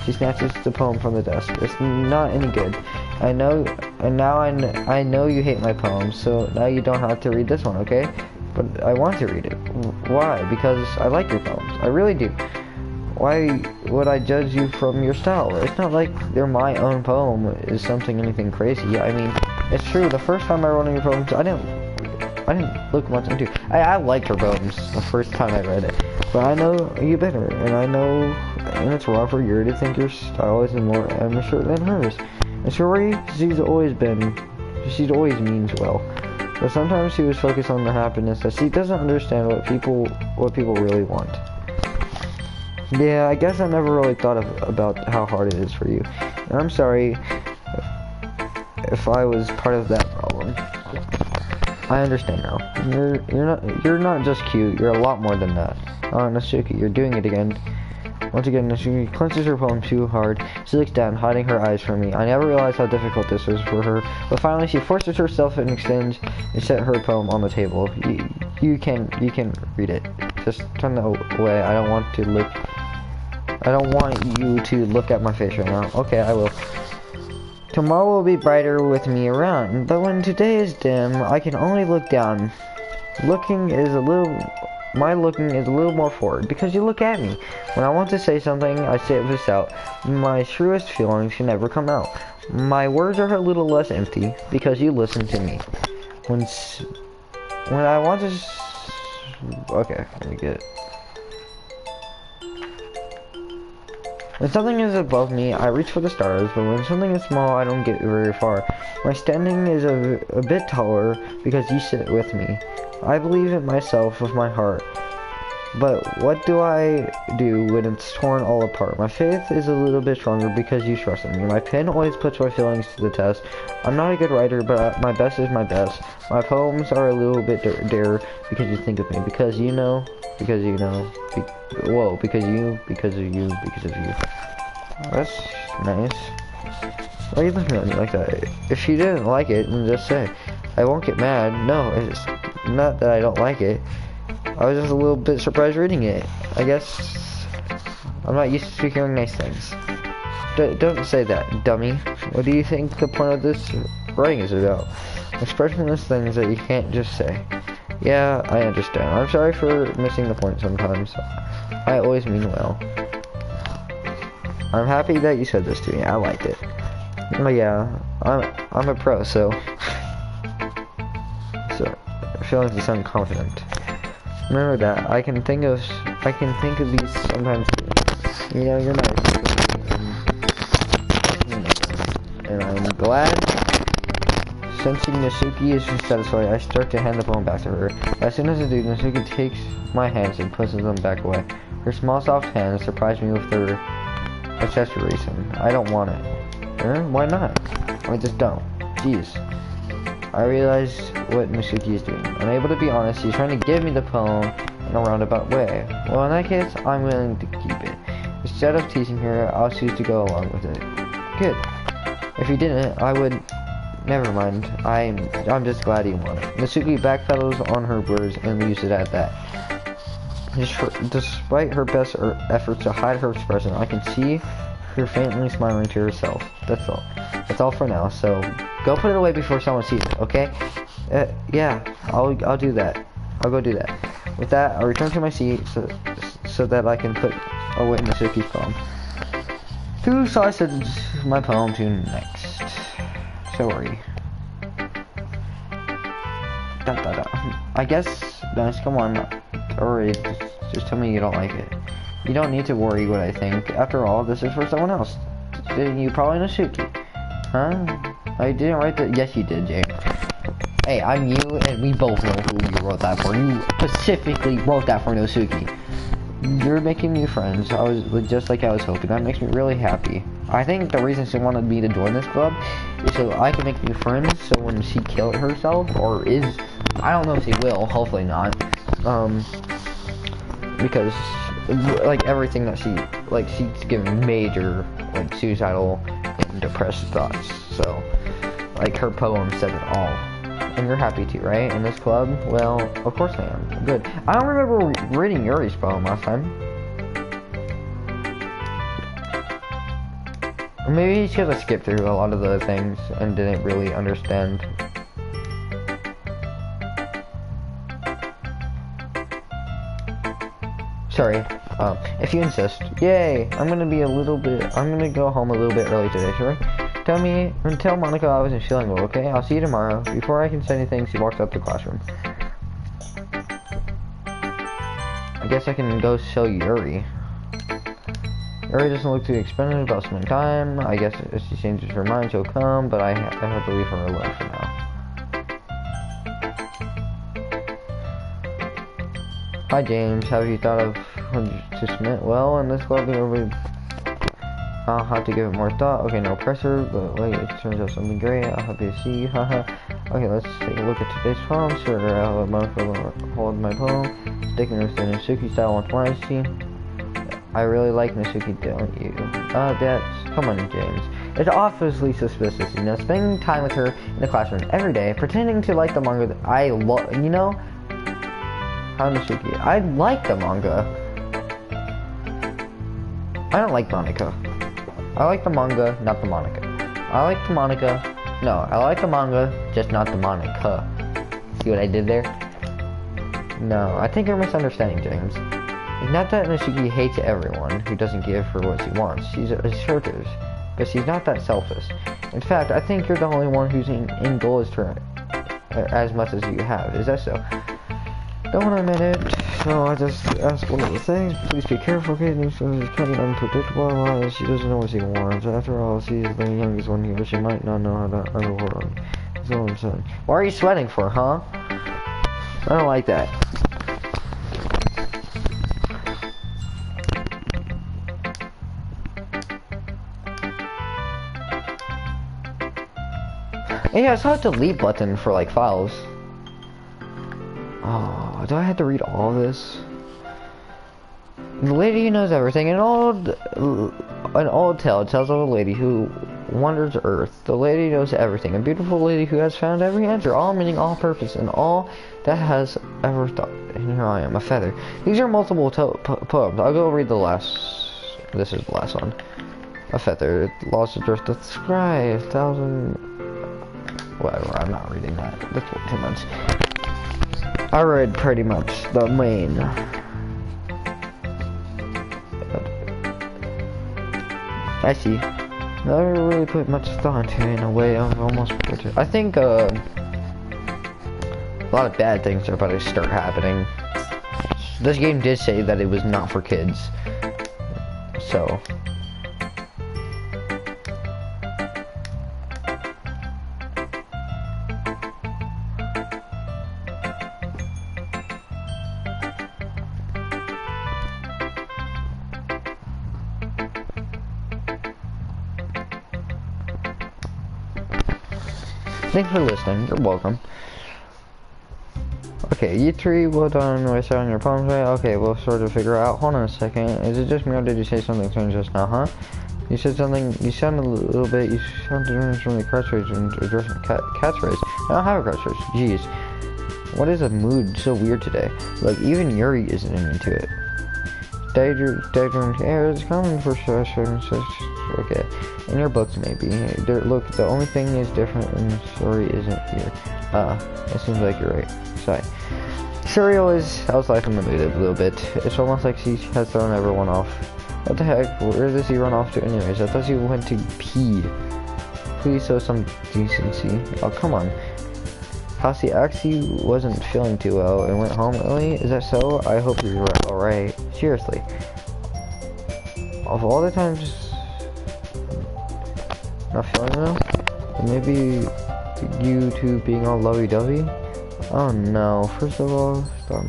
she snatches the poem from the desk. It's not any good. I know, and now I know you hate my poems, so now you don't have to read this one, okay? But I want to read it. Why? Because I like your poems. I really do. Why would I judge you from your style? It's not like they're my own poem is anything crazy. I mean, it's true. The first time I wrote your poems, I didn't look much into it. I liked her poems the first time I read it. But I know you better, and it's wrong for you to think your style is more amateur than hers. And Shuri, she's always means well. But sometimes she was focused on the happiness that she doesn't understand what people really want. Yeah, I guess I never really thought about how hard it is for you. And I'm sorry if I was part of that problem. I understand now. You're not just cute, you're a lot more than that. Oh, Nasuki, you're doing it again. Once again, Nasuki clenches her poem too hard. She looks down, hiding her eyes from me. I never realized how difficult this was for her, but finally she forces herself and extends and set her poem on the table. You can read it. Just turn away. I don't want you to look at my face right now. Okay, I will. Tomorrow will be brighter with me around, but when today is dim, I can only look down. My looking is a little more forward, because you look at me. When I want to say something, I say it without. My truest feelings can never come out. My words are a little less empty, because you listen to me. When I want to... Okay, let me get it. When something is above me, I reach for the stars, but when something is small, I don't get very far. My standing is a bit taller because you sit with me. I believe in myself with my heart, but what do I do when it's torn all apart? My faith is a little bit stronger because you trust in me. My pen always puts my feelings to the test. I'm not a good writer, but my best is my best. My poems are a little bit dearer because you think of me, because of you. That's nice. Why are you looking at me like that? If you didn't like it, then just say. I won't get mad. No, it's not that I don't like it. I was just a little bit surprised reading it. I guess I'm not used to hearing nice things. Don't say that, dummy. What do you think the point of this writing is about? Expressionless things that you can't just say. Yeah, I understand. I'm sorry for missing the point sometimes. I always mean well. I'm happy that you said this to me. I liked it. But yeah, I'm a pro, so feelings to sound confident. Remember that. I can think of these sometimes too. You know, you're nice. And I'm glad. Sensing Nasuki is satisfied, I start to hand the poem back to her. As soon as I do, Nasuki takes my hands and pushes them back away. Her small soft hands surprise me with their accessories, and I don't want it. Why not? I just don't. Jeez. I realize what Mitsuki is doing. Unable to be honest, she's trying to give me the poem in a roundabout way. Well, in that case, I'm willing to keep it. Instead of teasing her, I'll choose to go along with it. Good. If you didn't, I would... Never mind. I'm just glad you want it. Mitsuki backpedals on her words and leaves it at that. Despite her best efforts to hide her expression, I can see her faintly smiling to herself. That's all. That's all for now. So go put it away before someone sees it, okay? Yeah, I'll do that. I'll go do that. With that, I'll return to my seat so that I can put away Mitsuki's poem. So I said my poem to next. Sorry. I guess, guys, come on. Alright, just tell me you don't like it. You don't need to worry what I think. After all, this is for someone else. You probably know Suki. Huh? I didn't write that. Yes, you did, Jay. Hey, I'm you, and we both know who you wrote that for. You specifically wrote that for Nosuki. You're making new friends. I was just like I was hoping. That makes me really happy. I think the reason she wanted me to join this club is so I can make new friends. So when she killed herself, or is, I don't know if she will. Hopefully not. Because like everything that she's given major like suicidal and depressed thoughts. So like her poem said it all. And you're happy too, right? In this club? Well, of course I am. Good. I don't remember reading Yuri's poem last time. Or maybe it's because I skipped through a lot of the things and didn't really understand. Sorry. If you insist. Yay! I'm gonna go home a little bit early today, sure? Tell Monica I wasn't feeling well, okay? I'll see you tomorrow. Before I can say anything, she walks up to the classroom. I guess I can go show Yuri. Yuri doesn't look too expensive about spending time. I guess if she changes her mind, she'll come, but I have to leave her alone for now. Hi, James. Have you thought of to submit? Well, in this club, I'll have to give it more thought. Okay, no pressure, but wait, it turns out something great. I'll happy to see you, haha. Okay, let's take a look at today's poem. Sure, I'll let Monica hold my poem. Sticking this in Nasuki style once more, I see. I really like Nasuki, don't you? Come on, James. It's obviously suspicious, you know, spending time with her in the classroom every day, pretending to like the manga that I love, you know? How Nasuki? I like the manga. I don't like Monica. I like the manga, not the Monica. I like the Monica. No, I like the manga, just not the Monica. See what I did there? No, I think you're misunderstanding, James. It's not that Nasuki hates everyone who doesn't give her what she wants. She's assertive, but she's not that selfish. In fact, I think you're the only one whose end goal is to as much as you have. Is that so? Don't want to admit it, so I just asked one of the things. Please be careful, okay? She's kind of unpredictable. She doesn't know what she wants. After all, she's the youngest one here. She might not know how to hold on. That's all I'm saying. Why are you sweating for, huh? I don't like that. Yeah, I saw a delete button for like files. Oh, do I have to read all this? The lady who knows everything. An old tale tells of a lady who wanders Earth. The lady knows everything. A beautiful lady who has found every answer, all meaning, all purpose, and all that has ever thought. And here I am, a feather. These are multiple poems. I'll go read the last. This is the last one. A feather, lost adrift the sky, 1,000. Whatever. I'm not reading that. That's too much. I read pretty much the main. I see. I never really put much thought into it in a way. I've almost forgot to. I think a lot of bad things are about to start happening. This game did say that it was not for kids, so. Thanks for listening. You're welcome. Okay, you three, well done with on your problems, right? Okay, we'll sort of figure out. Hold on a second. Is it just me or did you say something strange just now, huh? You said something, you sounded a little bit, you sounded from the catchphrase and addressing catchphrase. I don't have a catchphrase. Jeez. What is a mood so weird today? Like, even Yuri isn't into it. Daydream, yeah, it's common for sure. Okay. In your books, maybe. Look, the only thing is different and story isn't here. It seems like you're right. Sorry. Serial is, I was liking the mood a little bit. It's almost like she has thrown everyone off. What the heck? Where does he run off to anyways? I thought he went to pee. Please show some decency. Oh, come on. Howsey actually wasn't feeling too well and went home early? Is that so? I hope you're alright. Seriously. Of all the times not feeling well? Maybe you two being all lovey-dovey? Oh no. First of all, stop.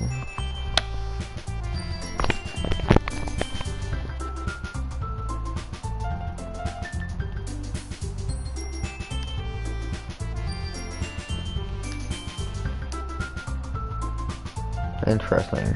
Interesting.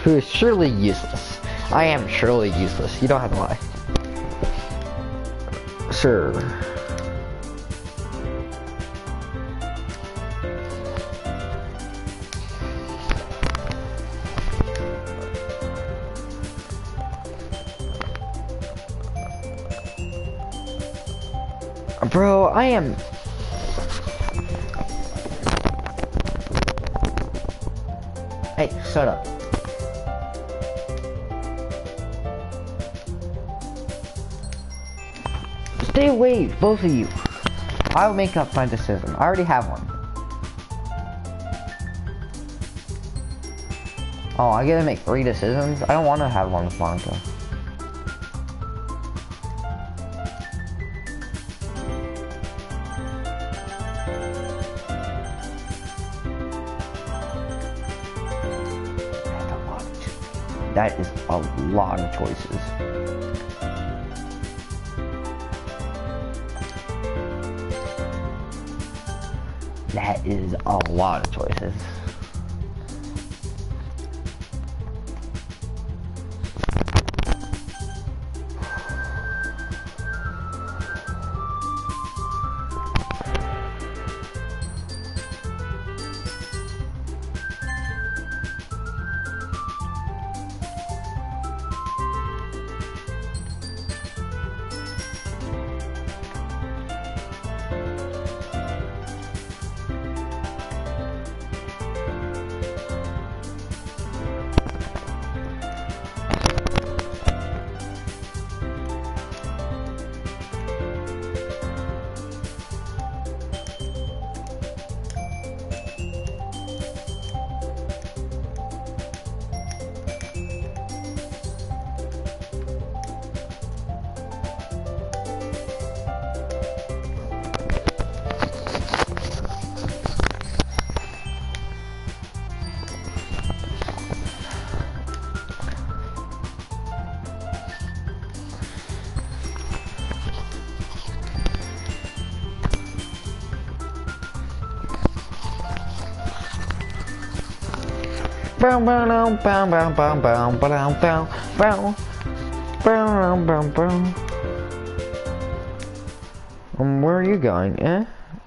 Who is surely useless. I am surely useless. You don't have to lie. Sure. Bro, I am... Hey, shut up. Stay away, both of you. I'll make up my decision. I already have one. Oh, I get to make 3 decisions? I don't want to have one with Monica. That is a lot of choices. That is a lot of choices. Where are you going, eh?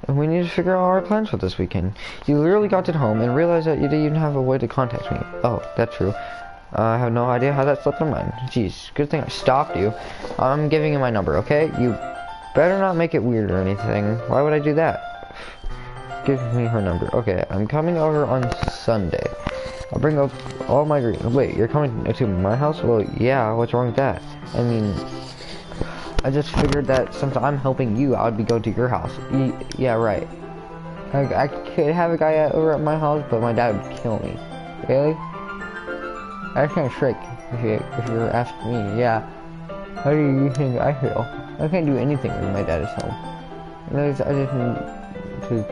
We need to figure out our plans for this weekend. You literally got to home and realized that you didn't even have a way to contact me. Oh, that's true. I have no idea how that slipped my mind. Jeez, good thing I stopped you. I'm giving you my number, okay? You better not make it weird or anything. Why would I do that? give me her number. Okay, I'm coming over on Sunday. I'll bring up all my wait, you're coming to my house? Well, yeah, what's wrong with that? I mean, I just figured that since I'm helping you, I would be going to your house. Yeah, right. I could have a guy over at my house, but my dad would kill me. Really? That's kind of trick, if you're asking me. Yeah. How do you think I feel? I can't do anything when my dad is home. I just need to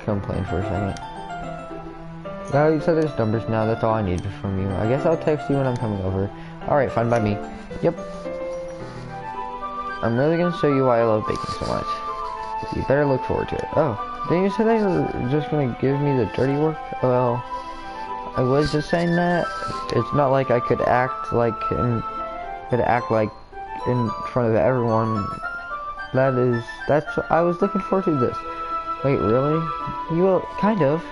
complain for a second. Yeah, you said there's numbers now. That's all I need from you. I guess I'll text you when I'm coming over. Alright, fine by me. Yep. I'm really gonna show you why I love baking so much. You better look forward to it. Oh, didn't you say that you were just gonna give me the dirty work? Well, I was just saying that. It's not like I could act like in front of everyone. I was looking forward to this. Wait, really? You will, kind of.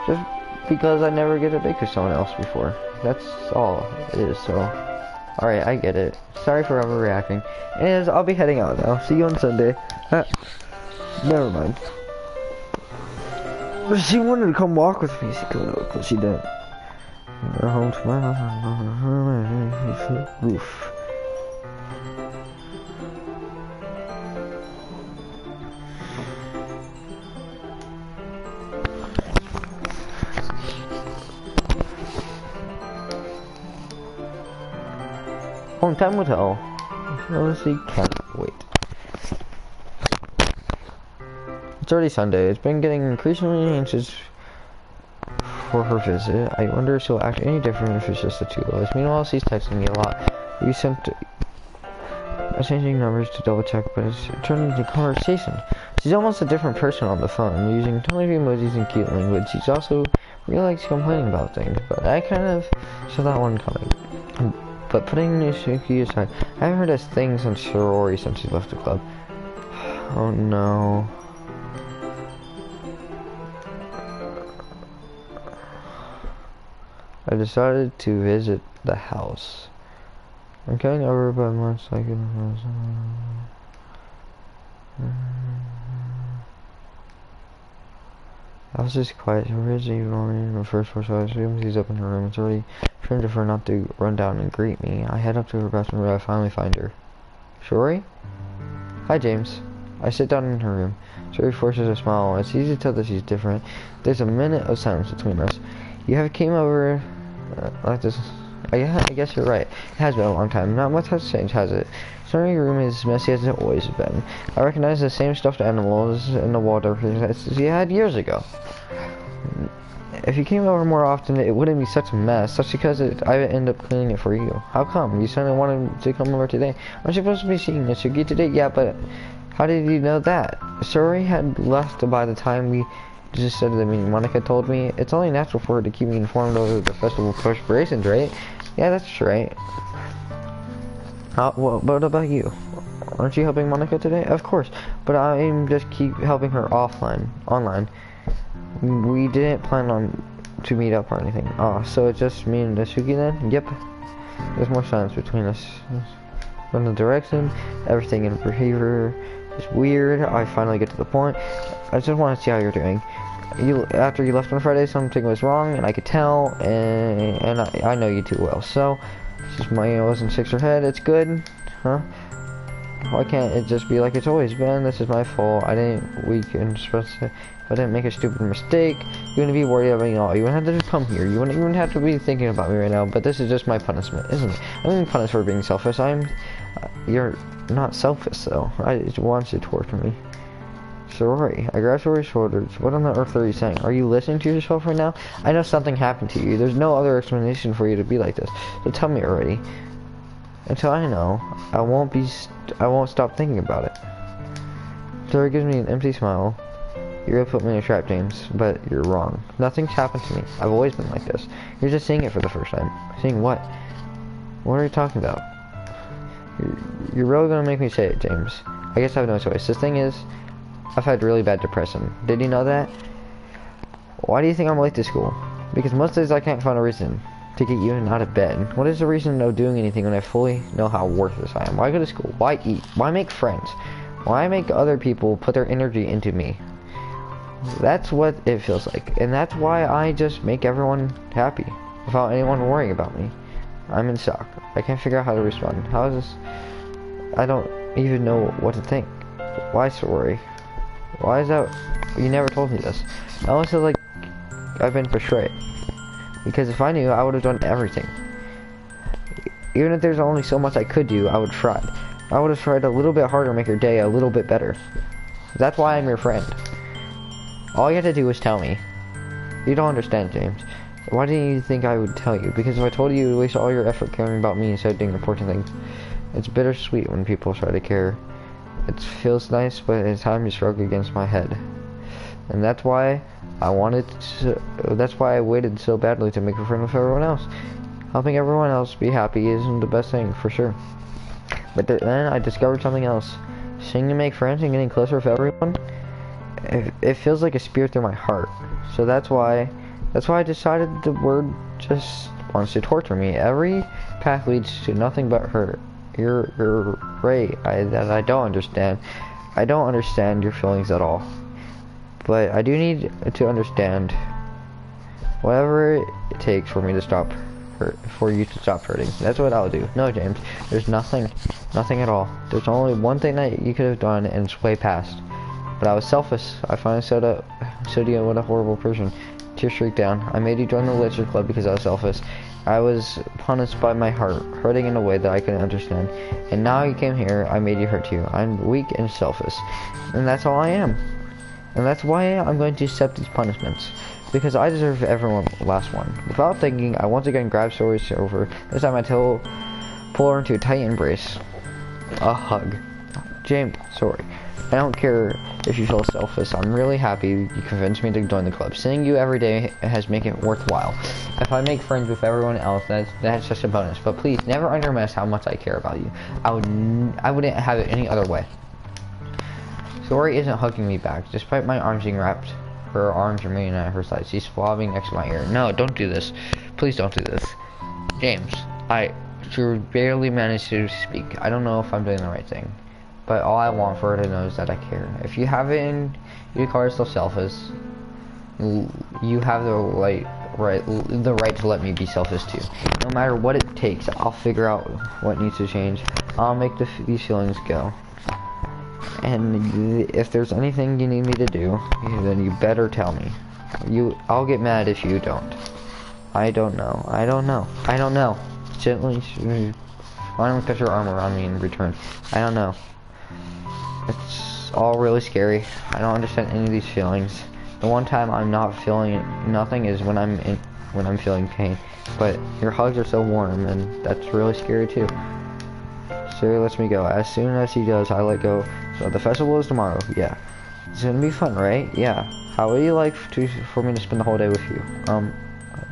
Just because I never get to bake for someone else before. That's all it is, so. Alright, I get it. Sorry for overreacting. Anyways, I'll be heading out now. See you on Sunday. Never mind. She wanted to come walk with me, but she didn't. Home to my roof. Only time will tell. Honestly, can't wait. It's already Sunday. It's been getting increasingly anxious for her visit. I wonder if she'll act any different if it's just the two of us. Meanwhile, she's texting me a lot. We sent changing numbers to double check, but it's turned into conversation. She's almost a different person on the phone, using tons of emojis and cute language. She's also really likes complaining about things, but I kind of saw that one coming. But putting Nishiki aside, I haven't heard a thing since sorority since she left the club. Oh no. I decided to visit the house. I'm coming over, but much like it was. I was just quiet. Where's he going? The first floor, so I assume he's up in her room. It's already strange of her not to run down and greet me. I head up to her bathroom where I finally find her. Shori? Hi, James. I sit down in her room. Shori forces a smile. It's easy to tell that she's different. There's a minute of silence between us. You have came over like this. I guess you're right. It has been a long time. Not much has changed, has it? Shori's room is messy as it always been. I recognize the same stuffed animals in the wall decorations that she had years ago. If you came over more often, it wouldn't be such a mess. That's because I would end up cleaning it for you. How come? You suddenly wanted to come over today. Aren't you supposed to be seeing Nishiki today? Yeah, but how did you know that? Shori had left by the time we just said the meeting. Monica told me it's only natural for her to keep me informed over the festival preparations, right? Yeah, that's right. What about you? Aren't you helping Monica today? Of course, but I'm just keep helping her online. We didn't plan on to meet up or anything. Oh, so it's just me and Nishiki then? Yep. There's more silence between us. From the direction, everything in behavior is weird. I finally get to the point. I just want to see how you're doing. After you left on Friday, something was wrong, and I could tell, and I know you too well. So, it's just I wasn't shakes her head. It's good, huh? Why can't it just be like it's always been? This is my fault. We can supposed to. If I didn't make a stupid mistake, you wouldn't be worried about me at all. You wouldn't have to just come here. You wouldn't even have to be thinking about me right now. But this is just my punishment, isn't it? I'm being punished for being selfish. You're not selfish though. I just want you to torture me. Sorry. I grabbed Shori's shoulders. What on the earth are you saying? Are you listening to yourself right now? I know something happened to you. There's no other explanation for you to be like this. So tell me already. Until I know, I won't stop thinking about it. Shori gives me an empty smile. You're gonna put me in a trap, James, but you're wrong. Nothing's happened to me. I've always been like this. You're just seeing it for the first time. Seeing what? What are you talking about? You're really gonna make me say it, James. I guess I have no choice. The thing is, I've had really bad depression. Did you know that? Why do you think I'm late to school? Because most days I can't find a reason to get you out of bed. What is the reason of doing anything when I fully know how worthless I am? Why go to school? Why eat? Why make friends? Why make other people put their energy into me? That's what it feels like, and that's why I just make everyone happy without anyone worrying about me. I'm in shock. I can't figure out how to respond. How is this? I don't even know what to think. Why sorry? Why is that? You never told me this. I almost feel like I've been betrayed. Because if I knew, I would have done everything. Even if there's only so much I could do, I would try. I would have tried a little bit harder to make your day a little bit better. That's why I'm your friend. All you had to do was tell me. You don't understand, James. Why didn't you think I would tell you? Because if I told you, you would waste all your effort caring about me instead of doing important things. It's bittersweet when people try to care. It feels nice, but it's time to shrug against my head. And that's why I waited so badly to make a friend with everyone else. Helping everyone else be happy isn't the best thing, for sure. But then I discovered something else. Seeing you make friends and getting closer with everyone, it feels like a spear through my heart. So that's why I decided the word just wants to torture me. Every path leads to nothing but hurt. You're right. I don't understand. I don't understand your feelings at all. But I do need to understand whatever it takes for me to stop for you to stop hurting. That's what I'll do. No, James, there's nothing at all. There's only one thing that you could have done, and it's way past. But I was selfish. I finally showed you what a horrible person. Tears streaked down. I made you join the Literature Club because I was selfish. I was punished by my heart, hurting in a way that I couldn't understand. And now you came here, I made you hurt too. I'm weak and selfish. And that's all I am. And that's why I'm going to accept these punishments. Because I deserve everyone last one. Without thinking, I once again grabbed Story's over. This time I pull her into a tight embrace. A hug. James, sorry. I don't care if you feel selfish. I'm really happy you convinced me to join the club. Seeing you every day has made it worthwhile. If I make friends with everyone else, that's just a bonus. But please, never underestimate how much I care about you. I wouldn't have it any other way. Story isn't hugging me back, despite my arms being wrapped. Her arms remain at her side. She's swabbing next to my ear. No, don't do this. Please don't do this. James, she barely managed to speak. I don't know if I'm doing the right thing. But all I want for her to know is that I care. If you have it in you call yourself selfish, you have the right to let me be selfish too. No matter what it takes, I'll figure out what needs to change. I'll make these feelings go. And if there's anything you need me to do, then you better tell me. I'll get mad if you don't. I don't know. Gently, why don't you put your arm around me in return? I don't know. It's all really scary. I don't understand any of these feelings. The one time I'm not feeling nothing is when I'm feeling pain. But your hugs are so warm, and that's really scary too. Siri lets me go. As soon as he does, I let go. So the festival is tomorrow. Yeah, it's gonna be fun, right? Yeah. How would you like for me to spend the whole day with you?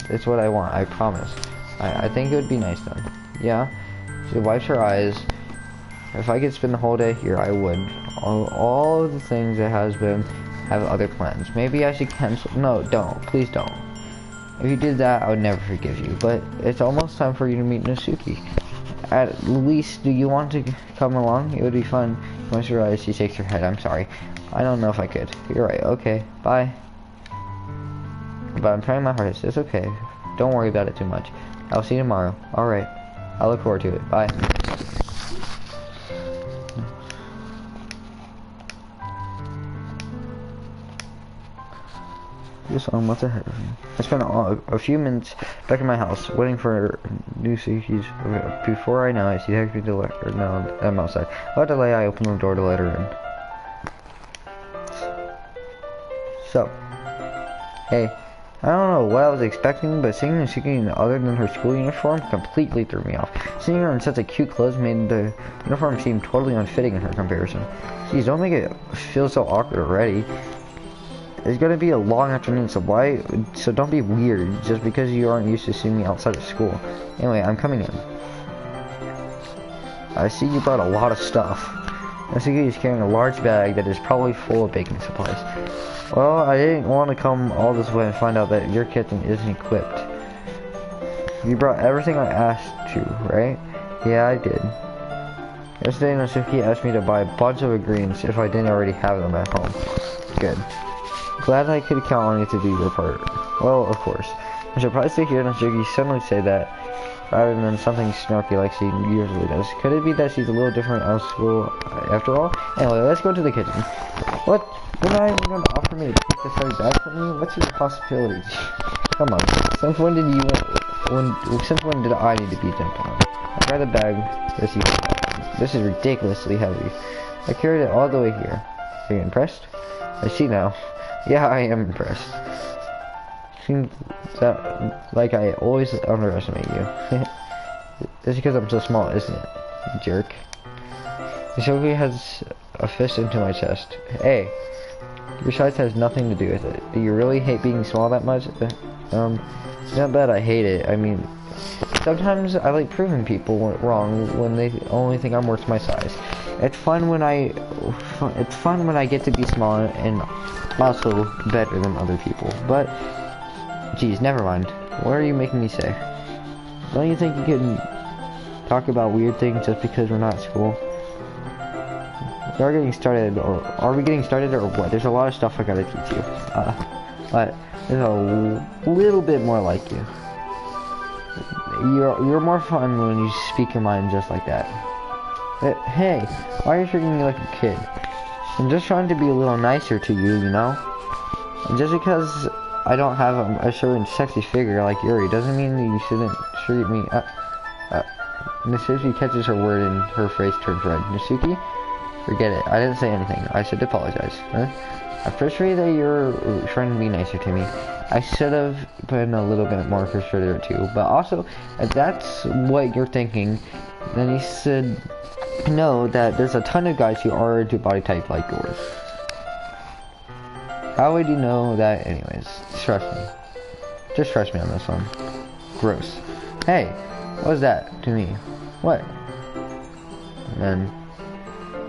It's what I want. I promise. I think it would be nice then. Yeah. She wipes her eyes. If I could spend the whole day here, I would. All of the things it has been have other plans. Maybe I should cancel. No, don't. Please don't. If you did that, I would never forgive you. But it's almost time for you to meet Nasuki. At least, do you want to come along? It would be fun. Once you realize, she shakes her head. I'm sorry. I don't know if I could. You're right. Okay. Bye. But I'm trying my hardest. It's okay. Don't worry about it too much. I'll see you tomorrow. Alright. I look forward to it. Bye. Just on what's ahead of me. I spent a few minutes back in my house waiting for Nasuki's. Before I know it, she takes me to the letter. No, I'm outside. Without delay, I open the door to let her in. So, hey, I don't know what I was expecting, but seeing Nasuki other than her school uniform completely threw me off. Seeing her in such a cute clothes made the uniform seem totally unfitting in her comparison. Geez, don't make it feel so awkward already. It's gonna be a long afternoon, so don't be weird just because you aren't used to seeing me outside of school. Anyway, I'm coming in. I see you brought a lot of stuff. Nasuki is carrying a large bag that is probably full of baking supplies. Well, I didn't want to come all this way and find out that your kitchen isn't equipped. You brought everything I asked you, right? Yeah, I did. Yesterday, Nasuki asked me to buy a bunch of ingredients if I didn't already have them at home. Good. Glad I could count on you to do your part. Well, of course. I'm surprised to hear Natsuki suddenly say that, rather than something snarky like she usually does. Could it be that she's a little different out of school after all? Anyway, let's go to the kitchen. What? You're not even going to offer me to take this heavy bag from me? What's your possibilities? Come on. Since when did I need to be jumped on? I grabbed the bag. This is ridiculously heavy. I carried it all the way here. Are you impressed? I see now. Yeah, I am impressed. Seems that like I always underestimate you. It's because I'm so small, isn't it? You jerk. Sophie has a fist into my chest. Hey, your size has nothing to do with it. Do you really hate being small that much? It's not that I hate it. I mean, sometimes I like proving people wrong when they only think I'm worth my size. It's fun when I get to be small and also better than other people. But geez, never mind. What are you making me say? Don't you think you can talk about weird things just because we're not at school? We are getting started, or are we getting started, or what? There's a lot of stuff I gotta teach you. But there's a little bit more like you. You're more fun when you speak your mind just like that. But, hey, why are you treating me like a kid? I'm just trying to be a little nicer to you, you know? And just because I don't have a certain sexy figure like Yuri doesn't mean that you shouldn't treat me. Natsuki catches her word and her face turns red. Natsuki? Forget it. I didn't say anything. I should apologize. Huh? I'm frustrated that you're trying to be nicer to me. I should have been a little bit more frustrated too. But also, if that's what you're thinking, then you should know that there's a ton of guys who are into body type like yours. How would you know that anyways? Trust me. Just trust me on this one. Gross. Hey, what was that to me? What? Man,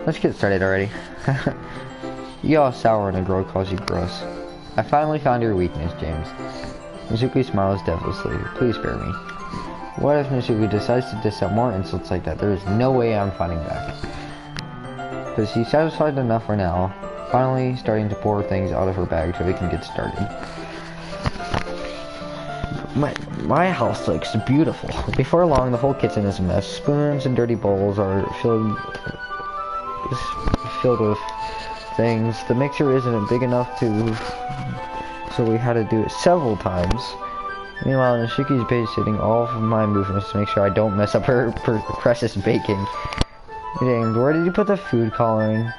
let's get started already. You all sour when a girl calls you gross. I finally found your weakness, James. Natsuki smiles devilishly. Please spare me. What if Natsuki decides to dish out more insults like that? There is no way I'm fighting back. But she's satisfied enough for now. Finally starting to pour things out of her bag so we can get started. My house looks beautiful. Before long, the whole kitchen is a mess. Spoons and dirty bowls are filled with things. The mixer isn't big enough so we had to do it several times. Meanwhile, Natsuki's babysitting all of my movements to make sure I don't mess up her precious baking. James, where did you put the food coloring?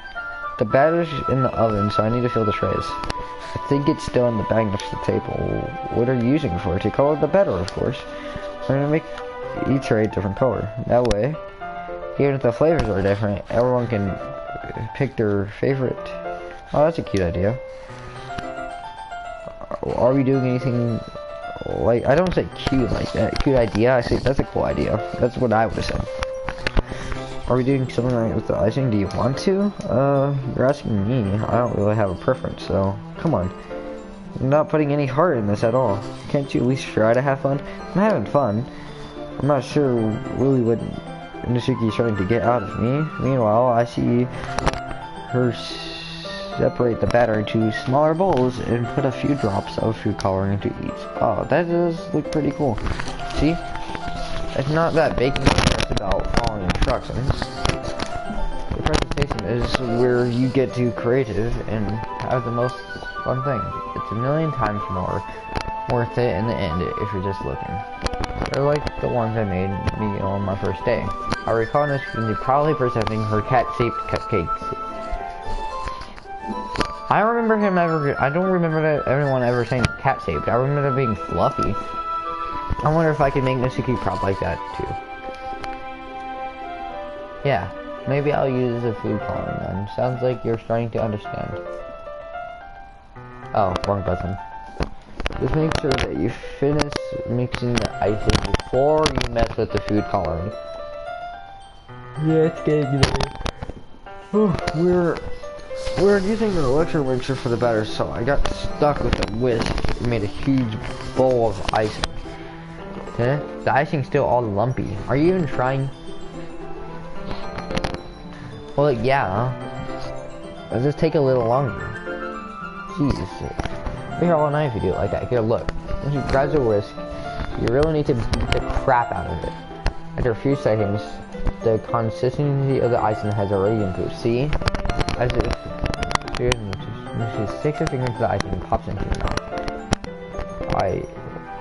The batter's in the oven, so I need to fill the trays. I think it's still in the bag next to the table. What are you using it for? To color the batter, of course. I'm gonna make each tray a different color. That way, even if the flavors are different, everyone can pick their favorite. Oh, that's a cute idea. Are we doing anything like, I don't say cute like that. Cute idea, I say that's a cool idea. That's what I would have said. Are we doing something like with the icing? Do you want to? You're asking me. I don't really have a preference, so come on. I'm not putting any heart in this at all. Can't you at least try to have fun? I'm having fun. I'm not sure really what Natsuki's trying to get out of me. Meanwhile, I see her separate the batter into smaller bowls and put a few drops of food coloring into each. Oh, that does look pretty cool. See? It's not that baking is about following instructions. The presentation is where you get to creative and have the most fun thing. It's a million times more worth it in the end if you're just looking. They're like the ones I made me on my first day. I recall Natsuki proudly presenting her cat-shaped cupcakes. I don't remember everyone ever saying cat-shaped. I remember being fluffy. I wonder if I can make Natsuki proud like that too. Yeah, maybe I'll use the food coloring then. Sounds like you're starting to understand. Oh, wrong button. Just make sure that you finish mixing the icing before you mess with the food coloring. Yeah, it's getting there. We're using an electro mixer for the batter, so I got stuck with the whisk. It made a huge bowl of icing. Huh? The icing's still all lumpy. Are you even trying? Well, yeah. It'll just take a little longer. Jeez. Be here all night if you do it like that. Here, look. When she grabs the wrist, you really need to beat the crap out of it. After a few seconds, the consistency of the icing has already improved. See? As if she sticks her finger into the icing and pops into your mouth. I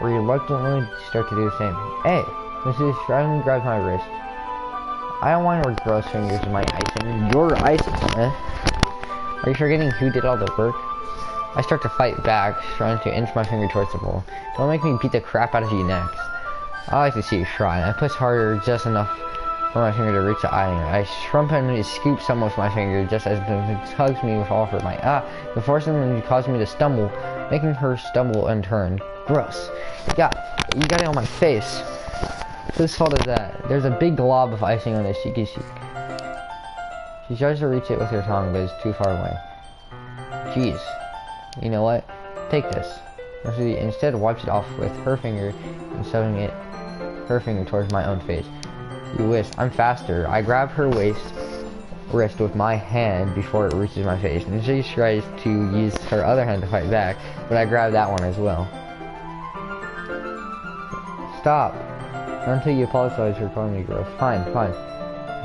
reluctantly start to do the same. Hey, Mrs. Shriley grabs my wrist. I don't want her gross fingers in my icing. Your icing, eh? Are you forgetting who did all the work? I start to fight back, trying to inch my finger towards the bowl. Don't make me beat the crap out of you next. I like to see you try. I push harder just enough for my finger to reach the icing. I shrump scoop some with my finger just as it tugs me with all of my the force and caused me to stumble, making her stumble and turn. Gross. Yeah, you got it on my face. Whose fault is that? There's a big glob of icing on the cheeky cheek. She tries to reach it with her tongue, but it's too far away. Jeez. You know what? Take this. She instead wipes it off with her finger and shoving her finger towards my own face. You wish. I'm faster. I grab her wrist with my hand before it reaches my face, and she tries to use her other hand to fight back, but I grab that one as well. Stop. Not until you apologize for calling me gross. Fine.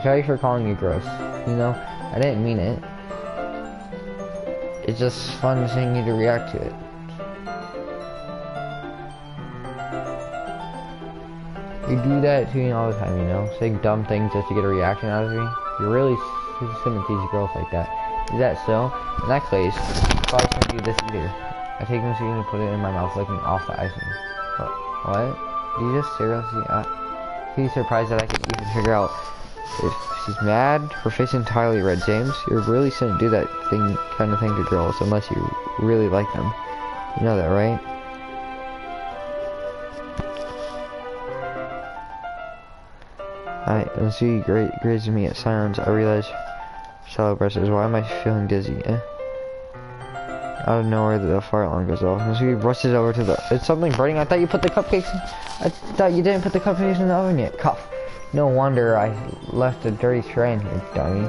Sorry for calling you gross. You know, I didn't mean it. It's just fun seeing you to react to it. You do that to me all the time, you know? Saying dumb things just to get a reaction out of me. You really shouldn't tease girls like that. Is that so? In that case, I probably shouldn't do this either. I take my spoon and put it in my mouth, licking off the icing. What? Do you just seriously? He's surprised that I could even figure out if she's mad. Her face entirely red. James, you really shouldn't do that kind of thing to girls unless you really like them. You know that, right? And she grazes me at silence. I realize shallow brushes. Why am I feeling dizzy? Out of nowhere, the fire alarm goes off, and she rushes over to the. It's something burning. I thought you put the cupcakes. I thought you didn't put the cupcakes in the oven yet. Cough. No wonder I left a dirty tray in here, dummy.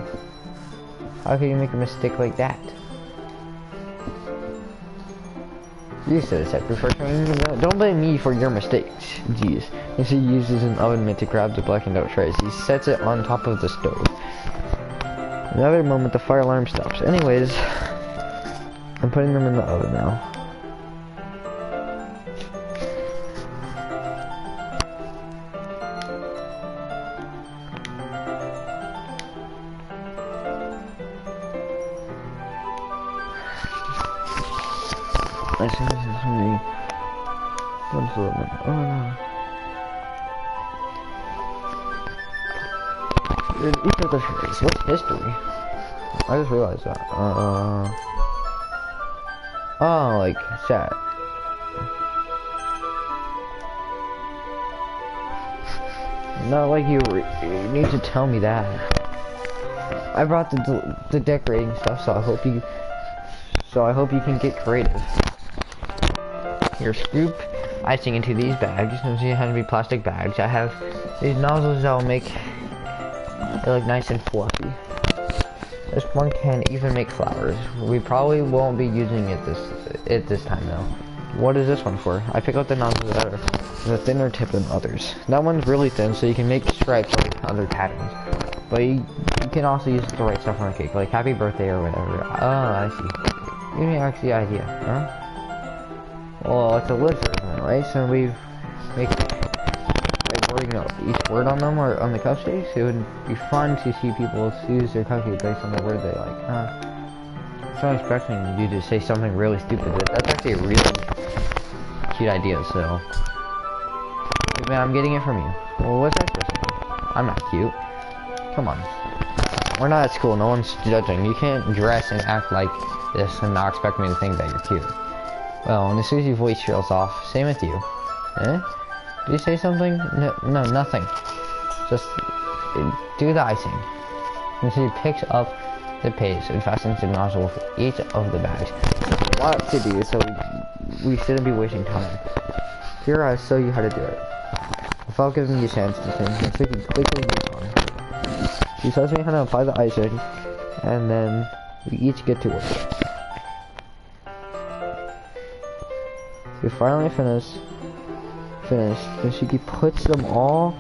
How could you make a mistake like that? You should have said before trying to. Don't blame me for your mistakes. Jeez. And she uses an oven mitt to grab the blackened out tray. She sets it on top of the stove. Another moment, the fire alarm stops. Anyways, I'm putting them in the oven now. I think this is something. What's the limit? Oh no. Each of the phrase. What's history? I just realized that. Oh, like chat. Not like you need to tell me that. I brought the decorating stuff, so I hope you can get creative. Here, scoop icing into these bags. You see how to be plastic bags. I have these nozzles that will make it look nice and fluffy. This one can even make flowers. We probably won't be using it this time though. What is this one for? I pick up the nozzles that are the thinner tip than others. That one's really thin, so you can make stripes like other patterns. But you can also use the right stuff on the cake, like happy birthday or whatever. Oh, I see. You have the idea, huh? Well, it's a lizard, right? So we make like wording out each word on them or on the cupcakes. It would be fun to see people choose their cupcake based on the word they like. So I'm expecting you to say something really stupid. That's actually a really cute idea. So, man, I'm getting it from you. Well, what's that supposed to be? I'm not cute. Come on. We're not at school. No one's judging. You can't dress and act like this and not expect me to think that you're cute. Well, and as soon as your voice trails off, same with you. Eh? Did you say something? No, nothing. Just do the icing. And she picks up the paste and fastens the nozzle with each of the bags. There's a lot to do, so we shouldn't be wasting time. Here, I'll show you how to do it. Without giving you a chance to think, so you can quickly move on. She shows me how to apply the icing, and then we each get to work. We finally finished. Nishiki puts them all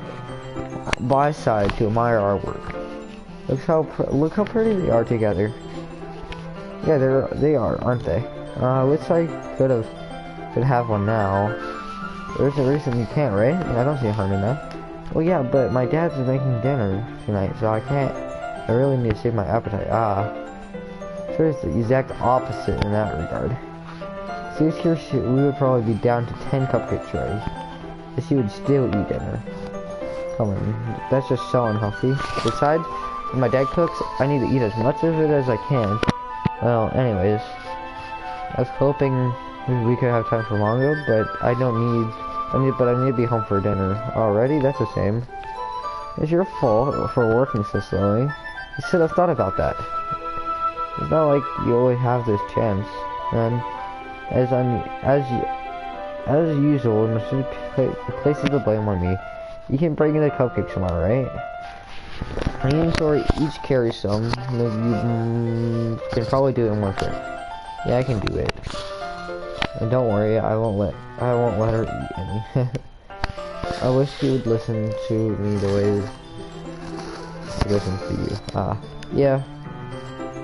by side to admire our work. Look how pretty they are together. Yeah, they are, aren't they? Wish I could have one now. There's a reason you can't, right? I don't see a harm in that. Well, yeah, but my dad's making dinner tonight, so I can't. I really need to save my appetite. So it's the exact opposite in that regard. See, here we would probably be down to 10 cupcakes already. But she would still eat dinner. Come on, that's just so unhealthy. Besides, when my dad cooks, I need to eat as much of it as I can. Well, anyways, I was hoping we could have time for manga, but I need to be home for dinner. Already? That's a shame. It's your fault for working so slowly. You should have thought about that. It's not like you always have this chance. And as usual, Mr. places the blame on me. You can bring in the cupcakes tomorrow, right? Me and Sori each carry some. You can probably do it in one trip. Yeah, I can do it. And don't worry, I won't let her eat any. I wish you would listen to me the way she listens to you. Yeah.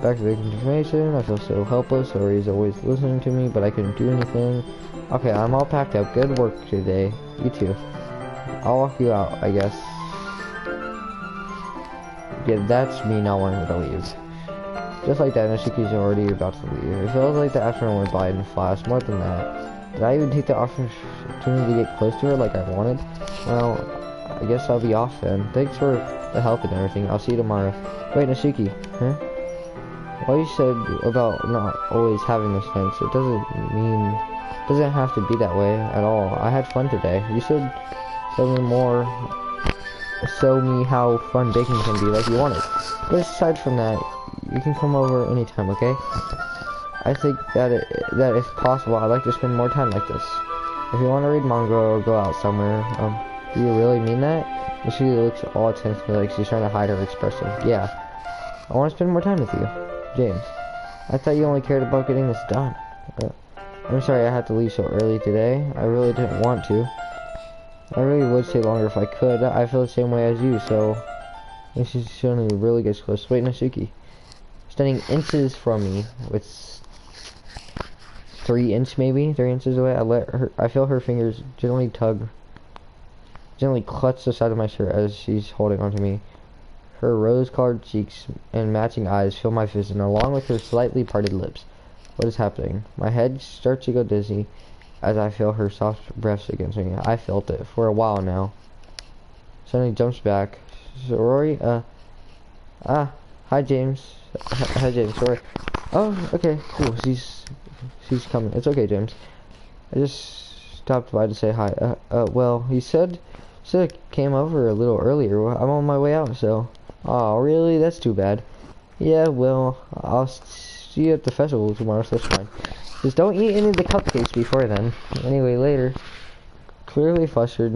Back to the information. I feel so helpless. Sori is always listening to me, but I couldn't do anything. Okay, I'm all packed up. Good work today. You too. I'll walk you out, I guess. Yeah, that's me not wanting to leave. Just like that, Nishiki's already about to leave. It feels like the afternoon went by in a flash. More than that, did I even take the opportunity to get close to her like I wanted? Well, I guess I'll be off then. Thanks for the help and everything. I'll see you tomorrow. Wait, Nishiki, huh? What you said about not always having this chance, it doesn't have to be that way at all. I had fun today. You should show me how fun baking can be like you wanted. But aside from that, you can come over anytime, okay? I think that if possible, I'd like to spend more time like this. If you want to read manga or go out somewhere, do you really mean that? And she looks all tense, like she's trying to hide her expression. Yeah, I want to spend more time with you, James. I thought you only cared about getting this done. I'm sorry I had to leave so early today. I really didn't want to. I really would stay longer if I could. I feel the same way as you, so she's showing me really gets close. Wait, Nasuki. Standing inches from me, with 3 inches away. I feel her fingers gently clutch the side of my shirt as she's holding onto me. Her rose-colored cheeks and matching eyes fill my vision, along with her slightly parted lips. What is happening? My head starts to go dizzy as I feel her soft breaths against me. I felt it for a while now. Suddenly jumps back. Rory, hi James. Hi James, sorry. Oh, okay, cool. She's coming. It's okay, James. I just stopped by to say hi. Well, you said I came over a little earlier. I'm on my way out, so. Oh, really? That's too bad. Yeah, well, I'll see you at the festival tomorrow, so that's fine. Just don't eat any of the cupcakes before then. Anyway, later. Clearly flustered,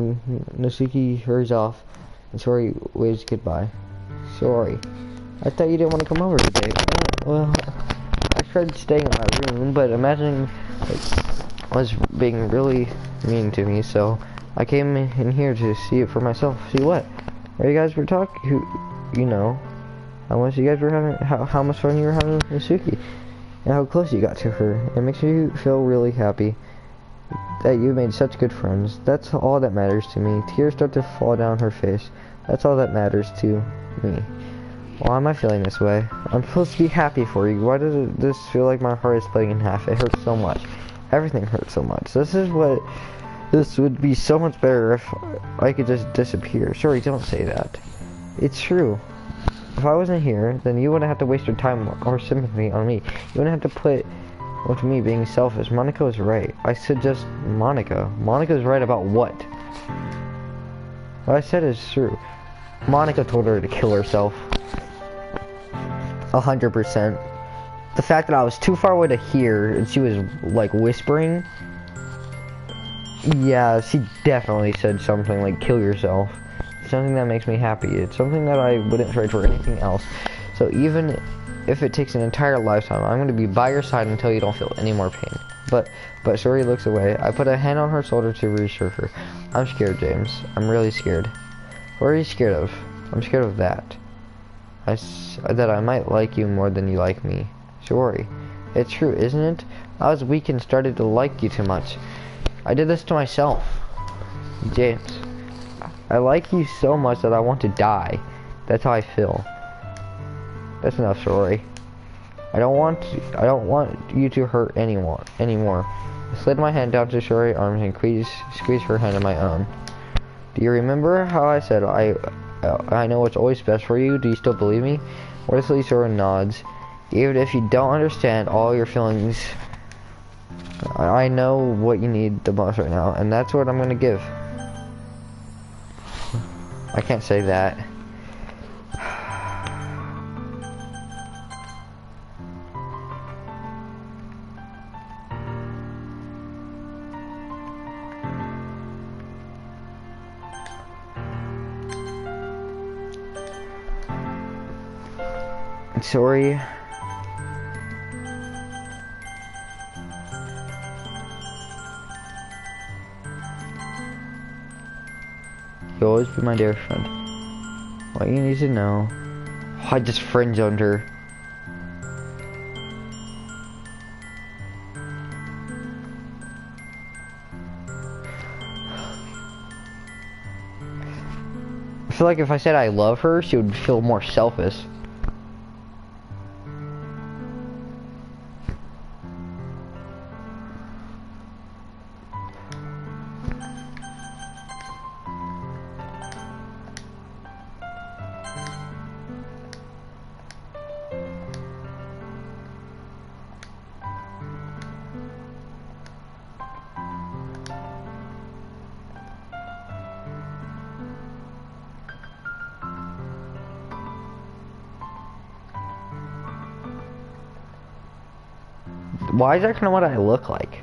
Nasuki hurries off, and Sori waves goodbye. Sorry. I thought you didn't want to come over today. Well, I tried staying in my room, but imagining it was being really mean to me, so I came in here to see it for myself. See what? Where you guys were talking? You know, how much you guys were having, how much fun you were having with Nasuki, and how close you got to her. It makes me feel really happy that you made such good friends. That's all that matters to me. Tears start to fall down her face. That's all that matters to me. Why am I feeling this way? I'm supposed to be happy for you. Why does this feel like my heart is splitting in half? It hurts so much. Everything hurts so much. This would be so much better if I could just disappear. Sorry, don't say that. It's true. If I wasn't here, then you wouldn't have to waste your time or sympathy on me. You wouldn't have to put with me being selfish. Monica is right. I said just Monica. Monica's right about what? What I said is true. Monica told her to kill herself. 100%. The fact that I was too far away to hear and she was like whispering. Yeah, she definitely said something like kill yourself. Something that makes me happy. It's something that I wouldn't trade for anything else. So So even if it takes an entire lifetime, I'm going to be by your side until you don't feel any more pain. But Suri looks away. I put a hand on her shoulder to reassure her. I'm scared, James. I'm really scared. What are you scared of? I'm scared of that. That I might like you more than you like me. Suri, it's true, isn't it? I was weak and started to like you too much. I did this to myself. James, I like you so much that I want to die. That's how I feel. That's enough, Suri. I don't want you to hurt anyone anymore. I slid my hand down to Shuri's arms and squeezed her hand in my own. Do you remember how I said I know what's always best for you? Do you still believe me? Wesley Shuri nods. Even if you don't understand all your feelings, I know what you need the most right now, and that's what I'm gonna give. I can't say that. Sorry. You'll always be my dear friend. What you need to know. I just friend zoned her. I feel like if I said I love her, she would feel more selfish. Why is that kind of what I look like?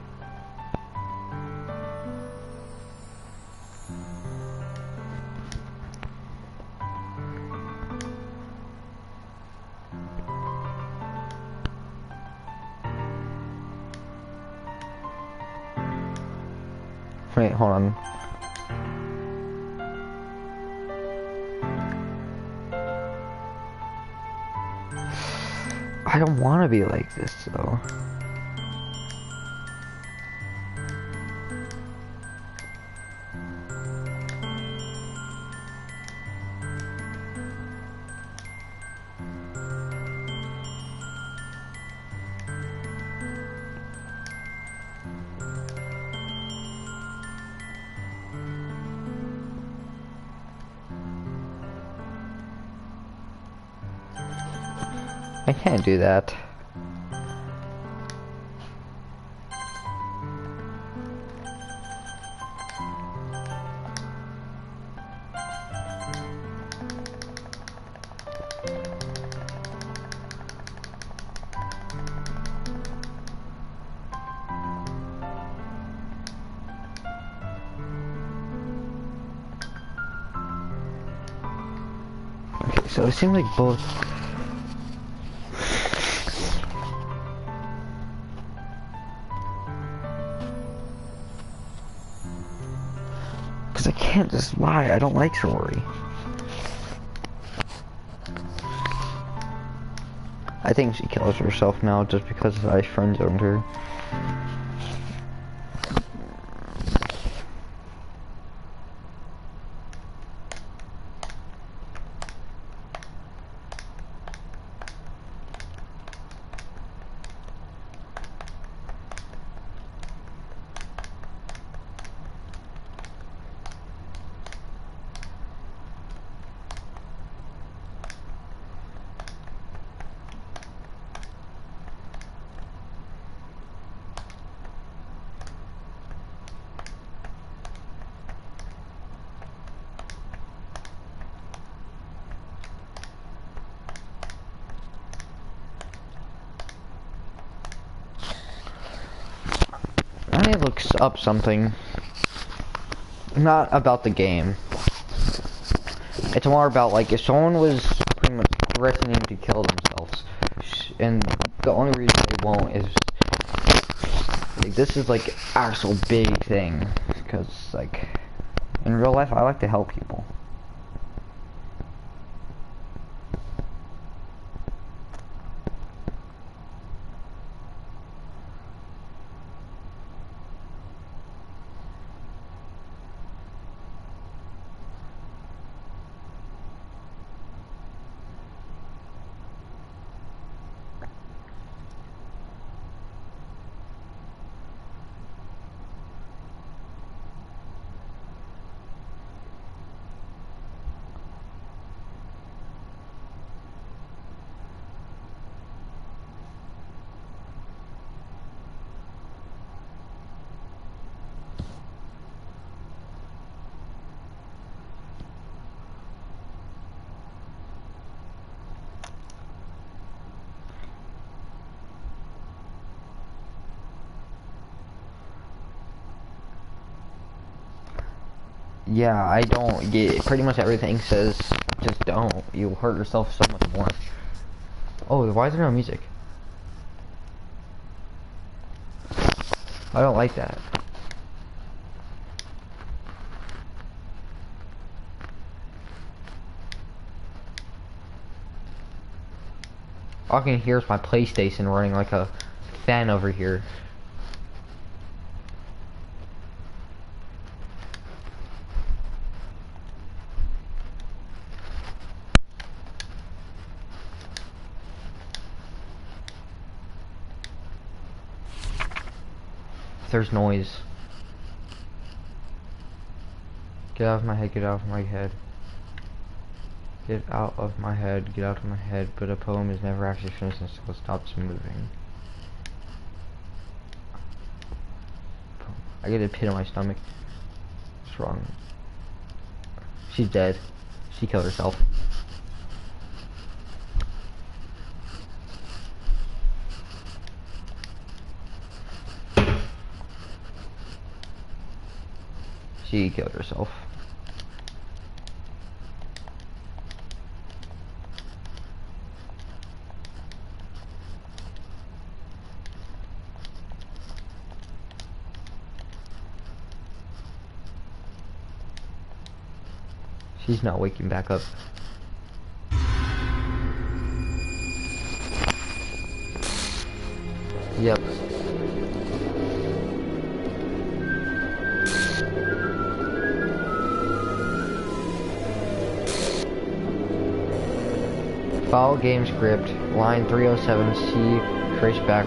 Wait, hold on. I don't want to be like this though. I can't do that. Okay, so it seems like both. I can't just lie, I don't like Suri. I think she kills herself now just because I friend zoned her. I look up something. Not about the game. It's more about like if someone was pretty much threatening to kill themselves. And the only reason they won't is like, this is like actual big thing, because like in real life I like to help people. Yeah, I don't get pretty much everything says just don't. You'll hurt yourself so much more. Oh, why is there no music? I don't like that. All I can hear is my PlayStation running like a fan over here. There's noise. Get out of my head, get out of my head. Get out of my head, get out of my head, but a poem is never actually finished until it stops moving. I get a pit in my stomach. What's wrong? She's dead. She killed herself. She killed herself. She's not waking back up. Yep. File game script, line 307C, trace back.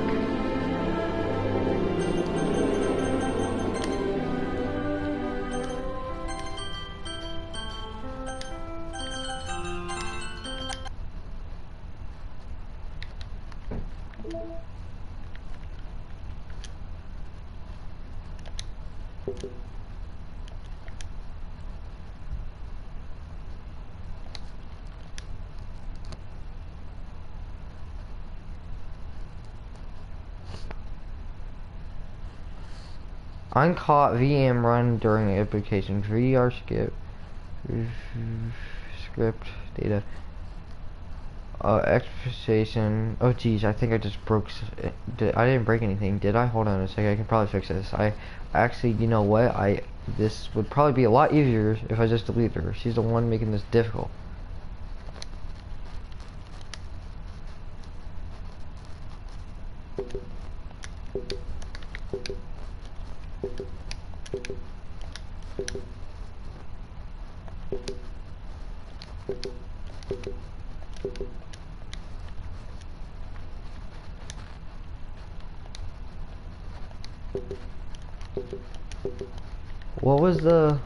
Uncaught VM run during application. VR script data. Expectation. Oh geez, I think I just broke. I didn't break anything, did I? Hold on a second. I can probably fix this. I actually, you know what? This would probably be a lot easier if I just deleted her. She's the one making this difficult. What was the...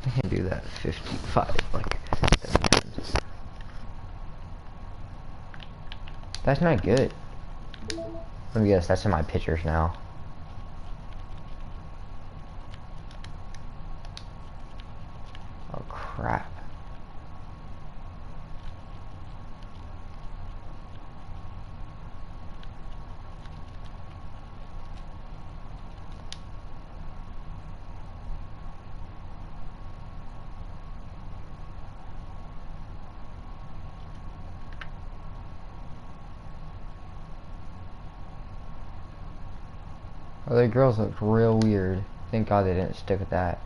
I can do that 55 like 7 times. That's not good. Let me guess, that's in my pictures now. Oh crap. Other girls look real weird. Thank God they didn't stick with that.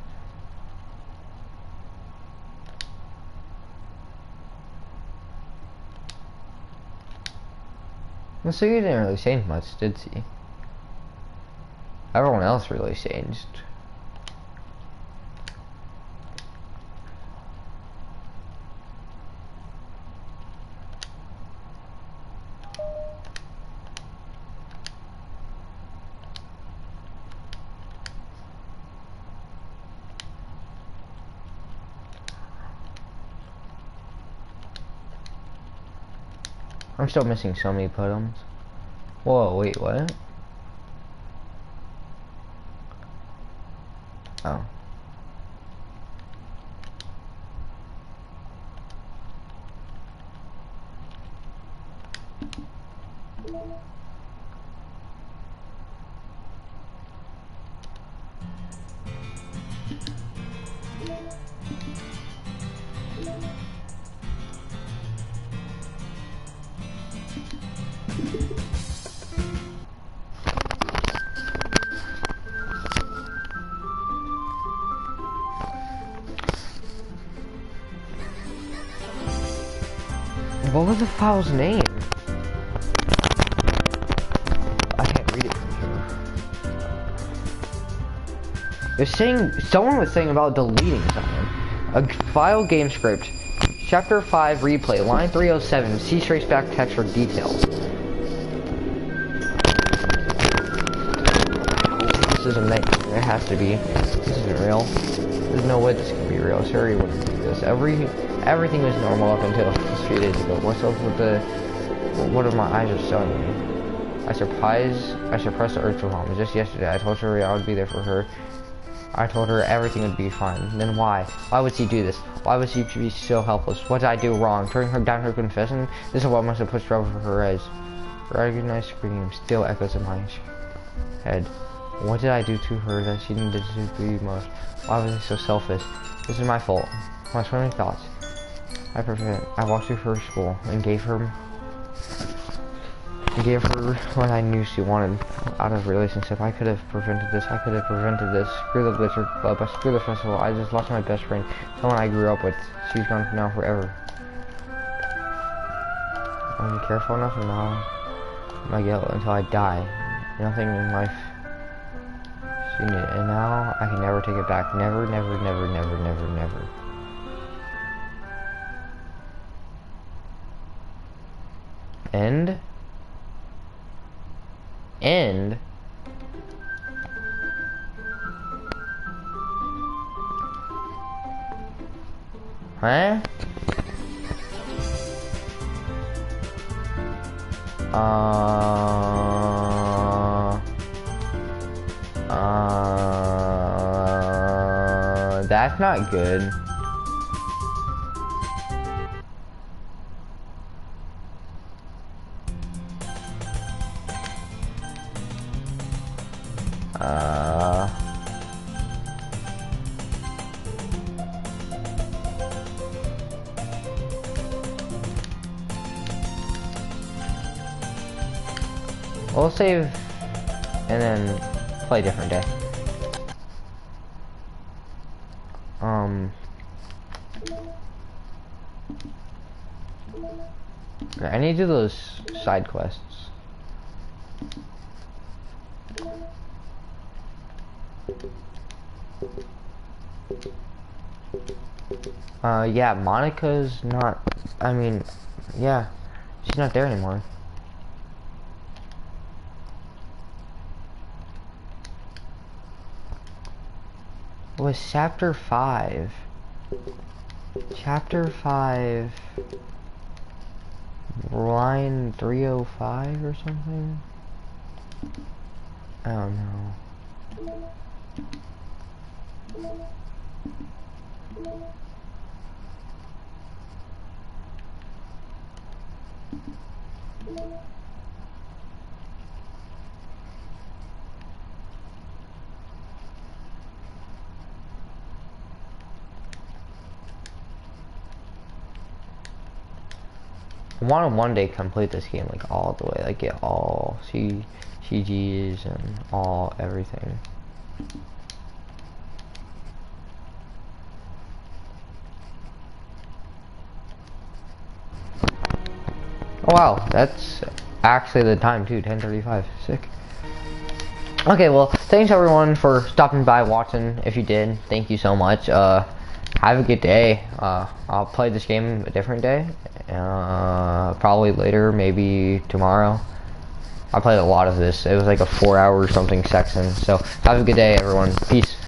Well, so you didn't really change much, did she? Everyone else really changed. I'm still missing so many put-ums. Whoa, wait, what? Oh. What was the file's name? I can't read it from here. They're saying, someone was saying about deleting something. A file game script. Chapter 5 replay, line 307, see trace back text for details. This isn't meant, it has to be. This isn't real. There's no way this can be real. Sherry wouldn't do this. Everything was normal up until a few days ago. What's up with the... What are my eyes are showing me? I suppressed the urge to harm. Just yesterday, I told her I would be there for her. I told her everything would be fine. Then why? Why would she do this? Why would she be so helpless? What did I do wrong? Turning her down her confession? This is what must have pushed her over her edge. Her agonized scream still echoes in my head. What did I do to her that she needed to be most? Why was I so selfish? This is my fault. My so many thoughts. I walked through her school and gave her what I knew she wanted out of a relationship. I could have prevented this. Screw the Blizzard Club. Screw the festival. I just lost my best friend. Someone I grew up with. She's gone now forever. I'm careful enough and now my guilt until I die. Nothing in life she needed. And now I can never take it back. Never, never, never, never, never, never. End. Huh? That's not good. We'll save and then play a different day. I need to do those side quests. Yeah, Monica's not, I mean, yeah, she's not there anymore. It was chapter 5. Chapter 5, line 305 or something? I don't know. I want to one day complete this game like all the way, like get all CGs and all everything. Oh wow, that's actually the time too, 10:35. Sick. Okay, well, thanks everyone for stopping by, watching. If you did, thank you so much. Have a good day. I'll play this game a different day. Probably later, maybe tomorrow. I played a lot of this. It was like a 4-hour something section. So have a good day, everyone. Peace.